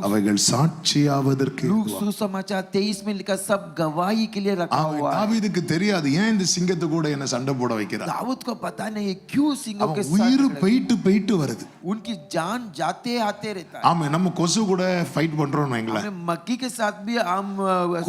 Speaker 1: அவைகள் சாட்சியாவதற்கு
Speaker 2: लूक
Speaker 1: ஏதுவாம்.
Speaker 2: सुसमाचार 23 में लिखा सब गवाही के लिए रखा हुआ है।
Speaker 1: தாவீதுக்கு தெரியாது ஏன் இந்த சிங்கத்து கூட என்ன சண்டை போட வைக்கிறார்.
Speaker 2: दाऊद को पता नहीं है क्यों सिंहों के
Speaker 1: அவன் உயிர்
Speaker 2: साथ
Speaker 1: போயிட்டு போயிட்டு வருது.
Speaker 2: उनकी जान जाते आते रहता है।
Speaker 1: ஆமா, நம்ம கொசு கூட ஃபைட் பண்றோம் வைங்களேன்,
Speaker 2: हमने मक्खी के साथ भी हम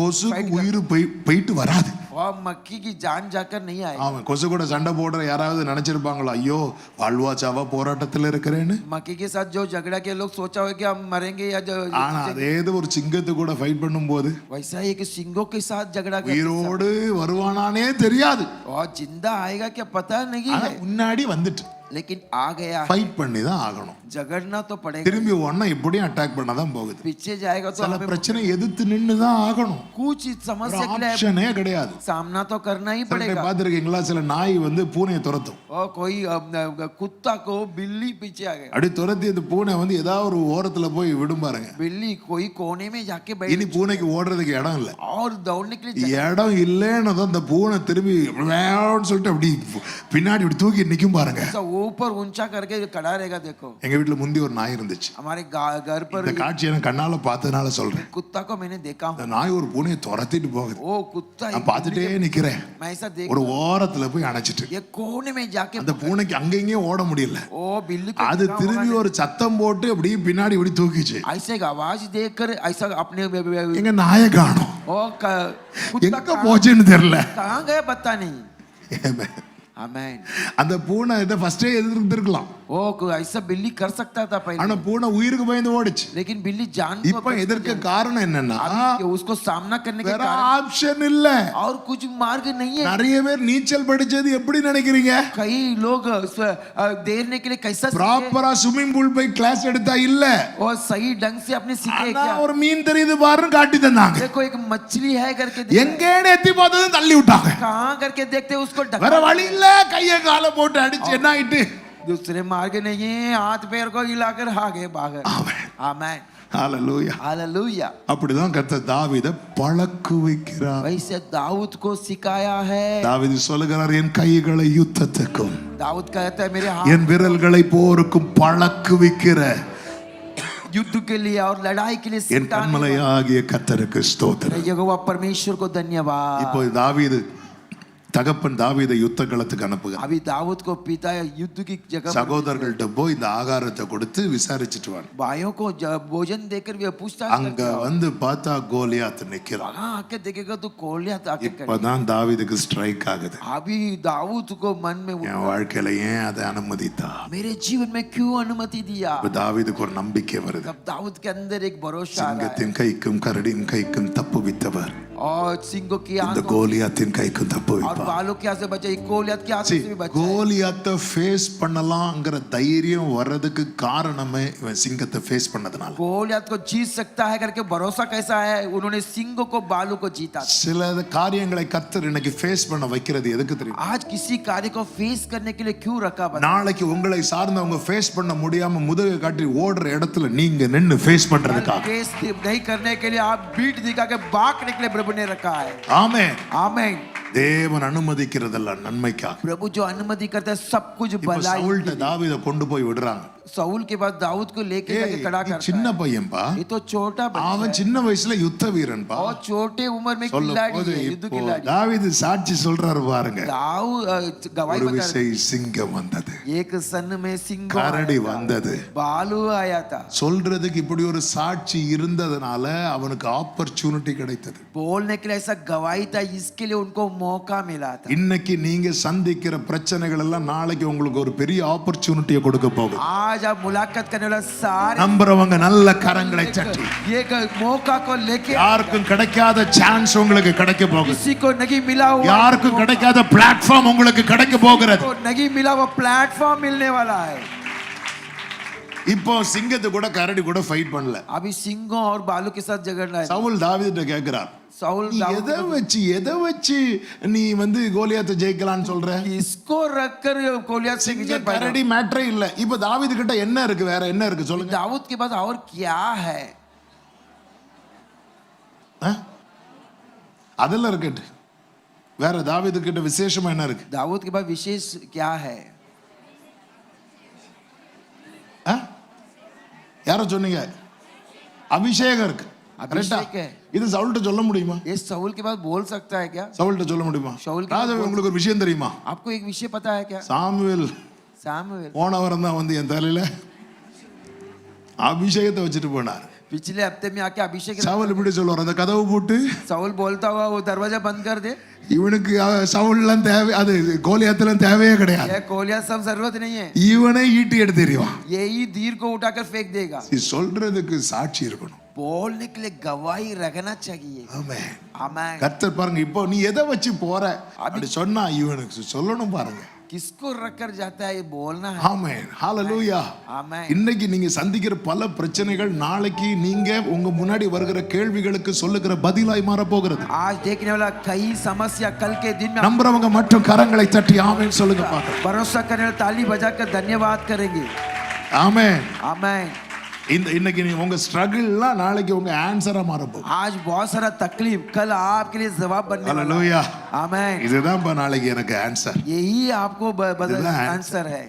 Speaker 1: கொசுக்கு உயிர் போயிட்டு வராது.
Speaker 2: और मक्खी की जान जाकर नहीं आए।
Speaker 1: அவன் கொசு கூட சண்டை போடுற யாராவது நினைச்சிருப்பாங்களா, ஐயோ வாழ்வா சாவா போராட்டத்தில் இருக்கிறேன்னு?
Speaker 2: मक्खी के साथ जो झगड़ा के लोग सोचा हो कि हम मरेंगे या जो
Speaker 1: ஆனா அதே ஒரு சிங்கத்து கூட ஃபைட் பண்ணும்போது
Speaker 2: वैसा ही कि सिंहों के साथ झगड़ा कर
Speaker 1: உயிரோடு வருவானானே தெரியாது.
Speaker 2: और जिंदा आएगा क्या पता नहीं
Speaker 1: ஆனா
Speaker 2: है,
Speaker 1: முன்னாடி வந்துட்டு
Speaker 2: लेकिन आ गया है।
Speaker 1: ஃபைட் பண்ணி தான் ஆகணும்.
Speaker 2: झगड़ना तो पड़ेगा,
Speaker 1: திரும்பி ஒன்னா இப்படியும் அட்டாக் பண்ண தான் போகுது.
Speaker 2: पीछे जाएगा तो
Speaker 1: சில
Speaker 2: हमें
Speaker 1: பிரச்சனை எதிர்த்து நின்று தான் ஆகணும்.
Speaker 2: कुछ समस्या के लिए
Speaker 1: ஆப்ஷனே கிடையாது.
Speaker 2: सामना तो करना ही
Speaker 1: சில
Speaker 2: पड़ेगा।
Speaker 1: பார்த்துருக்கீங்களா, சில நாய் வந்து பூனையை துரத்தும்.
Speaker 2: और कोई कुत्ता को बिल्ली पीछे आ गया,
Speaker 1: அப்படி துரத்தி அந்த பூனை வந்து ஏதாவது ஒரு ஓரத்துல போய் விடும் பாருங்க.
Speaker 2: बिल्ली कोई कोने में जाके
Speaker 1: இனி
Speaker 2: बैठ
Speaker 1: பூனைக்கு ஓடுறதுக்கு இடம் இல்லை.
Speaker 2: और दौड़ने के लिए
Speaker 1: இடம் இல்லைன்னு தான் அந்த பூனை திரும்பி வேணும்னு சொல்லிட்டு அப்படி பின்னாடி இப்படி தூக்கி நிக்கும் பாருங்க.
Speaker 2: ऐसा वो ऊपर ऊंचा करके खड़ा रहेगा देखो
Speaker 1: எங்க வீட்டுல முந்தி ஒரு நாய் இருந்துச்சு.
Speaker 2: हमारे घर पर
Speaker 1: இந்த காட்சியை நான் கண்ணால பார்த்ததுனால சொல்றேன்.
Speaker 2: कुत्ता को मैंने देखा
Speaker 1: அந்த
Speaker 2: हूँ
Speaker 1: நாய் ஒரு பூனையை துரத்திட்டு போகுது.
Speaker 2: वो कुत्ता
Speaker 1: நான் பார்த்துட்டே நிக்கிறேன்.
Speaker 2: मैं ऐसा देख
Speaker 1: ஒரு ஓரத்துல போய் அணைச்சிட்டு
Speaker 2: ये कोने में जाके
Speaker 1: அந்த பூனைக்கு அங்க இங்கேயும் ஓட முடியல.
Speaker 2: ओ बिल्ली को
Speaker 1: அது திரும்பி ஒரு சத்தம் போட்டு அப்படியே பின்னாடி இப்படி தூக்கிச்சு.
Speaker 2: ऐसे एक आवाज देकर ऐसा अपने
Speaker 1: எங்க நாயை காணோம்.
Speaker 2: ओ कुत्ता
Speaker 1: எங்க போச்சுன்னு தெரியல.
Speaker 2: कहाँ गया पता नहीं
Speaker 1: Amen.
Speaker 2: आमेन
Speaker 1: அந்த பூனை இதை ஃபர்ஸ்டே எதிர்த்திருக்கலாம்.
Speaker 2: ओ ऐसा बिल्ली कर सकता था पहले
Speaker 1: ஆனா பூனை உயிருக்கு பயந்து ஓடிச்சு.
Speaker 2: लेकिन बिल्ली जान को
Speaker 1: இப்ப எதற்கு காரணம் என்னன்னா
Speaker 2: अभी उसको सामना करने के
Speaker 1: வேற
Speaker 2: कारण
Speaker 1: ஆப்ஷன் இல்ல.
Speaker 2: और कुछ मार्ग नहीं है
Speaker 1: நிறைய பேர் நீச்சல் படிச்சது எப்படி நினைக்கிறீங்க?
Speaker 2: कई लोग तैरने के लिए कैसा सीखे
Speaker 1: ப்ராப்பரா ஸ்விமிங் பூல் போய் கிளாஸ் எடுத்தா இல்ல.
Speaker 2: और सही ढंग से अपने सीखे
Speaker 1: ஆனா
Speaker 2: क्या
Speaker 1: ஒரு மீன் தெரியுது பாருன்னு காட்டி தந்தாங்க.
Speaker 2: देखो एक मछली है करके
Speaker 1: எங்கேன்னு எத்தி பார்த்ததும் தள்ளி விட்டாங்க.
Speaker 2: कहाँ करके देखते उसको
Speaker 1: வேற வழி இல்ல. கைய கால போட்டு அடிச்சு என்ன ஆயிட்டு?
Speaker 2: दूसरे मार्ग नहीं है हाथ पैर को हिलाकर आगे भाग
Speaker 1: ஆமென்.
Speaker 2: आमेन
Speaker 1: ஹalleluya.
Speaker 2: हालेलुया
Speaker 1: அப்படிதான் கர்த்தர் தாவீதை பழக்குவிக்கிறார்.
Speaker 2: वैसे दाऊद को सिखाया है
Speaker 1: தாவீது சொல்லுகிறார் என் கைகளை யுத்தத்துக்கும்
Speaker 2: दाऊद कहता है मेरे हाथ
Speaker 1: என் விரல்களை போருக்கும் பழக்குவிக்கிற
Speaker 2: युद्ध के लिए और लड़ाई के लिए
Speaker 1: என்
Speaker 2: सिखाने
Speaker 1: கண்மலையாகிய கர்த்தருக்கு ஸ்தோத்திரம்.
Speaker 2: यहोवा परमेश्वर को धन्यवाद
Speaker 1: இப்போ தாவீது தகப்பன் தாவீதை யுத்த களத்துக்கு அனுப்புகிறார்.
Speaker 2: अभी दाऊद को पिता युद्ध की जगह
Speaker 1: சகோதரர்கள்ட்ட போய் இந்த ஆகாரத்தை கொடுத்து விசாரிச்சுட்டு வாங்க.
Speaker 2: भाइयों को भोजन देकर भी पूछताछ
Speaker 1: அங்க
Speaker 2: करके आओ।
Speaker 1: வந்து பார்த்தா கோலியாத் நிக்கிறான்.
Speaker 2: वहाँ आके देखेगा तो गोलियत आके खड़ी।
Speaker 1: இப்பதான் தாவீதுக்கு ஸ்ட்ரைக் ஆகுது.
Speaker 2: अभी दाऊद को मन में
Speaker 1: என் வாழ்க்கையில ஏன் அதை அனுமதித்தா?
Speaker 2: मेरे जीवन में क्यों अनुमति दिया
Speaker 1: இப்ப தாவீதுக்கு ஒரு நம்பிக்கை வருது.
Speaker 2: तब दाऊद के अंदर एक भरोसा आ रहा है
Speaker 1: சிங்கத்தின் கைக்கும் கரடியின் கைக்கும் தப்புவித்தவர்
Speaker 2: और सिंहों की
Speaker 1: இந்த
Speaker 2: आंखों
Speaker 1: கோலியாத்தின் கைக்கும்
Speaker 2: और
Speaker 1: தப்புவிப்பார்.
Speaker 2: बालों की आंख से बचाई गोलियत की आंख से भी बचाई
Speaker 1: கோலியாத்தை ஃபேஸ் பண்ணலாம்ங்கற தைரியம் வர்றதுக்கு காரணமே இவன் சிங்கத்தை ஃபேஸ் பண்ணதுனால.
Speaker 2: गोलियत को जीत सकता है करके भरोसा कैसा है उन्होंने सिंहों को बालों को जीता
Speaker 1: சில காரியங்களை கர்த்தர் இன்னைக்கு ஃபேஸ் பண்ண வைக்கிறது எதுக்கு தெரியும்?
Speaker 2: आज किसी कार्य को फेस करने के लिए क्यों रखा बता
Speaker 1: நாளைக்கு உங்களை சார்ந்தவங்க ஃபேஸ் பண்ண முடியாம முதுகை காட்டி ஓடுற இடத்துல நீங்க நின்னு ஃபேஸ் பண்றதுக்காக.
Speaker 2: फेस नहीं करने के लिए आप बीट दिखा के भागने के लिए प्रभु ने रखा है
Speaker 1: ஆமென்.
Speaker 2: आमीन
Speaker 1: தேவன் அனுமதிக்கிறதெல்லாம் நன்மைக்காக.
Speaker 2: प्रभु जो अनुमति करता है सब कुछ
Speaker 1: இப்ப
Speaker 2: भलाई
Speaker 1: சவுல்ட்ட தாவீதை கொண்டு போய் விடுறாங்க.
Speaker 2: साउल के बाद दाऊद को लेके जाके खड़ा
Speaker 1: நீ
Speaker 2: करता
Speaker 1: சின்ன
Speaker 2: है
Speaker 1: பையன்பா.
Speaker 2: ये तो छोटा बच्चा
Speaker 1: அவன் சின்ன வயசுல யுத்த வீரன்பா.
Speaker 2: और छोटे उम्र में
Speaker 1: சொல்லும்
Speaker 2: खिलाड़ी
Speaker 1: போது
Speaker 2: है युद्ध
Speaker 1: இப்போ
Speaker 2: खिलाड़ी
Speaker 1: தாவீது சாட்சி சொல்றாரு பாருங்க.
Speaker 2: दाऊद गवाही
Speaker 1: ஒரு
Speaker 2: बता
Speaker 1: விசை சிங்கம் வந்தது,
Speaker 2: एक सन में सिंह
Speaker 1: கரடி வந்தது.
Speaker 2: बालू आया था
Speaker 1: சொல்றதுக்கு இப்படி ஒரு சாட்சி இருந்ததனால அவனுக்கு ஆப்பர்ச்சுனிட்டி கிடைத்தது.
Speaker 2: बोलने के लिए ऐसा गवाही था इसके लिए उनको मौका मिला था
Speaker 1: இன்னைக்கு நீங்க சந்திக்கிற பிரச்சனைகள் எல்லாம் நாளைக்கு உங்களுக்கு ஒரு பெரிய ஆப்பர்ச்சுனிட்டியை கொடுக்க போகுது.
Speaker 2: आज आप मुलाकात करने वाला सारे
Speaker 1: நம்புறவங்க நல்ல கரங்களை தட்டி.
Speaker 2: ये मौका को लेके
Speaker 1: யாருக்கும் கிடைக்காத சான்ஸ் உங்களுக்கு கிடைக்க போகுது.
Speaker 2: किसी को नहीं मिला हुआ
Speaker 1: யாருக்கும் கிடைக்காத பிளாட்ஃபார்ம் உங்களுக்கு கிடைக்க போகிறது.
Speaker 2: को नहीं मिला हुआ प्लेटफॉर्म मिलने वाला है
Speaker 1: இப்போ சிங்கத்து கூட கரடி கூட ஃபைட் பண்ணல.
Speaker 2: अभी सिंहों और बालू के साथ झगड़ना है
Speaker 1: சவுல் தாவீதுட்ட கேக்குறார்,
Speaker 2: साउल
Speaker 1: நீ எதை வச்சு நீ வந்து கோலியாத்தை ஜெயிக்கலாம்னு சொல்ற?
Speaker 2: इसको रखकर गोलियत से विजय पाएगा
Speaker 1: கரடி மேட்டரே இல்ல. இப்போ தாவீது கிட்ட என்ன இருக்கு? வேற என்ன இருக்கு சொல்லுங்க?
Speaker 2: दाऊद के पास और क्या है
Speaker 1: அதெல்லாம் இருக்கட்டு. வேற தாவீது கிட்ட விசேஷமா என்ன இருக்கு?
Speaker 2: दाऊद के पास विशेष क्या है
Speaker 1: யாரோ சொன்னீங்க அபிஷேகம் இருக்கு.
Speaker 2: अभिषेक है
Speaker 1: இது சவுல்ட்ட சொல்ல முடியுமா?
Speaker 2: ये साउल के पास बोल सकता है क्या
Speaker 1: சவுல்ட்ட சொல்ல முடியுமா?
Speaker 2: சவுல் के
Speaker 1: ராஜா உங்களுக்கு ஒரு விஷயம் தெரியுமா?
Speaker 2: आपको एक विषय पता है क्या
Speaker 1: சாமுவேல்
Speaker 2: सामुएल
Speaker 1: போன வாரம் தான் வந்து என் தலையில அபிஷேகத்தை வச்சுட்டு போனார்.
Speaker 2: पिछले हफ्ते में आके अभिषेक
Speaker 1: சவுல் இப்படி சொல்லுவார், அந்த கதவு போட்டு
Speaker 2: साउल बोलता हुआ वो दरवाजा बंद कर दे
Speaker 1: இவனுக்கு சவுல்லாம் தேவை, அது கோலியாத்தெல்லாம் தேவையே கிடையாது.
Speaker 2: ये कोलिया सब जरूरत नहीं है
Speaker 1: இவனே ஈட்டி எடுத்து எறிவான்.
Speaker 2: यही तीर को उठाकर फेंक देगा
Speaker 1: சொல்றதுக்கு சாட்சி இருக்கணும்.
Speaker 2: बोलने के लिए गवाही रखना चाहिए
Speaker 1: ஆமென்.
Speaker 2: आमीन
Speaker 1: கர்த்தர் பாருங்க, இப்போ நீ எதை வச்சு போற அப்படி சொன்னா இவனுக்கு சொல்லணும் பாருங்க.
Speaker 2: किसको रखकर जाता है ये बोलना है
Speaker 1: ஆமென். ஹalleluya.
Speaker 2: आमीन
Speaker 1: இன்னைக்கு நீங்க சந்திக்கிற பல பிரச்சனைகள் நாளைக்கு நீங்க உங்க முன்னாடி வருகிற கேள்விகளுக்கு சொல்லுகிற பதிலாய் மாற போகிறது.
Speaker 2: आज देखने वाला कई समस्या कल के दिन में
Speaker 1: நம்புறவங்க மட்டும் கரங்களை தட்டி ஆமென் சொல்லுங்க பார்க்கலாம்.
Speaker 2: भरोसा करने वाला ताली बजाकर धन्यवाद करेंगे
Speaker 1: ஆமென்.
Speaker 2: आमीन
Speaker 1: இன்னைக்கு நீ உங்க ஸ்ட்ரகிள்லாம் நாளைக்கு உங்க ஆன்சரா மாற போகுது.
Speaker 2: आज बहुत सारा तकलीफ कल आपके लिए जवाब बनने वाला
Speaker 1: ஹalleluya.
Speaker 2: आमीन
Speaker 1: இதுதான் நாளைக்கு எனக்கு ஆன்சர்.
Speaker 2: यही आपको बदल
Speaker 1: இதுதான்
Speaker 2: आंसर है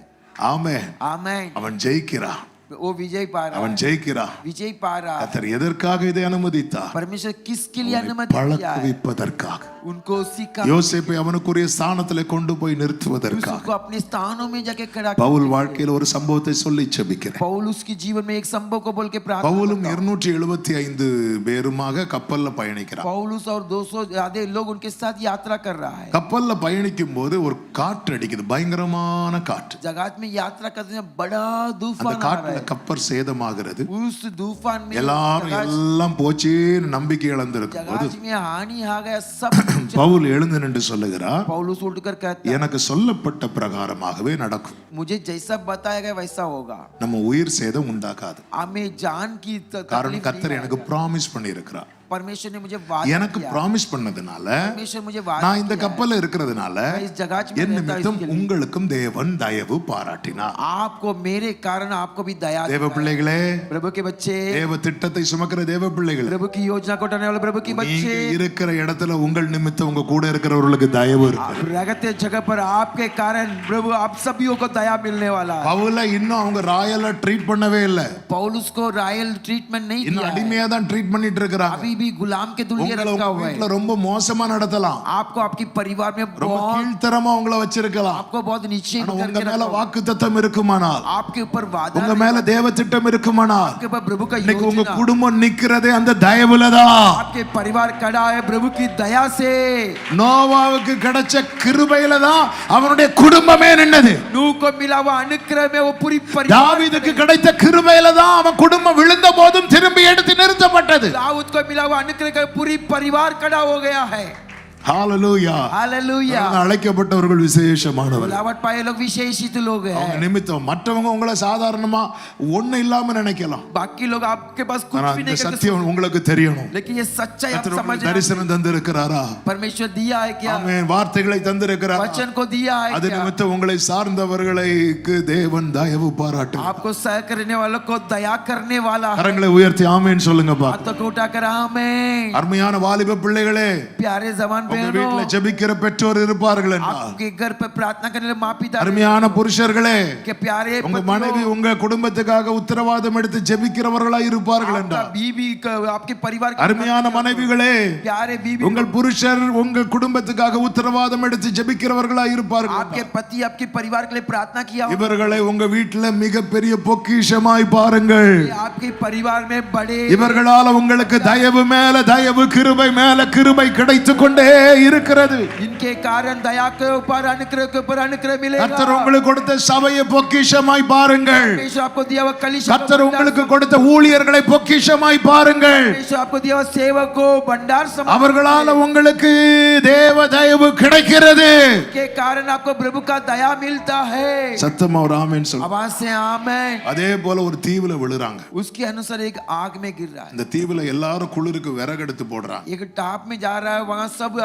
Speaker 1: ஆமென்.
Speaker 2: आमेन।
Speaker 1: அவன் ஜெயிக்கிறான்,
Speaker 2: वो विजय पा रहा
Speaker 1: அவன்
Speaker 2: है,
Speaker 1: ஜெயிக்கிறான்.
Speaker 2: विजय पा रहा है।
Speaker 1: கர்த்தர் எதற்காக இதை அனுமதித்தார்?
Speaker 2: परमेश्वर किसके लिए अनुमति दिया है?
Speaker 1: பழக்குவிப்பதற்காக.
Speaker 2: उनको सिखा,
Speaker 1: யோசேப்பை அவனுக்குரிய ஸ்தானத்திலே கொண்டு போய் நிறுத்துவதற்காக.
Speaker 2: उसको अपने स्थानों में जाके खड़ा
Speaker 1: பவுல் வாழ்க்கையில் ஒரு சம்பவத்தை சொல்லி ஜெபிக்கிறேன்.
Speaker 2: पौल उसके जीवन में एक संभव को बोल के प्रार्थना
Speaker 1: பவுலும்
Speaker 2: करता हूं।
Speaker 1: 275 பேருமாக கப்பல்ல பயணிக்கிறான்.
Speaker 2: पौलुस और 200 ज्यादा लोग उनके साथ यात्रा कर रहा है।
Speaker 1: கப்பல்ல பயணிக்கும் போது ஒரு காற்று அடிக்குது, பயங்கரமான காற்று.
Speaker 2: जगत में यात्रा करते हैं, बड़ा
Speaker 1: அந்த
Speaker 2: तूफान आ रहा
Speaker 1: காற்றுல
Speaker 2: है।
Speaker 1: கப்பல் சேதமாகிறது.
Speaker 2: उस तूफान में
Speaker 1: எல்லாரும் எல்லாம் போச்சேன்னு நம்பிக்கை இழந்திருக்கும் போது
Speaker 2: जगत में हानि आ गया सब।
Speaker 1: பவுல் எழுந்து நின்று சொல்லுகிறார்,
Speaker 2: पौलुस उठकर कहता है,
Speaker 1: எனக்கு சொல்லப்பட்ட பிரகாரமாகவே நடக்கும்.
Speaker 2: मुझे जैसा बताया गया वैसा होगा,
Speaker 1: நம்ம உயிர் சேதம் உண்டாகாது.
Speaker 2: हमें जान की
Speaker 1: காரணம்
Speaker 2: तकलीफ
Speaker 1: கர்த்தர்
Speaker 2: नहीं
Speaker 1: எனக்கு
Speaker 2: आएगा।
Speaker 1: ப்ராமிஸ் பண்ணியிருக்கிறார்.
Speaker 2: परमेश्वर ने मुझे वादा
Speaker 1: எனக்கு
Speaker 2: किया,
Speaker 1: ப்ராமிஸ் பண்ணதுனால
Speaker 2: परमेश्वर मुझे वादा
Speaker 1: நான் இந்த
Speaker 2: किया है।
Speaker 1: கப்பல்ல இருக்கிறதுனால
Speaker 2: मैं इस जगह में
Speaker 1: என்
Speaker 2: रहता हूं,
Speaker 1: நிமித்தம்
Speaker 2: इसके लिए
Speaker 1: உங்களுக்கும் தேவன் தயவு பாராட்டினார்.
Speaker 2: आपको मेरे कारण आपको भी दया
Speaker 1: தேவ
Speaker 2: देता है।
Speaker 1: பிள்ளைகளே,
Speaker 2: प्रभु के बच्चे,
Speaker 1: தேவ திட்டத்தை சுமக்கிற தேவ பிள்ளைகளே,
Speaker 2: प्रभु की योजना को उठाने वाले प्रभु के
Speaker 1: நீங்க
Speaker 2: बच्चे,
Speaker 1: இருக்கிற இடத்துல உங்கள் நிமித்தம் உங்க கூட இருக்கிறவர்களுக்கு தயவு இருக்கு.
Speaker 2: आप रहते जगह पर आपके कारण प्रभु आप सभी को दया मिलने वाला है।
Speaker 1: பவுல இன்னும் அவங்க ராயலா ட்ரீட் பண்ணவே இல்ல,
Speaker 2: पौलुस को रॉयल ट्रीटमेंट नहीं
Speaker 1: இன்னும்
Speaker 2: दिया है,
Speaker 1: அடிமையா தான் ட்ரீட் பண்ணிட்டு இருக்கிறாங்க.
Speaker 2: अभी भी गुलाम के दुल्हे
Speaker 1: உங்களை
Speaker 2: रखा
Speaker 1: உங்க
Speaker 2: हुआ
Speaker 1: வீட்டுல
Speaker 2: है।
Speaker 1: ரொம்ப மோசமா நடத்தலாம்,
Speaker 2: आपको आपके परिवार में
Speaker 1: ரொம்ப
Speaker 2: बहुत,
Speaker 1: கீழ்த்தரமா உங்களை வச்சிருக்கலாம்.
Speaker 2: आपको बहुत नीचे
Speaker 1: ஆனா
Speaker 2: करके
Speaker 1: உங்க மேல
Speaker 2: रखा हुआ है।
Speaker 1: வாக்குத்தத்தம் இருக்குமானால்,
Speaker 2: आपके ऊपर वादा
Speaker 1: உங்க மேல தேவ திட்டம் இருக்குமானால்,
Speaker 2: आपके ऊपर प्रभु का
Speaker 1: இன்னைக்கு உங்க
Speaker 2: योजना,
Speaker 1: குடும்பம் நிக்கிறதே அந்த தயவுலதான்.
Speaker 2: आपके परिवार खड़ा है प्रभु की दया से।
Speaker 1: நோவாவுக்கு கிடைச்ச கிருபையில தான் அவனுடைய குடும்பமே நின்னது.
Speaker 2: नूह को मिला हुआ अनुग्रह में वो पूरी परिवार,
Speaker 1: தாவீதுக்கு கிடைத்த கிருபையில தான் அவன் குடும்பம் விழுந்த போதும் திரும்பி எடுத்து நிறுத்தப்பட்டது.
Speaker 2: दाऊद को मिला हुआ अनुग्रह का पूरी परिवार खड़ा हो गया है।
Speaker 1: ஹalleluya.
Speaker 2: हालेलुया।
Speaker 1: அழைக்கப்பட்டவர்கள் விசேஷமானவர்கள்.
Speaker 2: बुलावट पाए लोग विशेषित लोग
Speaker 1: அவங்க
Speaker 2: हैं।
Speaker 1: நிமித்தம் மற்றவங்க உங்களை சாதாரணமா ஒண்ணு இல்லாம நினைக்கலாம்.
Speaker 2: बाकी लोग आपके पास कुछ
Speaker 1: ஆனா
Speaker 2: भी
Speaker 1: இந்த
Speaker 2: नहीं करते,
Speaker 1: சத்தியம் உங்களுக்கு தெரியணும்.
Speaker 2: लेकिन ये सच्चाई आप
Speaker 1: கர்த்தர்
Speaker 2: समझ
Speaker 1: உங்களுக்கு தரிசனம் தந்திருக்கிறாரா?
Speaker 2: परमेश्वर दिया है क्या?
Speaker 1: ஆமென். வார்த்தைகளை தந்திருக்கிறாரா?
Speaker 2: वचन को दिया है
Speaker 1: அது
Speaker 2: क्या?
Speaker 1: நிமித்தம் உங்களை சார்ந்தவர்களுக்கு தேவன் தயவு பாராட்டு.
Speaker 2: आपको सह करने वालों को दया करने वाला है।
Speaker 1: கரங்களை உயர்த்தி ஆமென் சொல்லுங்க பா.
Speaker 2: हाथों को उठाकर आमीन।
Speaker 1: அருமையான வாலிப பிள்ளைகளே,
Speaker 2: प्यारे जवान
Speaker 1: உங்க
Speaker 2: बहनों,
Speaker 1: வீட்டுல ஜெபிக்கிற பெற்றோர் இருப்பார்கள் என்றால்,
Speaker 2: आपके घर पे प्रार्थना करने वाले माँ पिता
Speaker 1: அருமையான புருஷர்களே,
Speaker 2: के प्यारे
Speaker 1: உங்க
Speaker 2: पतियों,
Speaker 1: மனைவி உங்க குடும்பத்துக்காக உத்தரவாதம் எடுத்து ஜெபிக்கிறவர்களாய் இருப்பார்கள்
Speaker 2: आपका
Speaker 1: என்றால்,
Speaker 2: बीवी आपके परिवार के
Speaker 1: அருமையான மனைவிகளே,
Speaker 2: प्यारे बीवी,
Speaker 1: உங்கள் புருஷர் உங்க குடும்பத்துக்காக உத்தரவாதம் எடுத்து ஜெபிக்கிறவர்களாய் இருப்பார்கள்
Speaker 2: आपके
Speaker 1: என்றால்,
Speaker 2: पति आपके परिवार के लिए प्रार्थना किया होगा।
Speaker 1: இவர்களை உங்க வீட்டுல மிகப்பெரிய பொக்கிஷமாய் பாருங்கள்.
Speaker 2: आपके परिवार में बड़े,
Speaker 1: இவர்களால உங்களுக்கு தயவு மேல தயவு, கிருபை மேல கிருபை கிடைத்துக் கொண்டே இருக்கிறது.
Speaker 2: इनके कारण दया के ऊपर अनुग्रह मिलेगा।
Speaker 1: கர்த்தர் உங்களுக்கு கொடுத்த சபையை பொக்கிஷமாய் பாருங்கள்.
Speaker 2: परमेश्वर आपको दिया हुआ कलीसिया,
Speaker 1: கர்த்தர் உங்களுக்கு கொடுத்த ஊழியர்களை பொக்கிஷமாய் பாருங்கள்.
Speaker 2: परमेश्वर आपको दिया हुआ सेवक को भंडार समझ,
Speaker 1: அவர்களால உங்களுக்கு தேவ தயவு கிடைக்கிறது.
Speaker 2: के कारण आपको प्रभु का दया मिलता है।
Speaker 1: சத்தமா ஒரு ஆமென் சொல்லுங்க.
Speaker 2: आवाज से आमीन।
Speaker 1: அதே போல ஒரு தீவுல விழுறாங்க.
Speaker 2: उसके अनुसार एक आग में गिर रहा है।
Speaker 1: இந்த தீவுல எல்லாரும் குளிருக்கு விறகெடுத்து போடுறாங்க.
Speaker 2: एक टाप में जा रहा है, वहां सब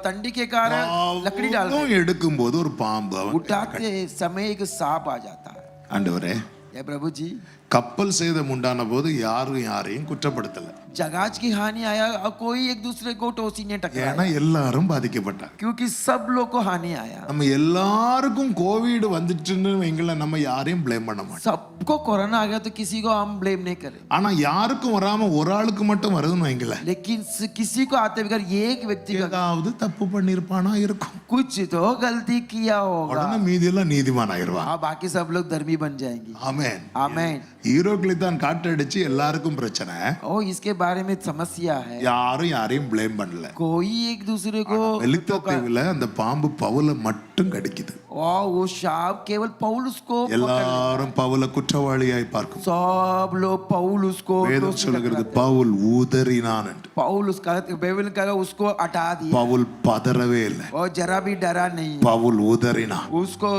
Speaker 2: ठंडी के कारण लकड़ी डाल रहे हैं।
Speaker 1: எடுக்கும் போது ஒரு பாம்பு அவன்
Speaker 2: उठाते समय एक सांप आ जाता है।
Speaker 1: ஆண்டவரே,
Speaker 2: ये प्रभु जी,
Speaker 1: கப்பல் சேதம் உண்டான போது யாரும் யாரையும் குற்றப்படுத்தல.
Speaker 2: जहाज की हानि आया और कोई एक दूसरे को टोसी नहीं टकराया,
Speaker 1: ஏன்னா எல்லாரும் பாதிக்கப்பட்டாங்க.
Speaker 2: क्योंकि सब लोग को हानि आया।
Speaker 1: நம்ம எல்லாருக்கும் கோவிட் வந்துட்டுன்னு வைங்கள, நம்ம யாரையும் ப்ளேம் பண்ண மாட்டோம்.
Speaker 2: सबको कोरोना आ गया तो किसी को हम ब्लेम नहीं करें,
Speaker 1: ஆனா யாருக்கும் வராம ஒரு ஆளுக்கு மட்டும் வருதுன்னு வைங்கள,
Speaker 2: लेकिन किसी को आते बगैर एक व्यक्ति का
Speaker 1: ஏதாவது தப்பு பண்ணிருப்பானா இருக்கும்.
Speaker 2: कुछ तो गलती किया होगा,
Speaker 1: உடனே மீதி எல்லாம் நீதிமான் ஆயிருவான்.
Speaker 2: हाँ बाकी सब लोग धर्मी बन जाएंगे।
Speaker 1: ஆமென்.
Speaker 2: आमीन।
Speaker 1: ஈரோக்களை தான் காட்டடிச்சு எல்லாருக்கும் பிரச்சனை.
Speaker 2: ओ इसके बारे में समस्या है,
Speaker 1: யாரும் யாரையும் ப்ளேம் பண்ணல.
Speaker 2: कोई एक दूसरे को,
Speaker 1: வெளித்த தீவுல அந்த பாம்பு பவுல மட்டும் கடிக்குது.
Speaker 2: और वो सांप केवल पौलुस को पकड़ लेता है।
Speaker 1: எல்லாரும் பவுல குற்றவாளியாய் பார்க்கும்.
Speaker 2: सब लोग पौलुस को
Speaker 1: வேதம்
Speaker 2: दोषी
Speaker 1: சொல்கிறது
Speaker 2: ठहराते हैं।
Speaker 1: பவுல் ஊதறினான் என்று.
Speaker 2: पौलुस का बाइबल का उसको हटा दिया,
Speaker 1: பவுல் பதறவே இல்லை.
Speaker 2: और जरा भी डरा नहीं,
Speaker 1: பவுல் ஊதறினான்.
Speaker 2: उसको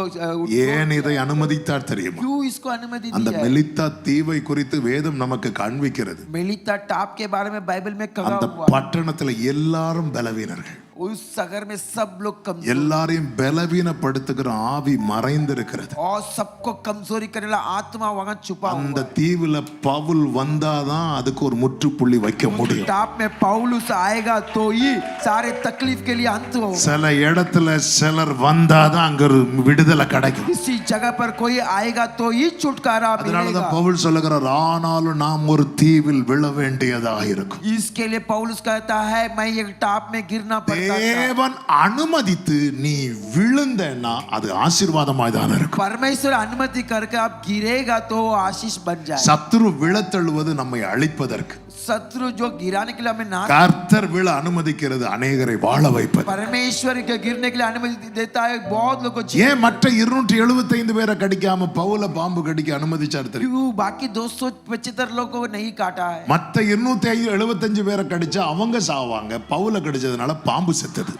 Speaker 1: ஏன் இதை அனுமதித்தார் தெரியுமா?
Speaker 2: क्यों इसको अनुमति
Speaker 1: அந்த
Speaker 2: दी है?
Speaker 1: மெலித்தா தீவை குறித்து வேதம் நமக்கு காண்பிக்கிறது.
Speaker 2: मेलिता टाप के बारे में बाइबल में कहा
Speaker 1: அந்த
Speaker 2: हुआ,
Speaker 1: பட்டணத்துல எல்லாரும் பலவீனர்கள்.
Speaker 2: उस सागर में सब लोग कमजोर
Speaker 1: எல்லாரையும் பலவீனப்படுத்துகிற ஆவி மறைந்திருக்கிறது.
Speaker 2: और सबको कमजोरी करने वाला आत्मा वहां छुपा हुआ
Speaker 1: அந்த தீவுல பவுல் வந்தாதான் அதுக்கு ஒரு முற்றுப்புள்ளி வைக்க முடியும்.
Speaker 2: टाप में पौलुस आएगा तो ही सारे तकलीफ के लिए अंत होगा.
Speaker 1: சில இடத்துல சிலர் வந்தாதான் அங்க ஒரு விடுதலை கிடைக்கும்.
Speaker 2: किसी जगह पर कोई आएगा तो ही छुटकारा
Speaker 1: அதனால
Speaker 2: मिलेगा.
Speaker 1: தான் பவுல் சொல்லுகிறார், ஆனாலும் நாம் ஒரு தீவில் விழ வேண்டியதாக இருக்கும்.
Speaker 2: इसके लिए पौलुस कहता है मैं एक टाप में गिरना पड़ता था.
Speaker 1: தேவன் அனுமதித்து நீ விழுந்தேன்னா அது ஆசீர்வாதமாய் தான் இருக்கும்.
Speaker 2: परमेश्वर अनुमति करके आप गिरेगा तो आशीष बन जाए.
Speaker 1: சத்துரு விழத்தழுவது நம்மை அழிப்பதற்கு.
Speaker 2: शत्रु जो गिराने के लिए हमें ना
Speaker 1: கர்த்தர் விழ அனுமதிக்கிறது அநேகரை வாழ வைப்பது.
Speaker 2: परमेश्वर के गिरने के लिए अनुमति देता है बहुत लोगों को.
Speaker 1: ஏன் மற்ற 275 பேரை கடிக்காம பவுல பாம்பு கடிக்க அனுமதிச்சார் தெரியும்?
Speaker 2: क्यों बाकी 275 लोगों को नहीं काटा है?
Speaker 1: மற்ற 275 பேரை கடிச்சா அவங்க சாவாங்க, பவுல கடிச்சதுனால பாம்பு செத்தது.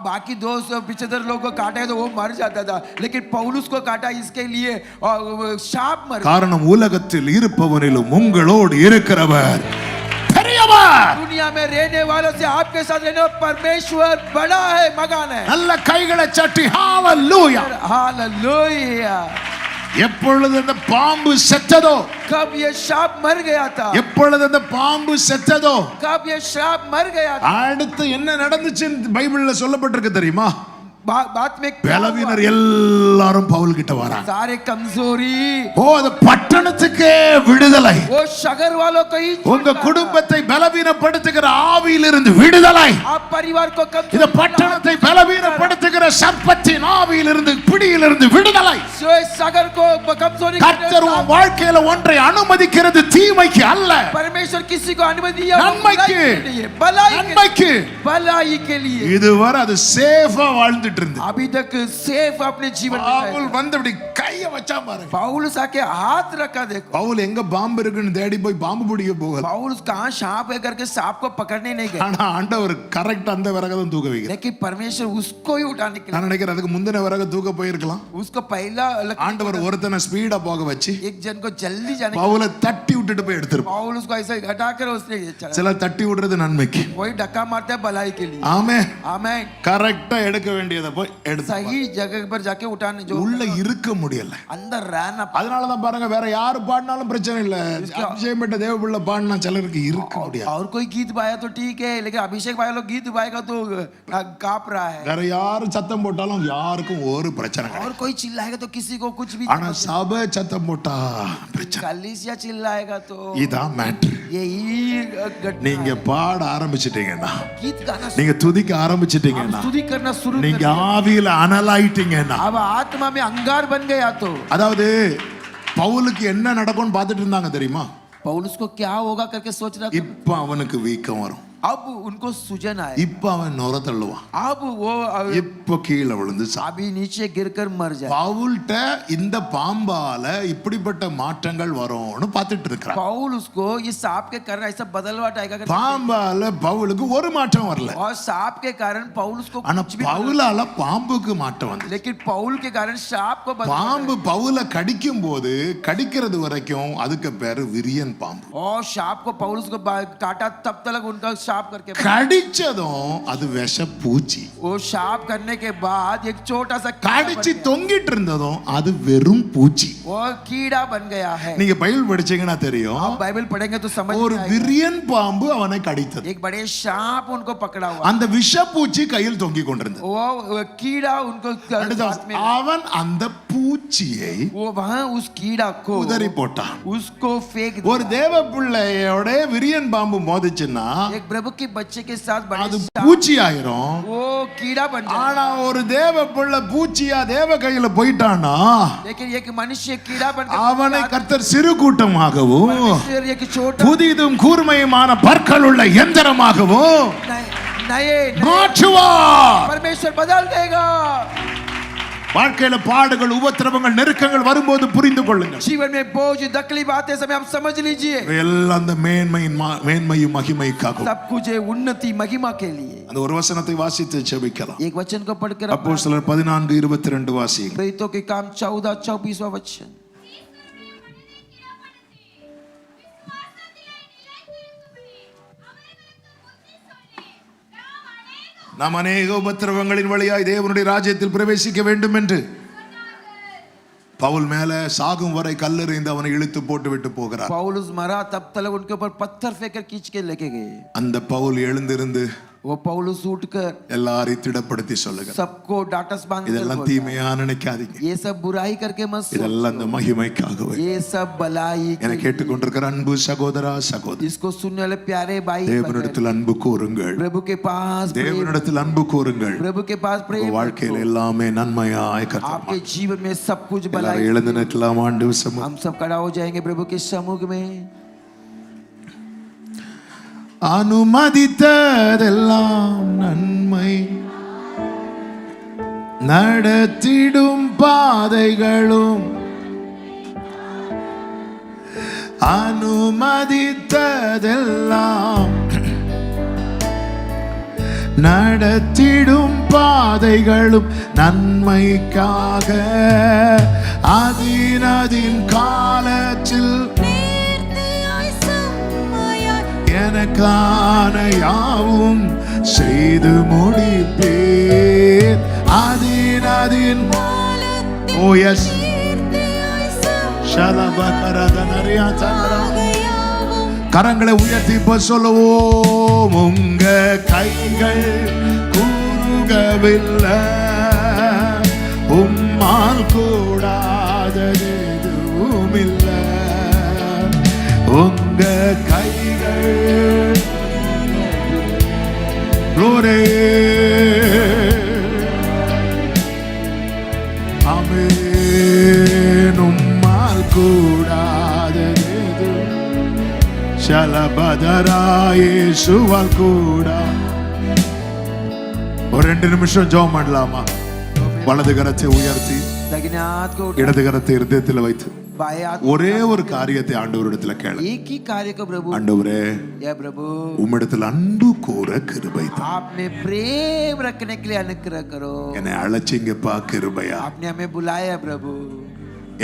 Speaker 2: बाकी 275 लोगों को काटा है तो वो मर जाता था, लेकिन पौलुस को काटा इसके लिए शाप मर.
Speaker 1: காரணம் உலகத்தில் இருப்பவனிலும் உங்களோடு இருக்கிறவர் பெரியவர்.
Speaker 2: दुनिया में रहने वालों से आपके साथ रहने परमेश्वर बड़ा है, मगान है.
Speaker 1: நல்ல கைகளை சட்டி ஹalleluya.
Speaker 2: हालेलुया.
Speaker 1: எப்பொழுது அந்த பாம்பு செத்ததோ,
Speaker 2: कब ये शाप मर गया था,
Speaker 1: எப்பொழுது அந்த பாம்பு செத்ததோ,
Speaker 2: कब ये शाप मर गया था,
Speaker 1: அடுத்து என்ன நடந்துச்சு பைபிள்ல சொல்லப்பட்டிருக்கு தெரியுமா?
Speaker 2: बात में
Speaker 1: பலவீனர் எல்லாரும் பவுல் கிட்ட வராங்க.
Speaker 2: सारे कमजोरी
Speaker 1: ஓ, அது பட்டணத்துக்கே விடுதலை.
Speaker 2: वो शगर वालों को ही
Speaker 1: உங்க குடும்பத்தை பலவீனப்படுத்துகிற ஆவியிலிருந்து விடுதலை.
Speaker 2: आप परिवार को
Speaker 1: இந்த பட்டணத்தை பலவீனப்படுத்துகிற சர்ப்பத்தின் ஆவியிலிருந்து பிடியிலிருந்து விடுதலை.
Speaker 2: जो इस सागर को कमजोरी
Speaker 1: கர்த்தர் உன் வாழ்க்கையில ஒன்றை அனுமதிக்கிறது தீமைக்கு அல்ல,
Speaker 2: परमेश्वर किसी को अनुमति दिया
Speaker 1: நன்மைக்கு.
Speaker 2: भलाई के लिए.
Speaker 1: இதுவரை அது சேஃபா வாழ்ந்துட்டு இருந்தது.
Speaker 2: अभी तक सेफ अपने जीवन में
Speaker 1: பவுல் வந்து இப்படி கைய வச்சா பாருங்க.
Speaker 2: पौलुस आके हाथ रखा. देखो
Speaker 1: பவுல் எங்க பாம்பு இருக்குன்னு தேடி போய் பாம்பு பிடிக்க போகல.
Speaker 2: पौलुस कहां सांप है करके सांप को पकड़ने नहीं गए,
Speaker 1: ஆனா ஆண்டவர் கரெக்ட் அந்த விறகை தான் தூக்க வைக்கிறார்.
Speaker 2: लेकिन परमेश्वर उसको ही उठाने के
Speaker 1: நான் நினைக்கிறேன் அதுக்கு முந்தின விறகை தூக்க போயிருக்கலாம்.
Speaker 2: उसको पहला
Speaker 1: ஆண்டவர் ஒருத்தனை ஸ்பீடா போக வச்சு
Speaker 2: एक जन को जल्दी जाने
Speaker 1: பவுலை தட்டி விட்டுட்டு போய் எடுத்துருப்பார்.
Speaker 2: पौलुस को ऐसे हटाकर उसने चला.
Speaker 1: சில தட்டி விடுறது நன்மைக்கு.
Speaker 2: कोई धक्का मारता है भलाई के लिए.
Speaker 1: ஆமென்.
Speaker 2: आमीन.
Speaker 1: கரெக்டா எடுக்க வேண்டியதை போய் எடுத்து
Speaker 2: सही जगह पर जाके उठाने जो
Speaker 1: உள்ள இருக்க முடியல.
Speaker 2: अंदर रहना.
Speaker 1: அதனால தான் பாருங்க, வேற யாரு பாடினாலும் பிரச்சனை இல்ல, அபிஷேகம் பெற்ற தேவ பிள்ளை பாடினா சிலருக்கு இருக்க முடியாது.
Speaker 2: और कोई गीत गाया तो ठीक है, लेकिन अभिषेक भाई लोग गीत गाएगा तो कांप रहा है.
Speaker 1: வேற யாரு சத்தம் போட்டாலும் யாருக்கும் ஒரு பிரச்சனை கிடையாது.
Speaker 2: और कोई चिल्लाएगा तो किसी को कुछ भी.
Speaker 1: ஆனா சபை சத்தம் போட்டா பிரச்சனை.
Speaker 2: कलीसिया चिल्लाएगा तो
Speaker 1: இதான் மேட்டர்.
Speaker 2: यही
Speaker 1: நீங்க பாட ஆரம்பிச்சிட்டீங்கன்னா,
Speaker 2: गीत गाना,
Speaker 1: நீங்க துதிக்க ஆரம்பிச்சிட்டீங்கன்னா,
Speaker 2: स्तुति करना शुरू
Speaker 1: நீங்க ஆவியில அனலாயிட்டீங்கன்னா,
Speaker 2: अब आत्मा में अंगार बन गया तो.
Speaker 1: அதாவது பவுலுக்கு என்ன நடக்கும்னு பார்த்துட்டு இருந்தாங்க தெரியுமா?
Speaker 2: पौलुस को क्या होगा करके सोच रहा था.
Speaker 1: இப்ப அவனுக்கு வீக்கம் வரும்,
Speaker 2: अब उनको सूजन आए,
Speaker 1: இப்ப அவன் நுர தள்ளுவான்,
Speaker 2: अब वो
Speaker 1: இப்ப கீழே விழுந்து
Speaker 2: अभी नीचे गिरकर मर जाए.
Speaker 1: பவுல்ட்ட இந்த பாம்பால இப்படிப்பட்ட மாற்றங்கள் வரும்னு பார்த்துட்டு இருக்கிறான்.
Speaker 2: पौल उसको ये सांप के कारण ऐसा बदलवाट आएगा करके.
Speaker 1: பாம்பால பவுலுக்கு ஒரு மாற்றம் வரல,
Speaker 2: और सांप के कारण पौल उसको
Speaker 1: ஆனா
Speaker 2: कुछ भी
Speaker 1: பவுலால பாம்புக்கு மாற்றம் வந்து.
Speaker 2: लेकिन पौल के कारण सांप को
Speaker 1: பாம்பு பவுல கடிக்கும் போது கடிக்கிறது வரைக்கும் அதுக்கு பேரு விரியன் பாம்பு.
Speaker 2: और सांप को पौलुस को काटा तब तक उनका सांप करके
Speaker 1: கடிச்சதும் அது விஷ பூச்சி.
Speaker 2: वो सांप करने के बाद एक छोटा सा
Speaker 1: கடிச்சு தொங்கிட்டு இருந்ததும் அது வெறும் பூச்சி.
Speaker 2: वो कीड़ा बन गया है.
Speaker 1: நீங்க பைபிள் படிச்சீங்கன்னா தெரியும்,
Speaker 2: आप बाइबल पढ़ेंगे तो समझ
Speaker 1: ஒரு
Speaker 2: में आएगा.
Speaker 1: விரியன் பாம்பு அவனை கடித்தது.
Speaker 2: एक बड़े सांप उनको पकड़ा हुआ,
Speaker 1: அந்த விஷ பூச்சி கையில் தொங்கிக் கொண்டிருந்தது.
Speaker 2: वो कीड़ा उनको हाथ में,
Speaker 1: அவன் அந்த பூச்சியை
Speaker 2: वो वहां उस कीड़ा को
Speaker 1: உதறி போட்டான்.
Speaker 2: उसको फेंक
Speaker 1: ஒரு தேவ பிள்ளையோட விரியன் பாம்பு மோதிச்சுன்னா
Speaker 2: एक प्रभु के बच्चे के साथ बड़े
Speaker 1: அது
Speaker 2: सांप,
Speaker 1: பூச்சி ஆயிரும்.
Speaker 2: वो कीड़ा बन जाए.
Speaker 1: ஆனா ஒரு தேவ பிள்ளை பூச்சியா தேவ கையில போயிட்டானா,
Speaker 2: लेकिन एक मनुष्य कीड़ा बन
Speaker 1: அவனை கர்த்தர் சிறு கூட்டமாகவும்
Speaker 2: एक छोटा
Speaker 1: புதிதும் கூர்மையுமான பற்கள் உள்ள எந்திரமாகவும்
Speaker 2: नए
Speaker 1: மாற்றுவார்.
Speaker 2: परमेश्वर बदल देगा.
Speaker 1: வாழ்க்கையில பாடுகள், உபத்திரவங்கள், நெருக்கங்கள் வரும்போது புரிந்து கொள்ளுங்கள்,
Speaker 2: जीवन में बोझ तकलीफ आते समय आप समझ लीजिए
Speaker 1: எல்லாம் அந்த மேன்மையும் மகிமைக்காகும்.
Speaker 2: सब कुछ है उन्नति महिमा के लिए.
Speaker 1: அந்த ஒரு வசனத்தை வாசித்து ஜெபிக்கலாம்.
Speaker 2: एक वचन को पढ़कर
Speaker 1: அப்போஸ்தலர் 14:22 வாசிங்க.
Speaker 2: प्रेरितों के काम 14-24वां वचन.
Speaker 1: நாம் அநேக உபத்திரவங்களின் வழியாய் தேவனுடைய ராஜ்யத்தில் பிரவேசிக்க வேண்டும் என்று பவுல் மேல சாகும் வரை கல்லெறிந்து அவனை இழுத்து போட்டு விட்டு போகிறார்.
Speaker 2: पौलुस मरा तब तक उनके ऊपर पत्थर फेंकर खींच के लेके गए.
Speaker 1: அந்த பவுல் எழுந்திருந்து
Speaker 2: वो पौलुस उठकर
Speaker 1: எல்லாரையும் திடப்படுத்தி சொல்லுகிறார்.
Speaker 2: सबको डाटस बांध कर
Speaker 1: இதெல்லாம் தீமையா நினைக்காதீங்க.
Speaker 2: ये सब बुराई करके मत सोचो.
Speaker 1: இதெல்லாம் அந்த மகிமைக்காகவே.
Speaker 2: ये सब भलाई
Speaker 1: என்னை கேட்டுக்கொண்டிருக்கிற அன்பு சகோதரா சகோதரி,
Speaker 2: इसको सुनने वाले प्यारे भाई
Speaker 1: தேவனிடத்தில் அன்பு கூறுங்கள்.
Speaker 2: प्रभु के पास
Speaker 1: தேவனிடத்தில் அன்பு கூறுங்கள்.
Speaker 2: प्रभु के पास प्रेम
Speaker 1: வாழ்க்கையில் எல்லாமே நன்மையாய் கர்த்தர்
Speaker 2: आपके जीवन में सब कुछ भलाई.
Speaker 1: எல்லாரும் எழுந்து நிற்கலாம் ஆண்டவர் சமூகத்தில்.
Speaker 2: हम सब खड़ा हो जाएंगे प्रभु के सम्मुख में.
Speaker 1: அனுமதித்ததெல்லாம் நன்மை, நடத்திடும் பாதைகளும் அனுமதித்ததெல்லாம் நடத்திடும் பாதைகளும் நன்மைக்காக அதின் காலத்தில் எனக்கான யாவும் செய்து முடிப்பேன். அதின் ஓ எஸ் கரங்களை உயர்த்தி இப்ப சொல்லுவோம். உங்க கைகள் கூறுகவில்லை, உம்மால் கூடாதது எதுவும் இல்லை. உங்க கைகள் ஆமென். உம்மால் கூடாதது ஷலபதராயேசுவால் கூடா. ஒரு 2 நிமிஷம் ஜெபம் பண்ணலாமா? வலது கரத்தை உயர்த்தி இடது கரத்தை இருதயத்தில் வைத்து ஒரே ஒரு காரியத்தை ஆண்டவரிடத்துல கேளு.
Speaker 2: एक ही कार्य को प्रभु,
Speaker 1: ஆண்டவரே
Speaker 2: या प्रभु
Speaker 1: உம்மிடத்தில் அன்பு கூற கிருபை தாரும்.
Speaker 2: आपने प्रेम रखने के लिए अनुग्रह करो.
Speaker 1: என்னை அழைச்சிங்கப்பா கிருபையா.
Speaker 2: आपने हमें बुलाया प्रभु.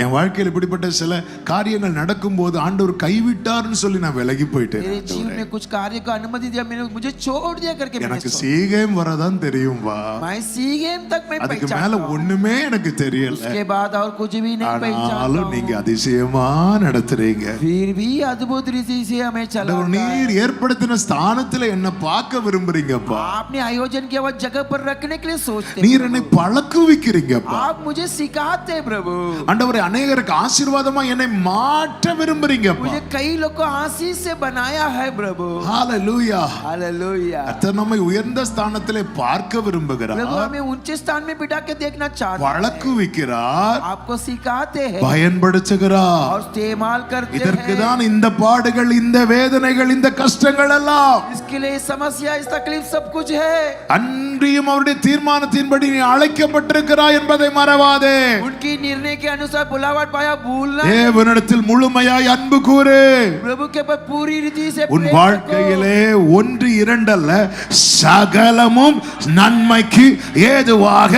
Speaker 1: என் வாழ்க்கையில் இப்படிப்பட்ட சில காரியங்கள் நடக்கும்போது ஆண்டவர் கைவிட்டார்னு சொல்லி நான் விலகி போயிட்டேன்.
Speaker 2: मेरे जीवन में कुछ कार्य को अनुमति दिया, मुझे छोड़ दिया करके
Speaker 1: எனக்கு சீகேம் வரதான் தெரியும்பா.
Speaker 2: मैं सीगेम तक मैं
Speaker 1: அதுக்கு மேல ஒண்ணுமே எனக்கு தெரியல.
Speaker 2: उसके बाद और कुछ भी नहीं पहचानता.
Speaker 1: ஆனாலும் நீங்க அதிசயமா நடத்துறீங்க.
Speaker 2: फिर भी अद्भुत रीति से हमें चलाता है.
Speaker 1: நீர் ஏற்படுத்தின ஸ்தானத்துல என்ன பார்க்க விரும்புறீங்கப்பா.
Speaker 2: आपने आयोजन किया हुआ जगह पर रखने के लिए सोचते.
Speaker 1: நீர் என்னை பழக்குவிக்கிறீங்கப்பா.
Speaker 2: आप मुझे सिखाते प्रभु.
Speaker 1: ஆண்டவரே அநேகருக்கு ஆசீர்வாதமா என்னை மாற்ற விரும்புறீங்கப்பா.
Speaker 2: मुझे कई लोगों को आशीष से बनाया है प्रभु.
Speaker 1: ஹalleluya.
Speaker 2: हालेलुया.
Speaker 1: கர்த்தர் நம்மை உயர்ந்த ஸ்தானத்திலே பார்க்க விரும்புகிறார்.
Speaker 2: प्रभु हमें ऊंचे स्थान में बिठा के देखना चाहते हैं.
Speaker 1: பழக்குவிக்கிறார்,
Speaker 2: आपको सिखाते हैं
Speaker 1: பயன்படுத்துகிறார்.
Speaker 2: और इस्तेमाल करते हैं.
Speaker 1: இதற்கு தான் இந்த பாடுகள், இந்த வேதனைகள், இந்த கஷ்டங்கள் எல்லாம்.
Speaker 2: इसके लिए समस्या, इस तकलीफ सब कुछ है.
Speaker 1: அன்றியும் அவருடைய தீர்மானத்தின்படி நீ அழைக்கப்பட்டிருக்கிறாய் என்பதை மறவாதே.
Speaker 2: उनकी निर्णय के अनुसार बुलावट पाया भूलना.
Speaker 1: தேவனிடத்தில் முழுமையாய் அன்பு கூறு.
Speaker 2: प्रभु के पर पूरी रीति से
Speaker 1: உன் வாழ்க்கையிலே 1 2 அல்ல, சகலமும் நன்மைக்கு ஏதுவாக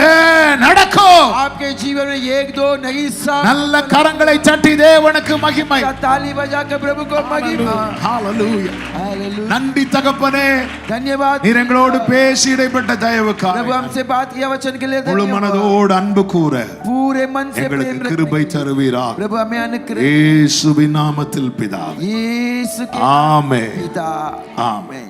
Speaker 1: நடக்கும்.
Speaker 2: आपके जीवन में 1 2 नहीं सब.
Speaker 1: நல்ல கரங்களை தட்டி தேவனுக்கு மகிமை.
Speaker 2: ताली बजा के प्रभु को महिमा.
Speaker 1: ஹalleluya.
Speaker 2: हालेलुया.
Speaker 1: நன்றி தகப்பனே,
Speaker 2: धन्यवाद
Speaker 1: நீர் எங்களோடு பேசி இடைப்பட்ட தயவுக்காக.
Speaker 2: प्रभु हमसे बात किया वचन के लिए
Speaker 1: முழு
Speaker 2: धन्यवाद.
Speaker 1: மனதோடு அன்பு கூற
Speaker 2: पूरे मन से
Speaker 1: எங்களுக்கு
Speaker 2: प्रेम
Speaker 1: கிருபை தருவீராக.
Speaker 2: प्रभु हमें अनुग्रह.
Speaker 1: இயேசுவின் நாமத்தில் பிதாவே.
Speaker 2: यीशु के
Speaker 1: ஆமென்.
Speaker 2: पिता.
Speaker 1: ஆமென்.